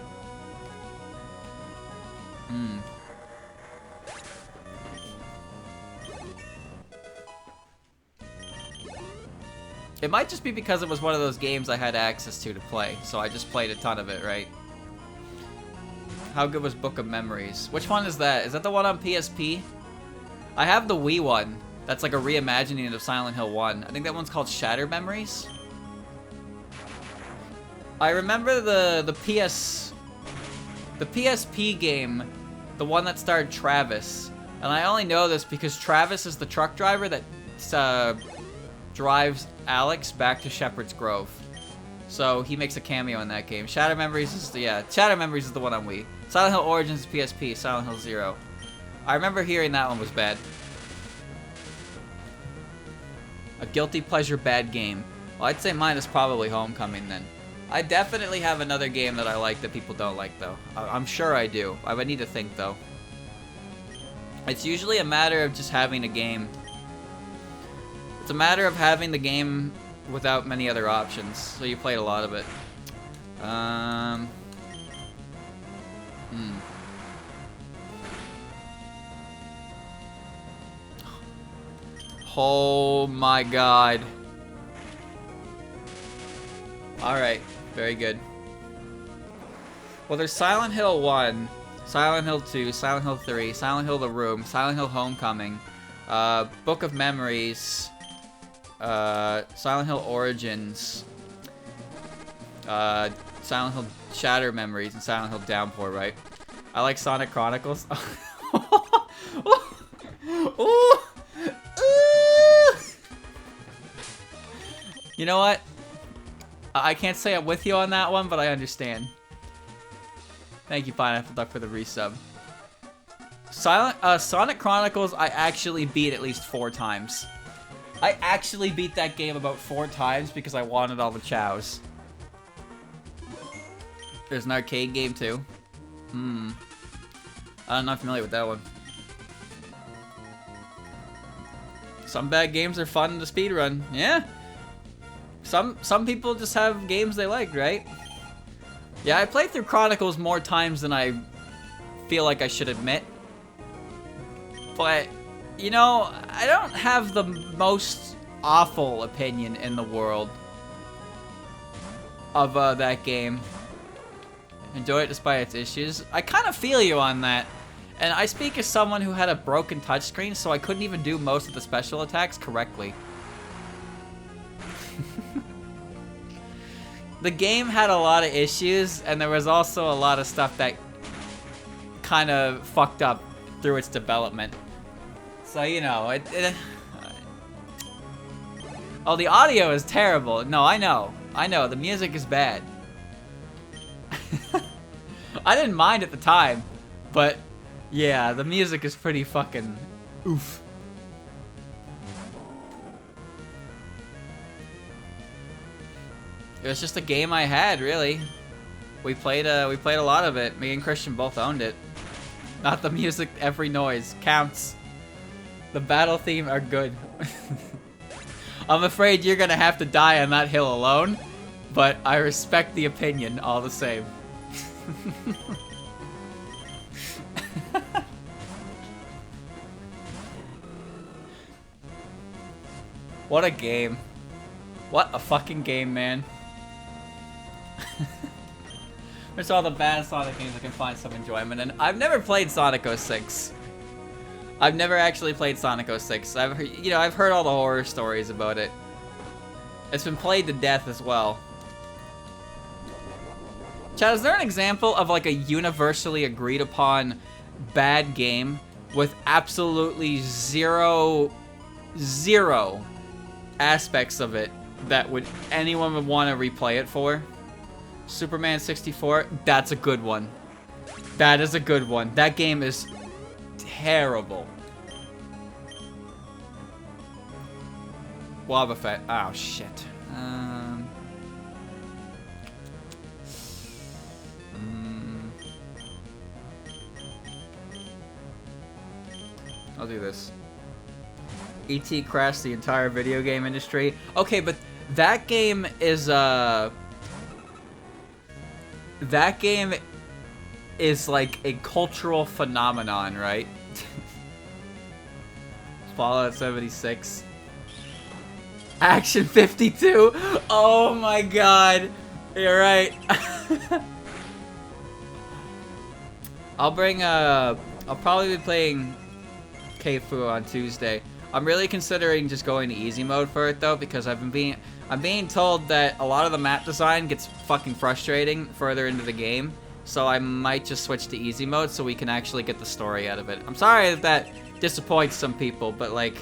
Speaker 1: It might just be because it was one of those games I had access to play, so I just played a ton of it, right? How good was Book of Memories? Which one is that? Is that the one on PSP? I have the Wii one. That's like a reimagining of Silent Hill 1. I think that one's called Shattered Memories. I remember the PSP game, the one that starred Travis. And I only know this because Travis is the truck driver that drives Alex back to Shepherd's Grove. So he makes a cameo in that game. Shattered Memories is Shattered Memories is the one on Wii. Silent Hill Origins is PSP, Silent Hill 0. I remember hearing that one was bad. A guilty pleasure bad game. Well, I'd say mine is probably Homecoming then. I definitely have another game that I like that people don't like though. I'm sure I do. I would need to think though. It's usually a matter of just having a game. It's a matter of having the game without many other options. So you played a lot of it. Oh my god. Alright, very good. Well, there's Silent Hill 1, Silent Hill 2, Silent Hill 3, Silent Hill The Room, Silent Hill Homecoming, Book of Memories, Silent Hill Origins, Silent Hill Shattered Memories, and Silent Hill Downpour, right? I like Sonic Chronicles. Ooh. You know what? I can't say I'm with you on that one, but I understand. Thank you, Pineapple Duck, for the resub. Sonic Chronicles, I actually beat at least 4 times. I actually beat that game about 4 times because I wanted all the chows. There's an arcade game, too. I'm not familiar with that one. Some bad games are fun to speedrun. Yeah. Some people just have games they like, right? Yeah, I played through Chronicles more times than I feel like I should admit. But, you know, I don't have the most awful opinion in the world of that game. Enjoy it despite its issues. I kind of feel you on that. And I speak as someone who had a broken touchscreen, so I couldn't even do most of the special attacks correctly. The game had a lot of issues, and there was also a lot of stuff that kind of fucked up through its development. So, you know, oh, the audio is terrible. No, I know. I know. The music is bad. I didn't mind at the time, but yeah, the music is pretty fucking oof. It was just a game I had, really. We played a lot of it. Me and Christian both owned it. Not the music, every noise counts. The battle theme are good. I'm afraid you're gonna have to die on that hill alone, but I respect the opinion all the same. What a game. What a fucking game, man. There's all the bad Sonic games I can find some enjoyment in. I've never played Sonic 06. I've never actually played Sonic 06. I've heard all the horror stories about it. It's been played to death as well. Chad, is there an example of like a universally agreed upon bad game with absolutely zero aspects of it that anyone would want to replay it for? Superman 64, that's a good one. That is a good one. That game is terrible. Lava Fett. Oh, shit. I'll do this. E.T. crashed the entire video game industry. Okay, but that game is, that game is like a cultural phenomenon, right? Fallout 76. Action 52. Oh my god. You're right. I'll probably be playing Keifu on Tuesday. I'm really considering just going to easy mode for it though, because I'm being told that a lot of the map design gets fucking frustrating further into the game. So I might just switch to easy mode so we can actually get the story out of it. I'm sorry that disappoints some people, but like,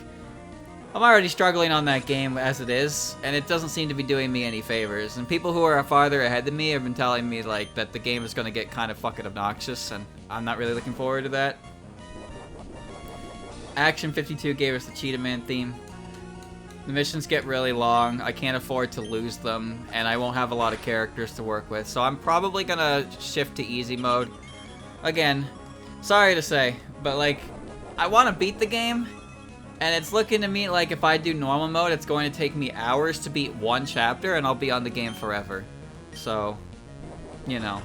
Speaker 1: I'm already struggling on that game as it is, and it doesn't seem to be doing me any favors. And people who are farther ahead than me have been telling me like that the game is going to get kind of fucking obnoxious, and I'm not really looking forward to that. Action 52 gave us the Cheetah Man theme. The missions get really long, I can't afford to lose them, and I won't have a lot of characters to work with, so I'm probably gonna shift to easy mode. Again, sorry to say, but like, I want to beat the game, and it's looking to me like if I do normal mode, it's going to take me hours to beat one chapter, and I'll be on the game forever. So, you know.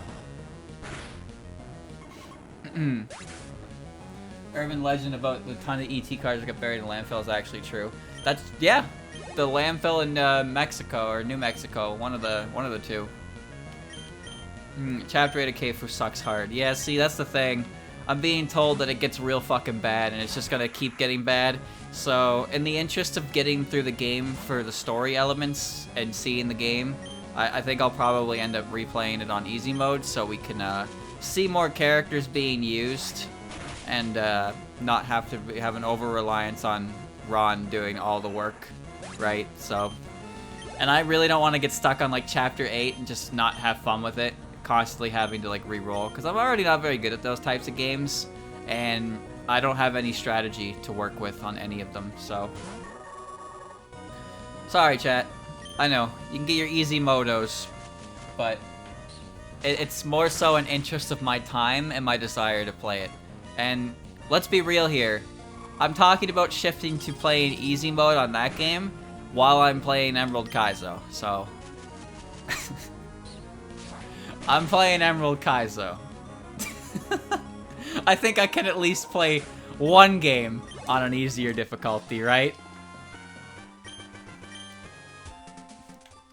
Speaker 1: Urban legend about the ton of ET cars that got buried in landfill is actually true. That's, yeah, the landfill in Mexico or New Mexico, one of the two. Chapter 8 of Keifu sucks hard. Yeah, see, that's the thing. I'm being told that it gets real fucking bad, and it's just gonna keep getting bad. So, in the interest of getting through the game for the story elements and seeing the game, I think I'll probably end up replaying it on easy mode so we can see more characters being used and not have to have an over-reliance on Ron doing all the work, right? So, and I really don't want to get stuck on like Chapter 8 and just not have fun with it, constantly having to like re-roll, because I'm already not very good at those types of games, and I don't have any strategy to work with on any of them, so. Sorry, chat. I know, you can get your easy modos, but it's more so an interest of my time and my desire to play it. And let's be real here. I'm talking about shifting to playing easy mode on that game while I'm playing Emerald Kaizo, so. I'm playing Emerald Kaizo. I think I can at least play one game on an easier difficulty, right?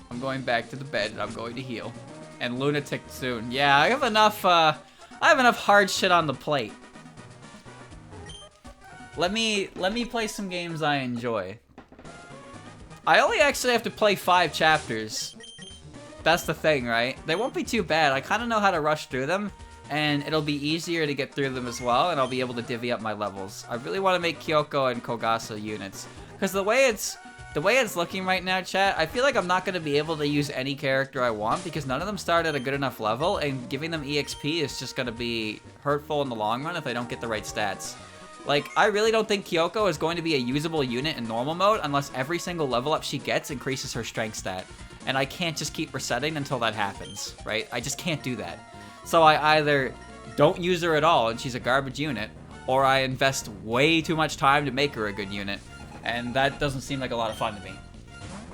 Speaker 1: I'm going back to the bed and I'm going to heal. And lunatic soon. Yeah, I have enough hard shit on the plate. Let me play some games I enjoy. I only actually have to play 5 chapters. That's the thing, right? They won't be too bad. I kind of know how to rush through them. and it'll be easier to get through them as well, and I'll be able to divvy up my levels. I really want to make Kyoko and Kogaso units, because the way it's looking right now, chat, I feel like I'm not going to be able to use any character I want because none of them start at a good enough level, and giving them EXP is just going to be hurtful in the long run if I don't get the right stats. Like, I really don't think Kyoko is going to be a usable unit in normal mode unless every single level up she gets increases her strength stat. And I can't just keep resetting until that happens, right? I just can't do that. So I either don't use her at all and she's a garbage unit, or I invest way too much time to make her a good unit. And that doesn't seem like a lot of fun to me.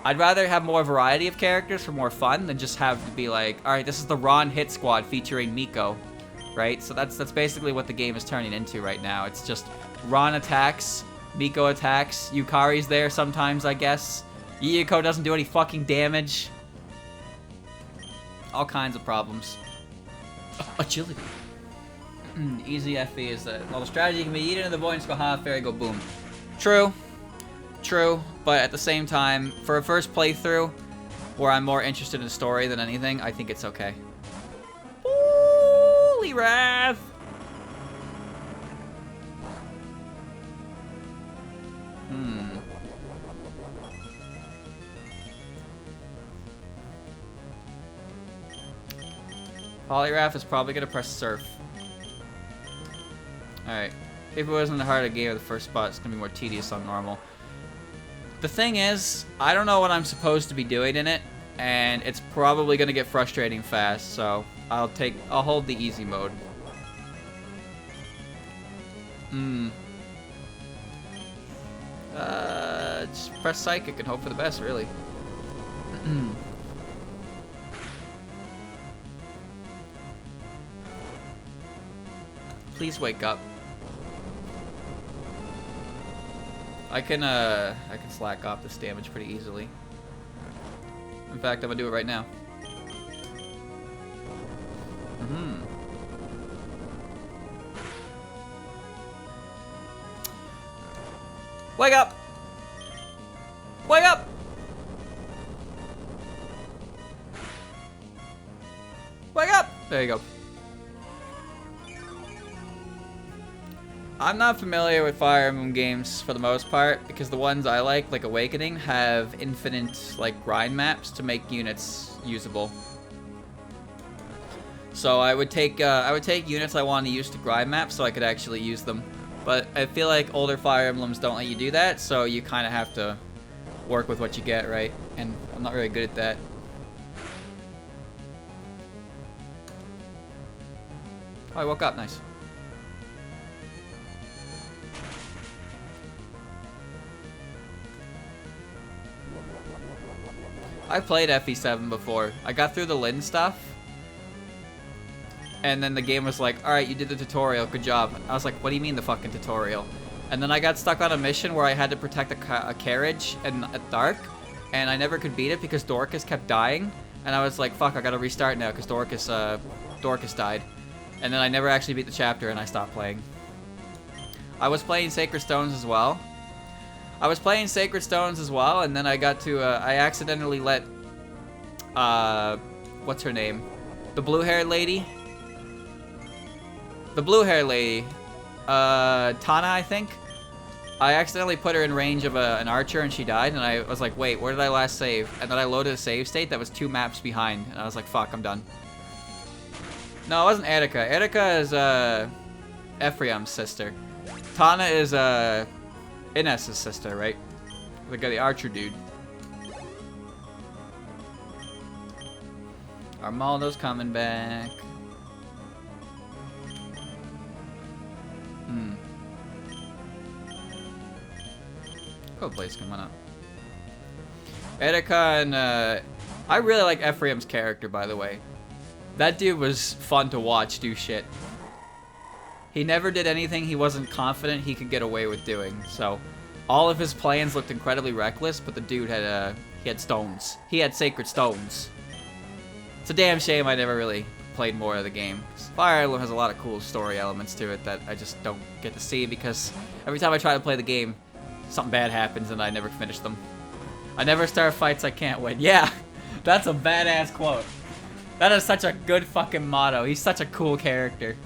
Speaker 1: I'd rather have more variety of characters for more fun than just have to be like, alright, this is the Ron hit squad featuring Miko, right? So that's basically what the game is turning into right now. It's just Ron attacks, Miko attacks, Yukari's there sometimes, I guess. Yuyuko doesn't do any fucking damage. All kinds of problems. Agility. Easy FE is that all the strategy can be eaten in the void and go ha, fairy go boom. True. True, but at the same time, for a first playthrough, where I'm more interested in story than anything, I think it's okay. Holy wrath! Polyrath is probably gonna press Surf. Alright. If it wasn't the heart of the game of the first spot, it's gonna be more tedious on normal. The thing is, I don't know what I'm supposed to be doing in it, and it's probably gonna get frustrating fast, so I'll hold the easy mode. Just press Psychic and hope for the best, really. Please wake up. I can slack off this damage pretty easily. In fact, I'm gonna do it right now. Wake up! Wake up! Wake up! There you go. I'm not familiar with Fire Emblem games for the most part, because the ones I like Awakening, have infinite, grind maps to make units usable. So I would take units I want to use to grind maps so I could actually use them. But I feel like older Fire Emblems don't let you do that, so you kind of have to work with what you get, right? And I'm not really good at that. Oh, I woke up, nice. I played FE7 before. I got through the Lin stuff, and then the game was like, alright, you did the tutorial, good job. I was like, what do you mean the fucking tutorial? And then I got stuck on a mission where I had to protect a carriage at dark, and I never could beat it because Dorcas kept dying, and I was like, fuck, I gotta restart now because Dorcas died. And then I never actually beat the chapter, and I stopped playing. I was playing Sacred Stones as well. And then I got to, I accidentally let, what's her name? The blue-haired lady? Tana, I think? I accidentally put her in range of an archer and she died, and I was like, wait, where did I last save? And then I loaded a save state that was 2 maps behind, and I was like, fuck, I'm done. No, it wasn't Etika. Etika is, Ephraim's sister. Tana is, Inez's sister, right? The archer dude. Armaldo's coming back. Code Blaze coming up. Etika and, I really like Ephraim's character, by the way. That dude was fun to watch do shit. He never did anything he wasn't confident he could get away with doing, so all of his plans looked incredibly reckless, but the dude had, he had stones. He had sacred stones. It's a damn shame I never really played more of the game. Fire Emblem has a lot of cool story elements to it that I just don't get to see because every time I try to play the game, something bad happens and I never finish them. I never start fights I can't win. Yeah, that's a badass quote. That is such a good fucking motto. He's such a cool character.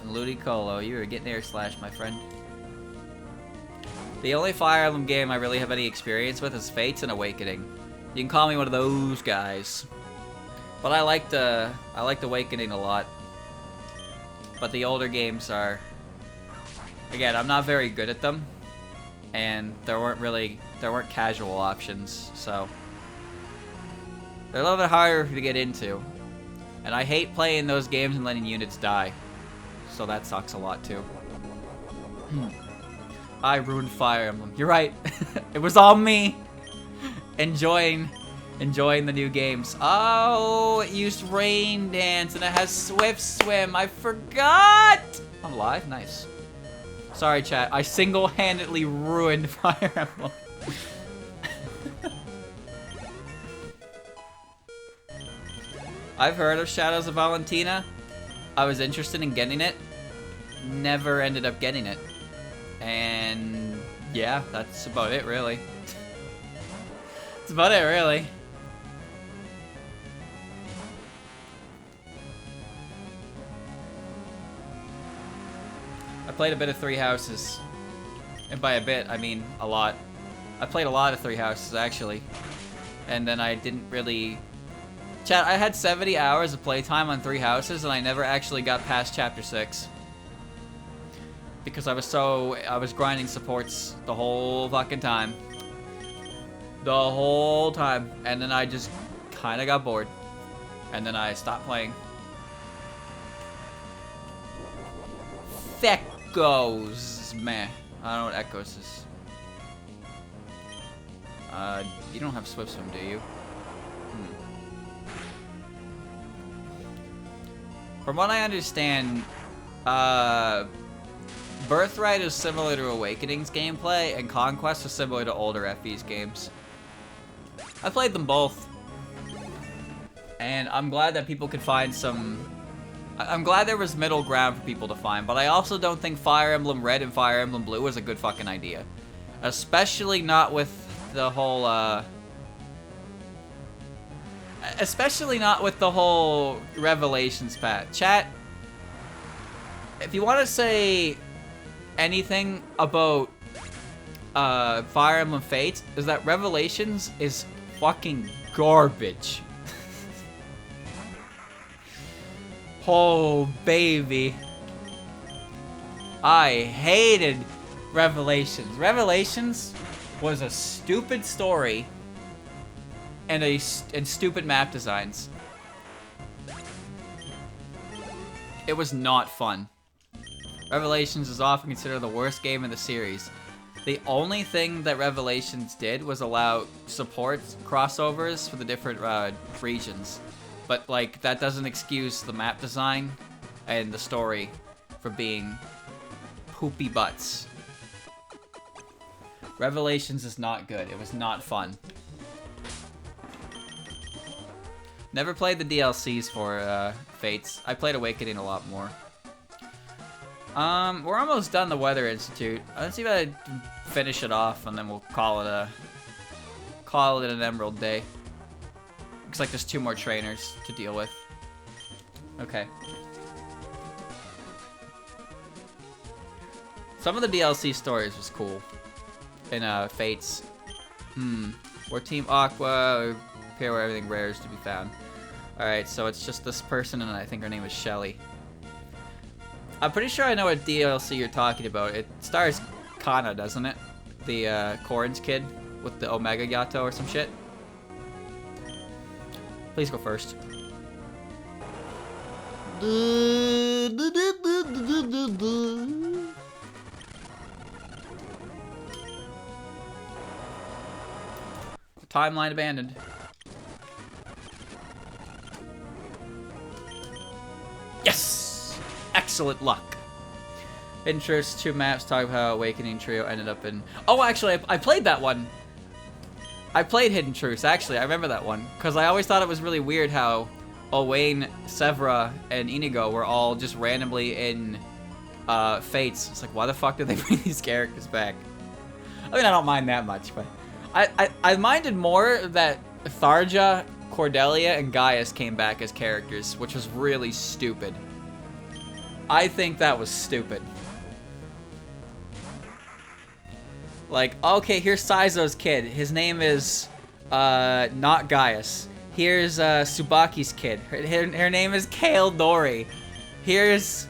Speaker 1: And Ludicolo, you were getting air slashed, my friend. The only Fire Emblem game I really have any experience with is Fates and Awakening. You can call me one of those guys. But I liked Awakening a lot. But the older games are... Again, I'm not very good at them. And there weren't casual options, so... They're a little bit harder to get into. And I hate playing those games and letting units die. So that sucks a lot, too. I ruined Fire Emblem. You're right. It was all me. Enjoying the new games. Oh, it used Rain Dance and it has Swift Swim. I forgot. I'm live. Nice. Sorry, chat. I single-handedly ruined Fire Emblem. I've heard of Shadows of Valentina. I was interested in getting it. Never ended up getting it. And yeah, that's about it, really. That's about it, really. I played a bit of Three Houses. And by a bit, I mean a lot. I played a lot of Three Houses, actually. And then I didn't really... Chat, I had 70 hours of playtime on Three Houses, and I never actually got past Chapter 6. Because I was grinding supports the whole fucking time. The whole time. And then I just kind of got bored. And then I stopped playing. Echoes, meh. I don't know what Echoes is. You don't have Swift Swim, do you? From what I understand, Birthright is similar to Awakening's gameplay, and Conquest is similar to older FE's games. I played them both. And I'm glad that people could find some... I'm glad there was middle ground for people to find, but I also don't think Fire Emblem Red and Fire Emblem Blue was a good fucking idea. Especially not with the whole, Especially not with the whole Revelations patch. Chat, if you want to say anything about Fire Emblem Fates, is that Revelations is fucking garbage. Oh, baby. I hated Revelations. Revelations was a stupid story and stupid map designs. It was not fun. Revelations is often considered the worst game in the series. The only thing that Revelations did was allow support crossovers for the different regions. But, like, that doesn't excuse the map design and the story for being poopy butts. Revelations is not good. It was not fun. Never played the DLCs for Fates. I played Awakening a lot more. We're almost done the Weather Institute. Let's see if I can finish it off, and then we'll call it an Emerald Day. Looks like there's 2 more trainers to deal with. Okay. Some of the DLC stories was cool. In Fates. We're Team Aqua. We appear where everything rare is to be found. Alright, so it's just this person, and I think her name is Shelly. I'm pretty sure I know what DLC you're talking about. It stars Kana, doesn't it? The Corrin's kid with the Omega Yato or some shit. Please go first. Timeline abandoned. Yes! Excellent luck. Interest 2 maps talk about how Awakening Trio ended up in... Oh, actually, I played that one. I played Hidden Truths, actually. I remember that one. Because I always thought it was really weird how Owain, Severa, and Inigo were all just randomly in Fates. It's like, why the fuck did they bring these characters back? I mean, I don't mind that much, but... I minded more that Tharja, Cordelia, and Gaius came back as characters, which was really stupid. I think that was stupid. Like, okay, here's Saizo's kid. His name is, not Gaius. Here's, Tsubaki's kid. Her name is Kale Dori. Here's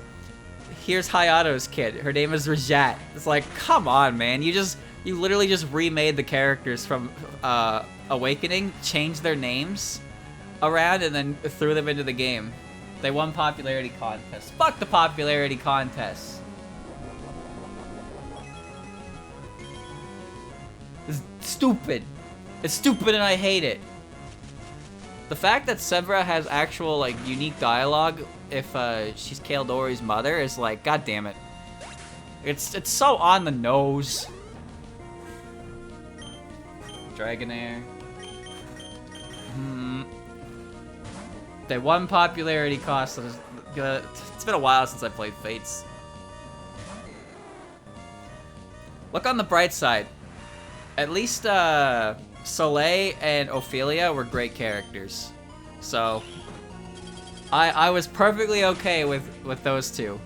Speaker 1: Hayato's kid. Her name is Rajat. It's like, come on, man. You literally just remade the characters from, Awakening, changed their names around, and then threw them into the game. They won popularity contest. Fuck the popularity contest. It's stupid. It's stupid and I hate it. The fact that Severa has actual, like, unique dialogue if she's Kale Dori's mother is like, god damn it. It's so on the nose. Dragonair. They won popularity cost. It's been a while since I played Fates. Look on the bright side. At least Soleil and Ophelia were great characters. So I was perfectly okay with those two.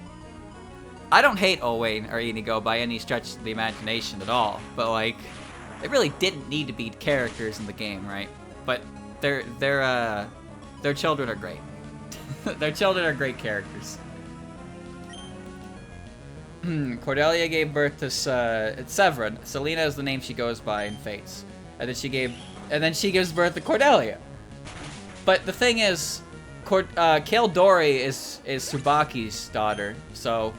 Speaker 1: I don't hate Owain or Inigo by any stretch of the imagination at all, but like they really didn't need to be characters in the game, right? But their children are great. Their children are great characters. Cordelia gave birth to it's Severa. Selena is the name she goes by in Fates, and then she gives birth to Cordelia. But the thing is, Kale Dori is Tsubaki's daughter, so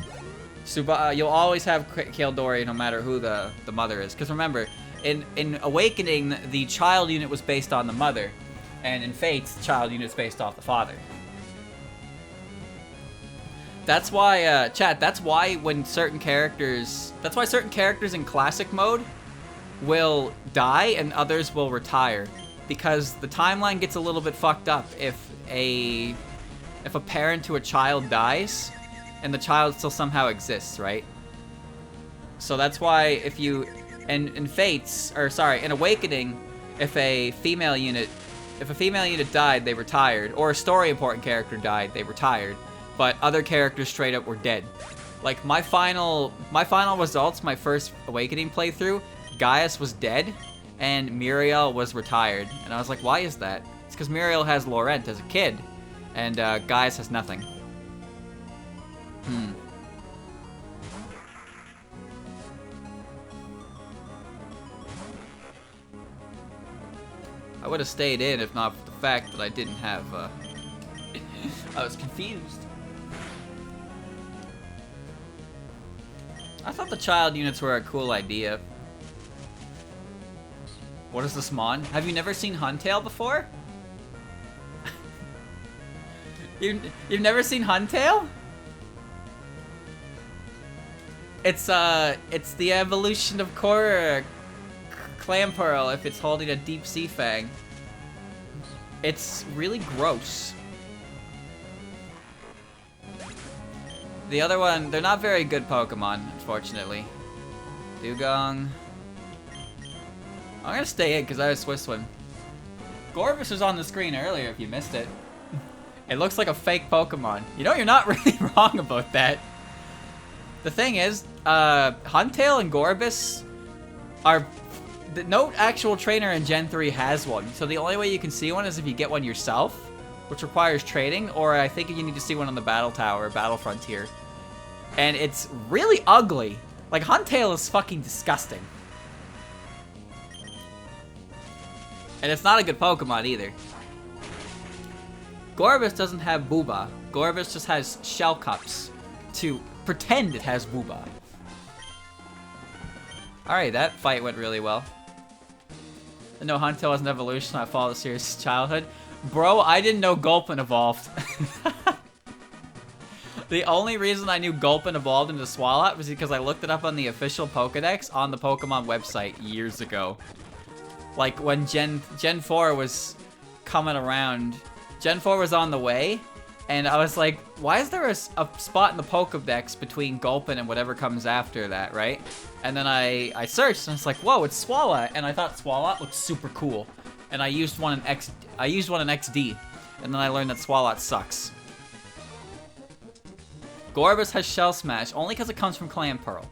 Speaker 1: you'll always have Kale Dori no matter who the mother is. Because remember, in Awakening, the child unit was based on the mother, and in Fates, the child unit is based off the father. That's why, chat, that's why certain characters in classic mode will die and others will retire. Because the timeline gets a little bit fucked up if a parent to a child dies and the child still somehow exists, right? So that's why in Fates, or sorry, in Awakening, if a female unit died, they retired, or a story important character died, they retired. But other characters straight up were dead. Like my final results, my first Awakening playthrough, Gaius was dead and Muriel was retired. And I was like, why is that? It's because Muriel has Laurent as a kid and Gaius has nothing. I would have stayed in if not for the fact that I didn't have, I was confused. I thought the child units were a cool idea. What is this mon? Have you never seen Huntail before? You've never seen Huntail? It's the evolution of Clampearl if it's holding a deep sea fang. It's really gross. The other one, they're not very good Pokemon, unfortunately. Dugong. I'm gonna stay in because I have Swiss Swim. Gorbis was on the screen earlier if you missed it. It looks like a fake Pokemon. You know, you're not really wrong about that. The thing is, Huntail and Gorbis are... No actual trainer in Gen 3 has one, so the only way you can see one is if you get one yourself, which requires trading, or I think you need to see one on the Battle Tower, Battle Frontier. And it's really ugly. Like, Huntail is fucking disgusting. And it's not a good Pokemon either. Gorbis doesn't have Booba. Gorbis just has shell cups to pretend it has Booba. Alright, that fight went really well. No, Huntail has an evolution. I followed the series since childhood. Bro, I didn't know Gulpin evolved. The only reason I knew Gulpin evolved into Swalot was because I looked it up on the official Pokedex on the Pokemon website years ago. Like when Gen 4 was coming around. Gen 4 was on the way, And I was like, why is there a spot in the Pokedex between Gulpin and whatever comes after that, right? And then I searched and it's like, whoa, it's Swalot. And I thought Swalot looked super cool. And I used one in XD. And then I learned that Swalot sucks. Gorbis has Shell Smash, only because it comes from Clan Pearl.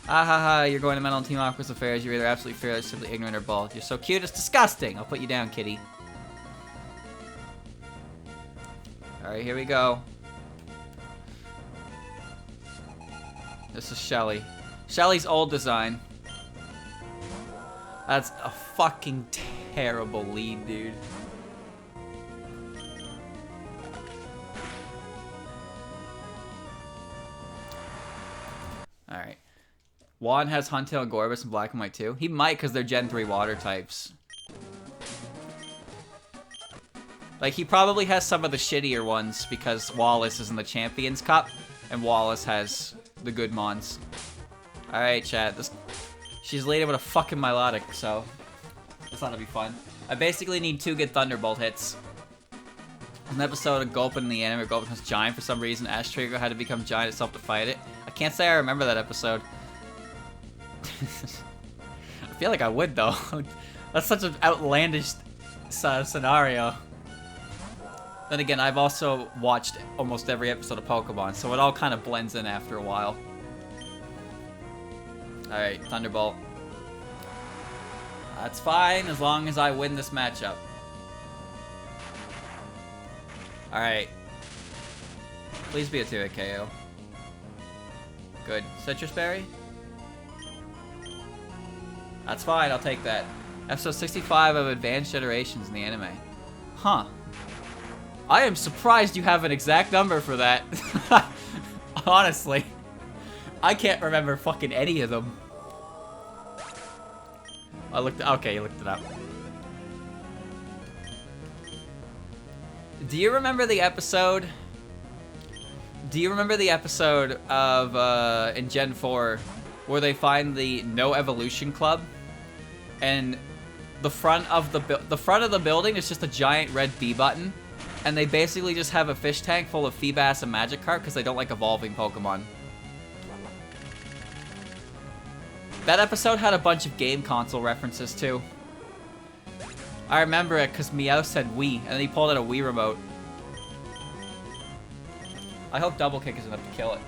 Speaker 1: Ah ha ha, you're going to Metal and Team Aqua's affairs. You're either absolutely fearless, simply ignorant, or both. You're so cute, it's disgusting. I'll put you down, kitty. Alright, here we go. This is Shelly. Shelly's old design. That's a fucking terrible lead, dude. Alright. Juan has Huntail and Gorbis in black and white too. He might because they're Gen 3 water types. Like, he probably has some of the shittier ones because Wallace is in the Champions Cup and Wallace has the good mons. Alright, chat. She's leading with a fucking Milotic, so this ought to be fun. I basically need 2 good Thunderbolt hits. An episode of Gulpin in the anime where Gulpin becomes giant for some reason. Ash Trigger had to become giant itself to fight it. I can't say I remember that episode. I feel like I would, though. That's such an outlandish scenario. Then again, I've also watched almost every episode of Pokemon, so it all kind of blends in after a while. Alright, Thunderbolt. That's fine, as long as I win this matchup. Alright. Please be a 2-hit KO. Good. Citrus Berry? That's fine, I'll take that. Episode 65 of Advanced Generations in the anime. Huh. I am surprised you have an exact number for that. Honestly. I can't remember fucking any of them. Okay, you looked it up. Do you remember the episode? Do you remember the episode of in Gen 4 where they find the No Evolution Club, and the front of the building is just a giant red B button, and they basically just have a fish tank full of Feebas and Magikarp because they don't like evolving Pokemon. That episode had a bunch of game console references too. I remember it because Meow said Wii, and then he pulled out a Wii remote. I hope Double Kick is enough to kill it.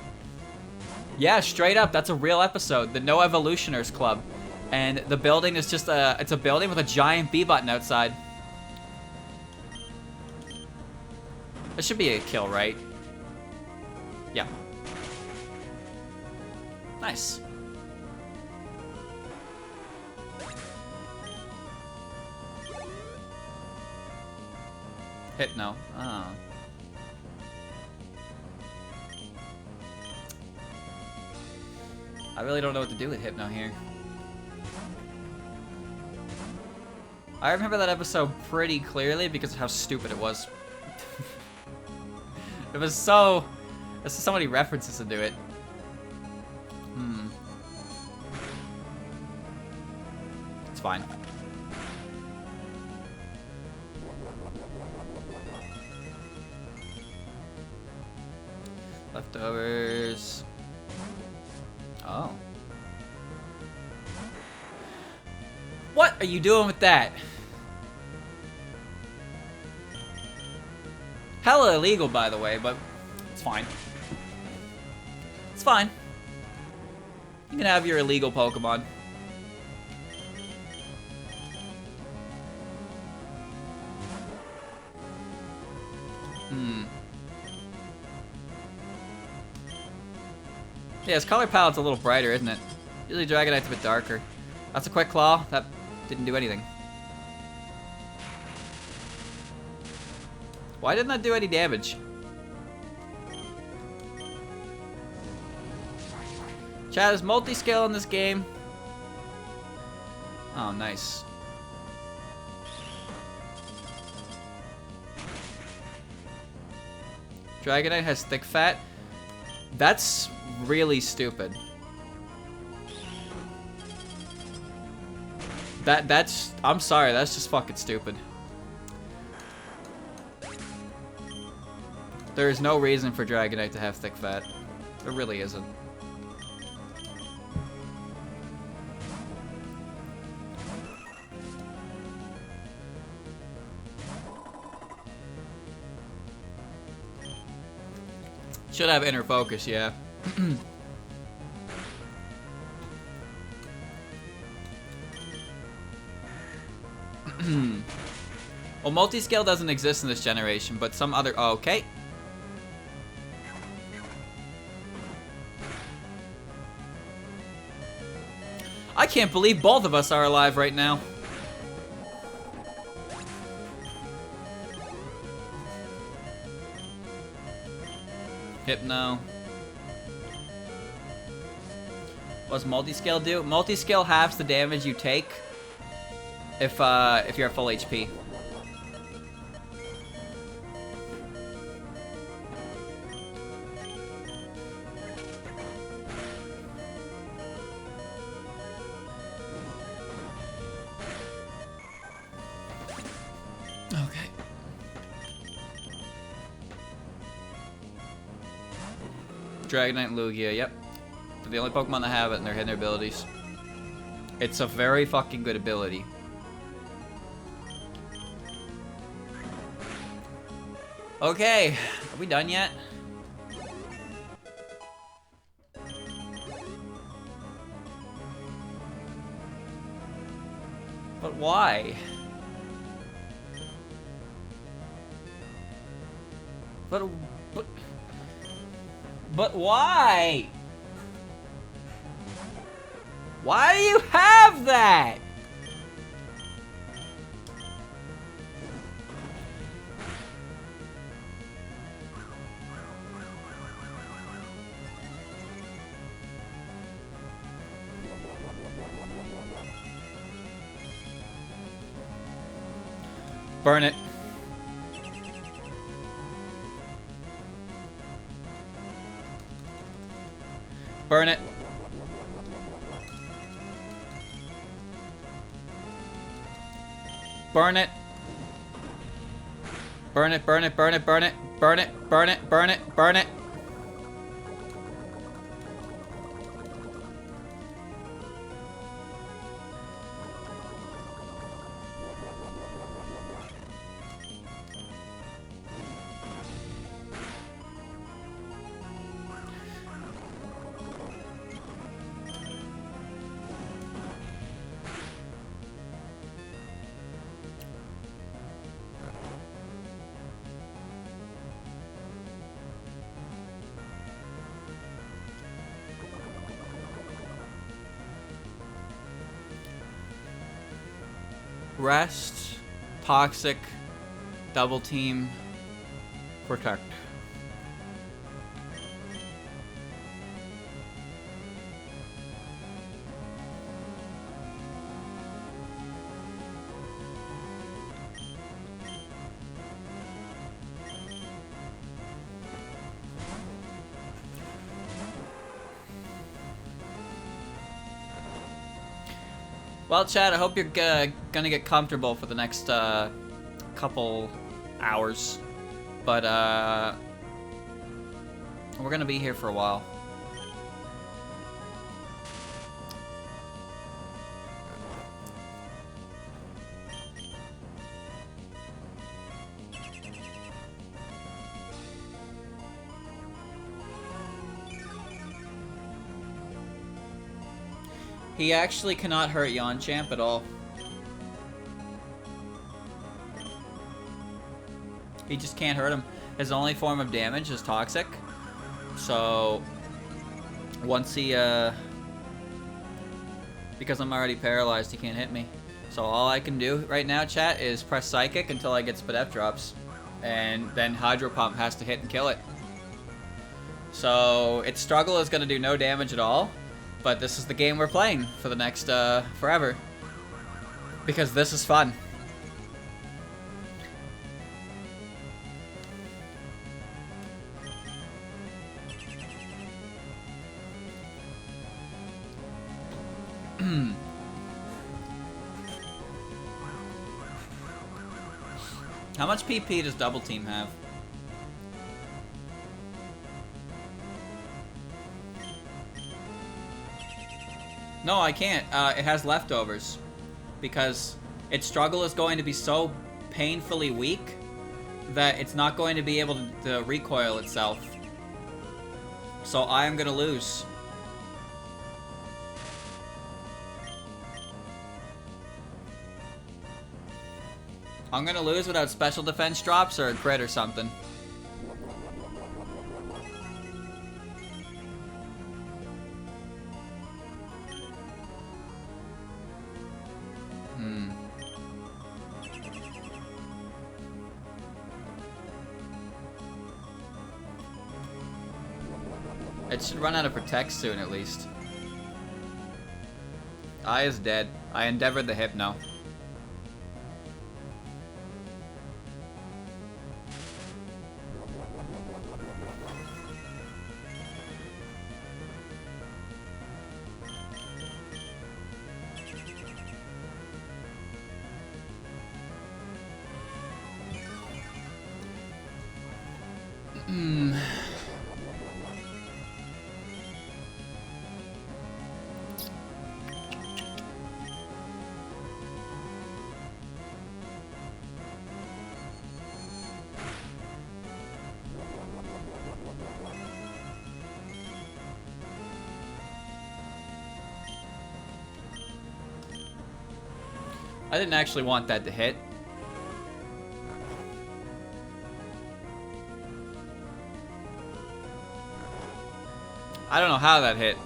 Speaker 1: Yeah, straight up, that's a real episode. The No Evolutioners Club. And the building is just it's a building with a giant B button outside. That should be a kill, right? Yeah. Nice. Hypno. Oh. I really don't know what to do with Hypno here. I remember that episode pretty clearly because of how stupid it was. It was so... There's so many references into it. It's fine. Leftovers. Oh. What are you doing with that? Hella illegal, by the way, but it's fine. It's fine. You can have your illegal Pokemon. Yeah, his color palette's a little brighter, isn't it? Usually Dragonite's a bit darker. That's a quick claw. That didn't do anything. Why didn't that do any damage? Chat, is multi-scale in this game? Oh, nice. Dragonite has thick fat. That's really stupid. That's I'm sorry, that's just fucking stupid. There is no reason for Dragonite to have thick fat. There really isn't. Should have inner focus, yeah. Well, multi-scale doesn't exist in this generation, but some other... Oh, okay. I can't believe both of us are alive right now. Hypno. What does multi-scale do? Multi-scale halves the damage you take if you're at full HP. Okay. Dragonite and Lugia, yep. They're the only Pokemon that have it and they're hitting their abilities. It's a very fucking good ability. Okay, are we done yet? But why? But why? Why do you have that? Burn it. Burn it. Burn it. Burn it, burn it, burn it, burn it, burn it, burn it, burn it, burn it. Rest, toxic, double team, protect. Well, Chad, I hope you're gonna get comfortable for the next couple hours, but we're gonna be here for a while. He actually cannot hurt Yonchamp at all. He just can't hurt him. His only form of damage is toxic. So once he because I'm already paralyzed, he can't hit me. So all I can do right now, chat, is press Psychic until I get Spadef drops. And then Hydro Pump has to hit and kill it. So its struggle is gonna do no damage at all. But this is the game we're playing for the next, forever. Because this is fun. How much PP does Double Team have? No, I can't. It has leftovers. Because its struggle is going to be so painfully weak that it's not going to be able to recoil itself. So I am gonna lose. I'm gonna lose without special defense drops or a crit or something. It should run out of protect soon, at least. I is dead. I endeavored the hypno. I didn't actually want that to hit. I don't know how that hit.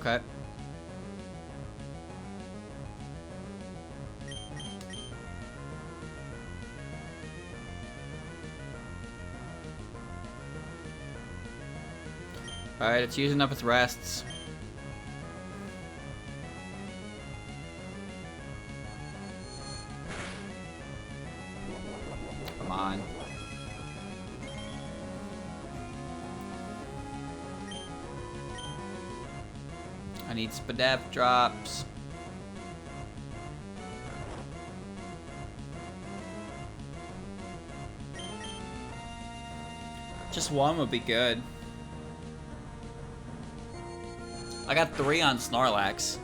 Speaker 1: Okay. Alright, it's using up its rests. Come on. I need spadef drops. Just one would be good. I got 3 on Snorlax.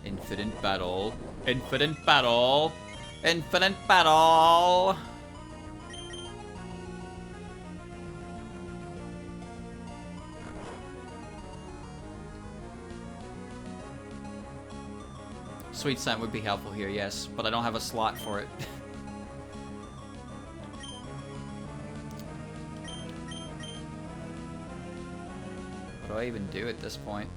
Speaker 1: Infinite battle. Infinite battle. Infinite battle. Sweet scent would be helpful here, yes, but I don't have a slot for it. What do I even do at this point?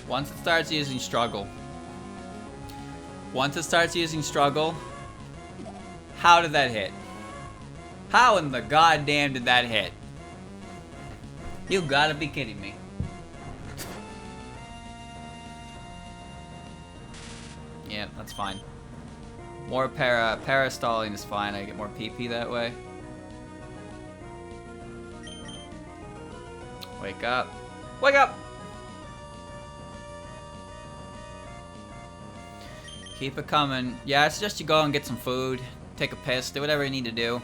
Speaker 1: Once it starts using struggle. Once it starts using struggle. How did that hit? How in the goddamn did that hit? You gotta be kidding me. Yeah, that's fine. More parastalling is fine. I get more PP that way. Wake up. Wake up! Keep it coming. Yeah, I suggest you go and get some food, take a piss, do whatever you need to do.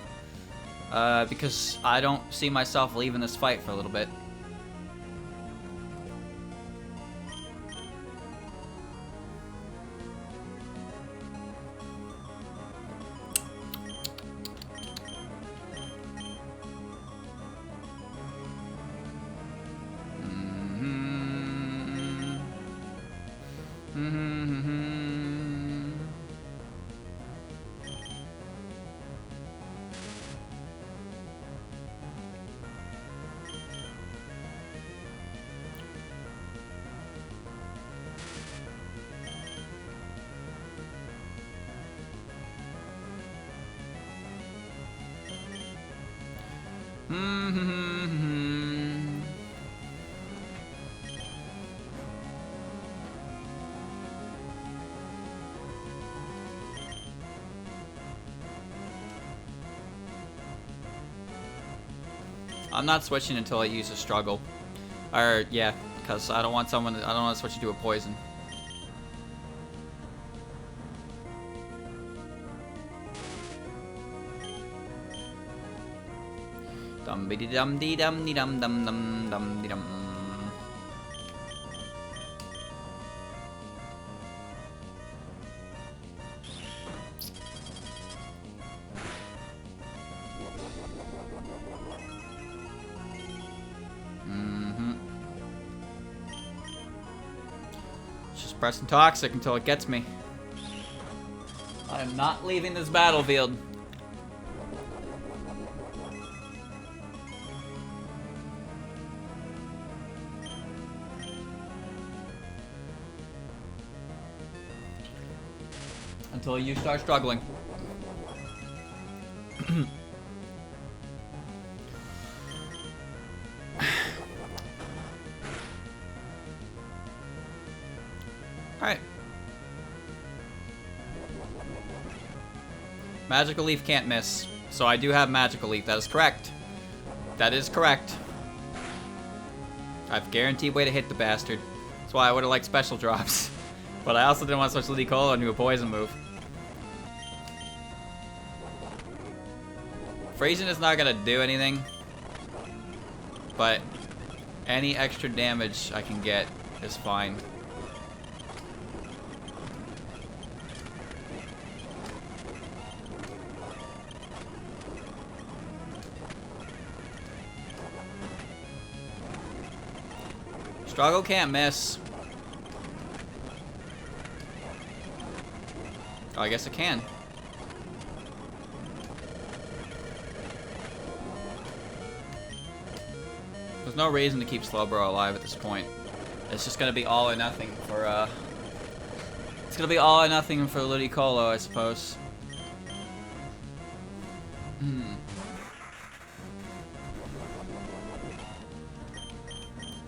Speaker 1: Because I don't see myself leaving this fight for a little bit. I'm not switching until I use a struggle. Or, yeah, because I don't want to switch into a poison. Dum be dum dee dum dee dum dum dum dum dee dum. Just pressing toxic until it gets me. I am not leaving this battlefield. Until you start struggling. Alright. Magical Leaf can't miss. So I do have Magical Leaf. That is correct. That is correct. I have guaranteed way to hit the bastard. That's why I would have liked special drops. But I also didn't want to switch Ludicolo into a poison move. Freezing is not gonna do anything. But any extra damage I can get is fine. Struggle can't miss. Oh, I guess it can. There's no reason to keep Slowbro alive at this point. It's just gonna be all or nothing for, it's gonna be all or nothing for Ludicolo, I suppose.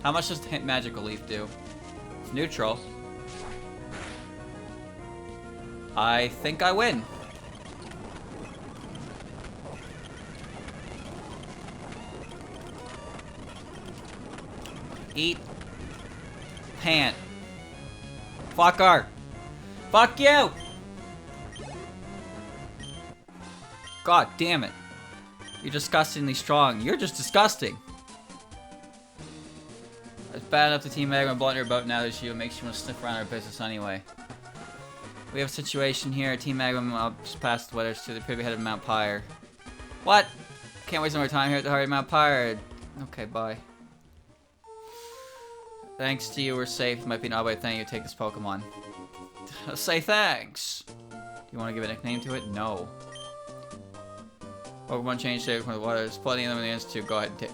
Speaker 1: How much does hit Magical Leaf do? It's neutral. I think I win. Eat. Pant. Fucker. Fuck you! God damn it. You're disgustingly strong. You're just disgusting. It's bad enough the Team Magma blunt your boat now that you makes you want to sniff around our business anyway. We have a situation here. Team Magma just passed the weathers to the privy head of Mount Pyre. What? Can't waste no more time here at the heart of Mount Pyre. Okay, bye. Thanks to you, we're safe. It might be an odd way to thank you to take this Pokemon. Say thanks. Do you want to give a nickname to it? No. Pokemon change shape from the water. There's plenty of them in the Institute. Go ahead and take.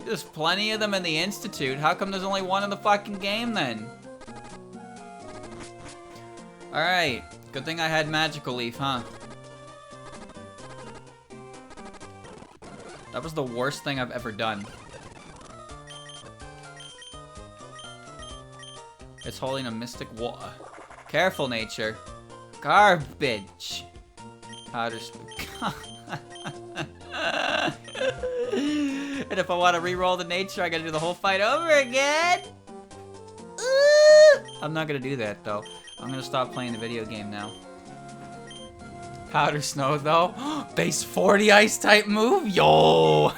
Speaker 1: There's plenty of them in the Institute. How come there's only one in the fucking game then? Alright. Good thing I had Magical Leaf, huh? That was the worst thing I've ever done. It's holding a mystic water. Careful, nature. Garbage. Powder speak. And if I want to re-roll the nature, I gotta do the whole fight over again. I'm not gonna do that though. I'm gonna stop playing the video game now. Powder snow though. Base 40 ice type move. Yo.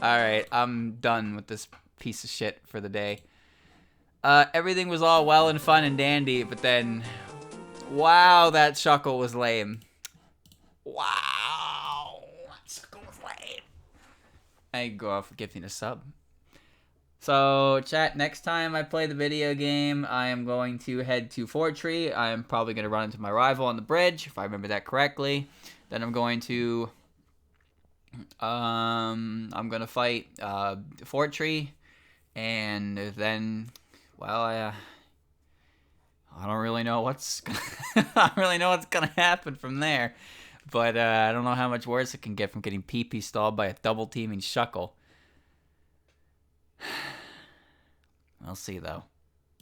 Speaker 1: Alright, I'm done with this piece of shit for the day. Everything was all well and fun and dandy, but then, wow, that Shuckle was lame. Wow, that Shuckle was lame. I go off for gifting a sub. So, chat, next time I play the video game, I am going to head to Fortree. I am probably going to run into my rival on the bridge, if I remember that correctly. Then I'm going to... I'm going to fight Fortree. And then, well, I don't really know what's... I don't really know what's going to happen from there. But I don't know how much worse it can get from getting PP stalled by a double-teaming Shuckle. I'll see, though.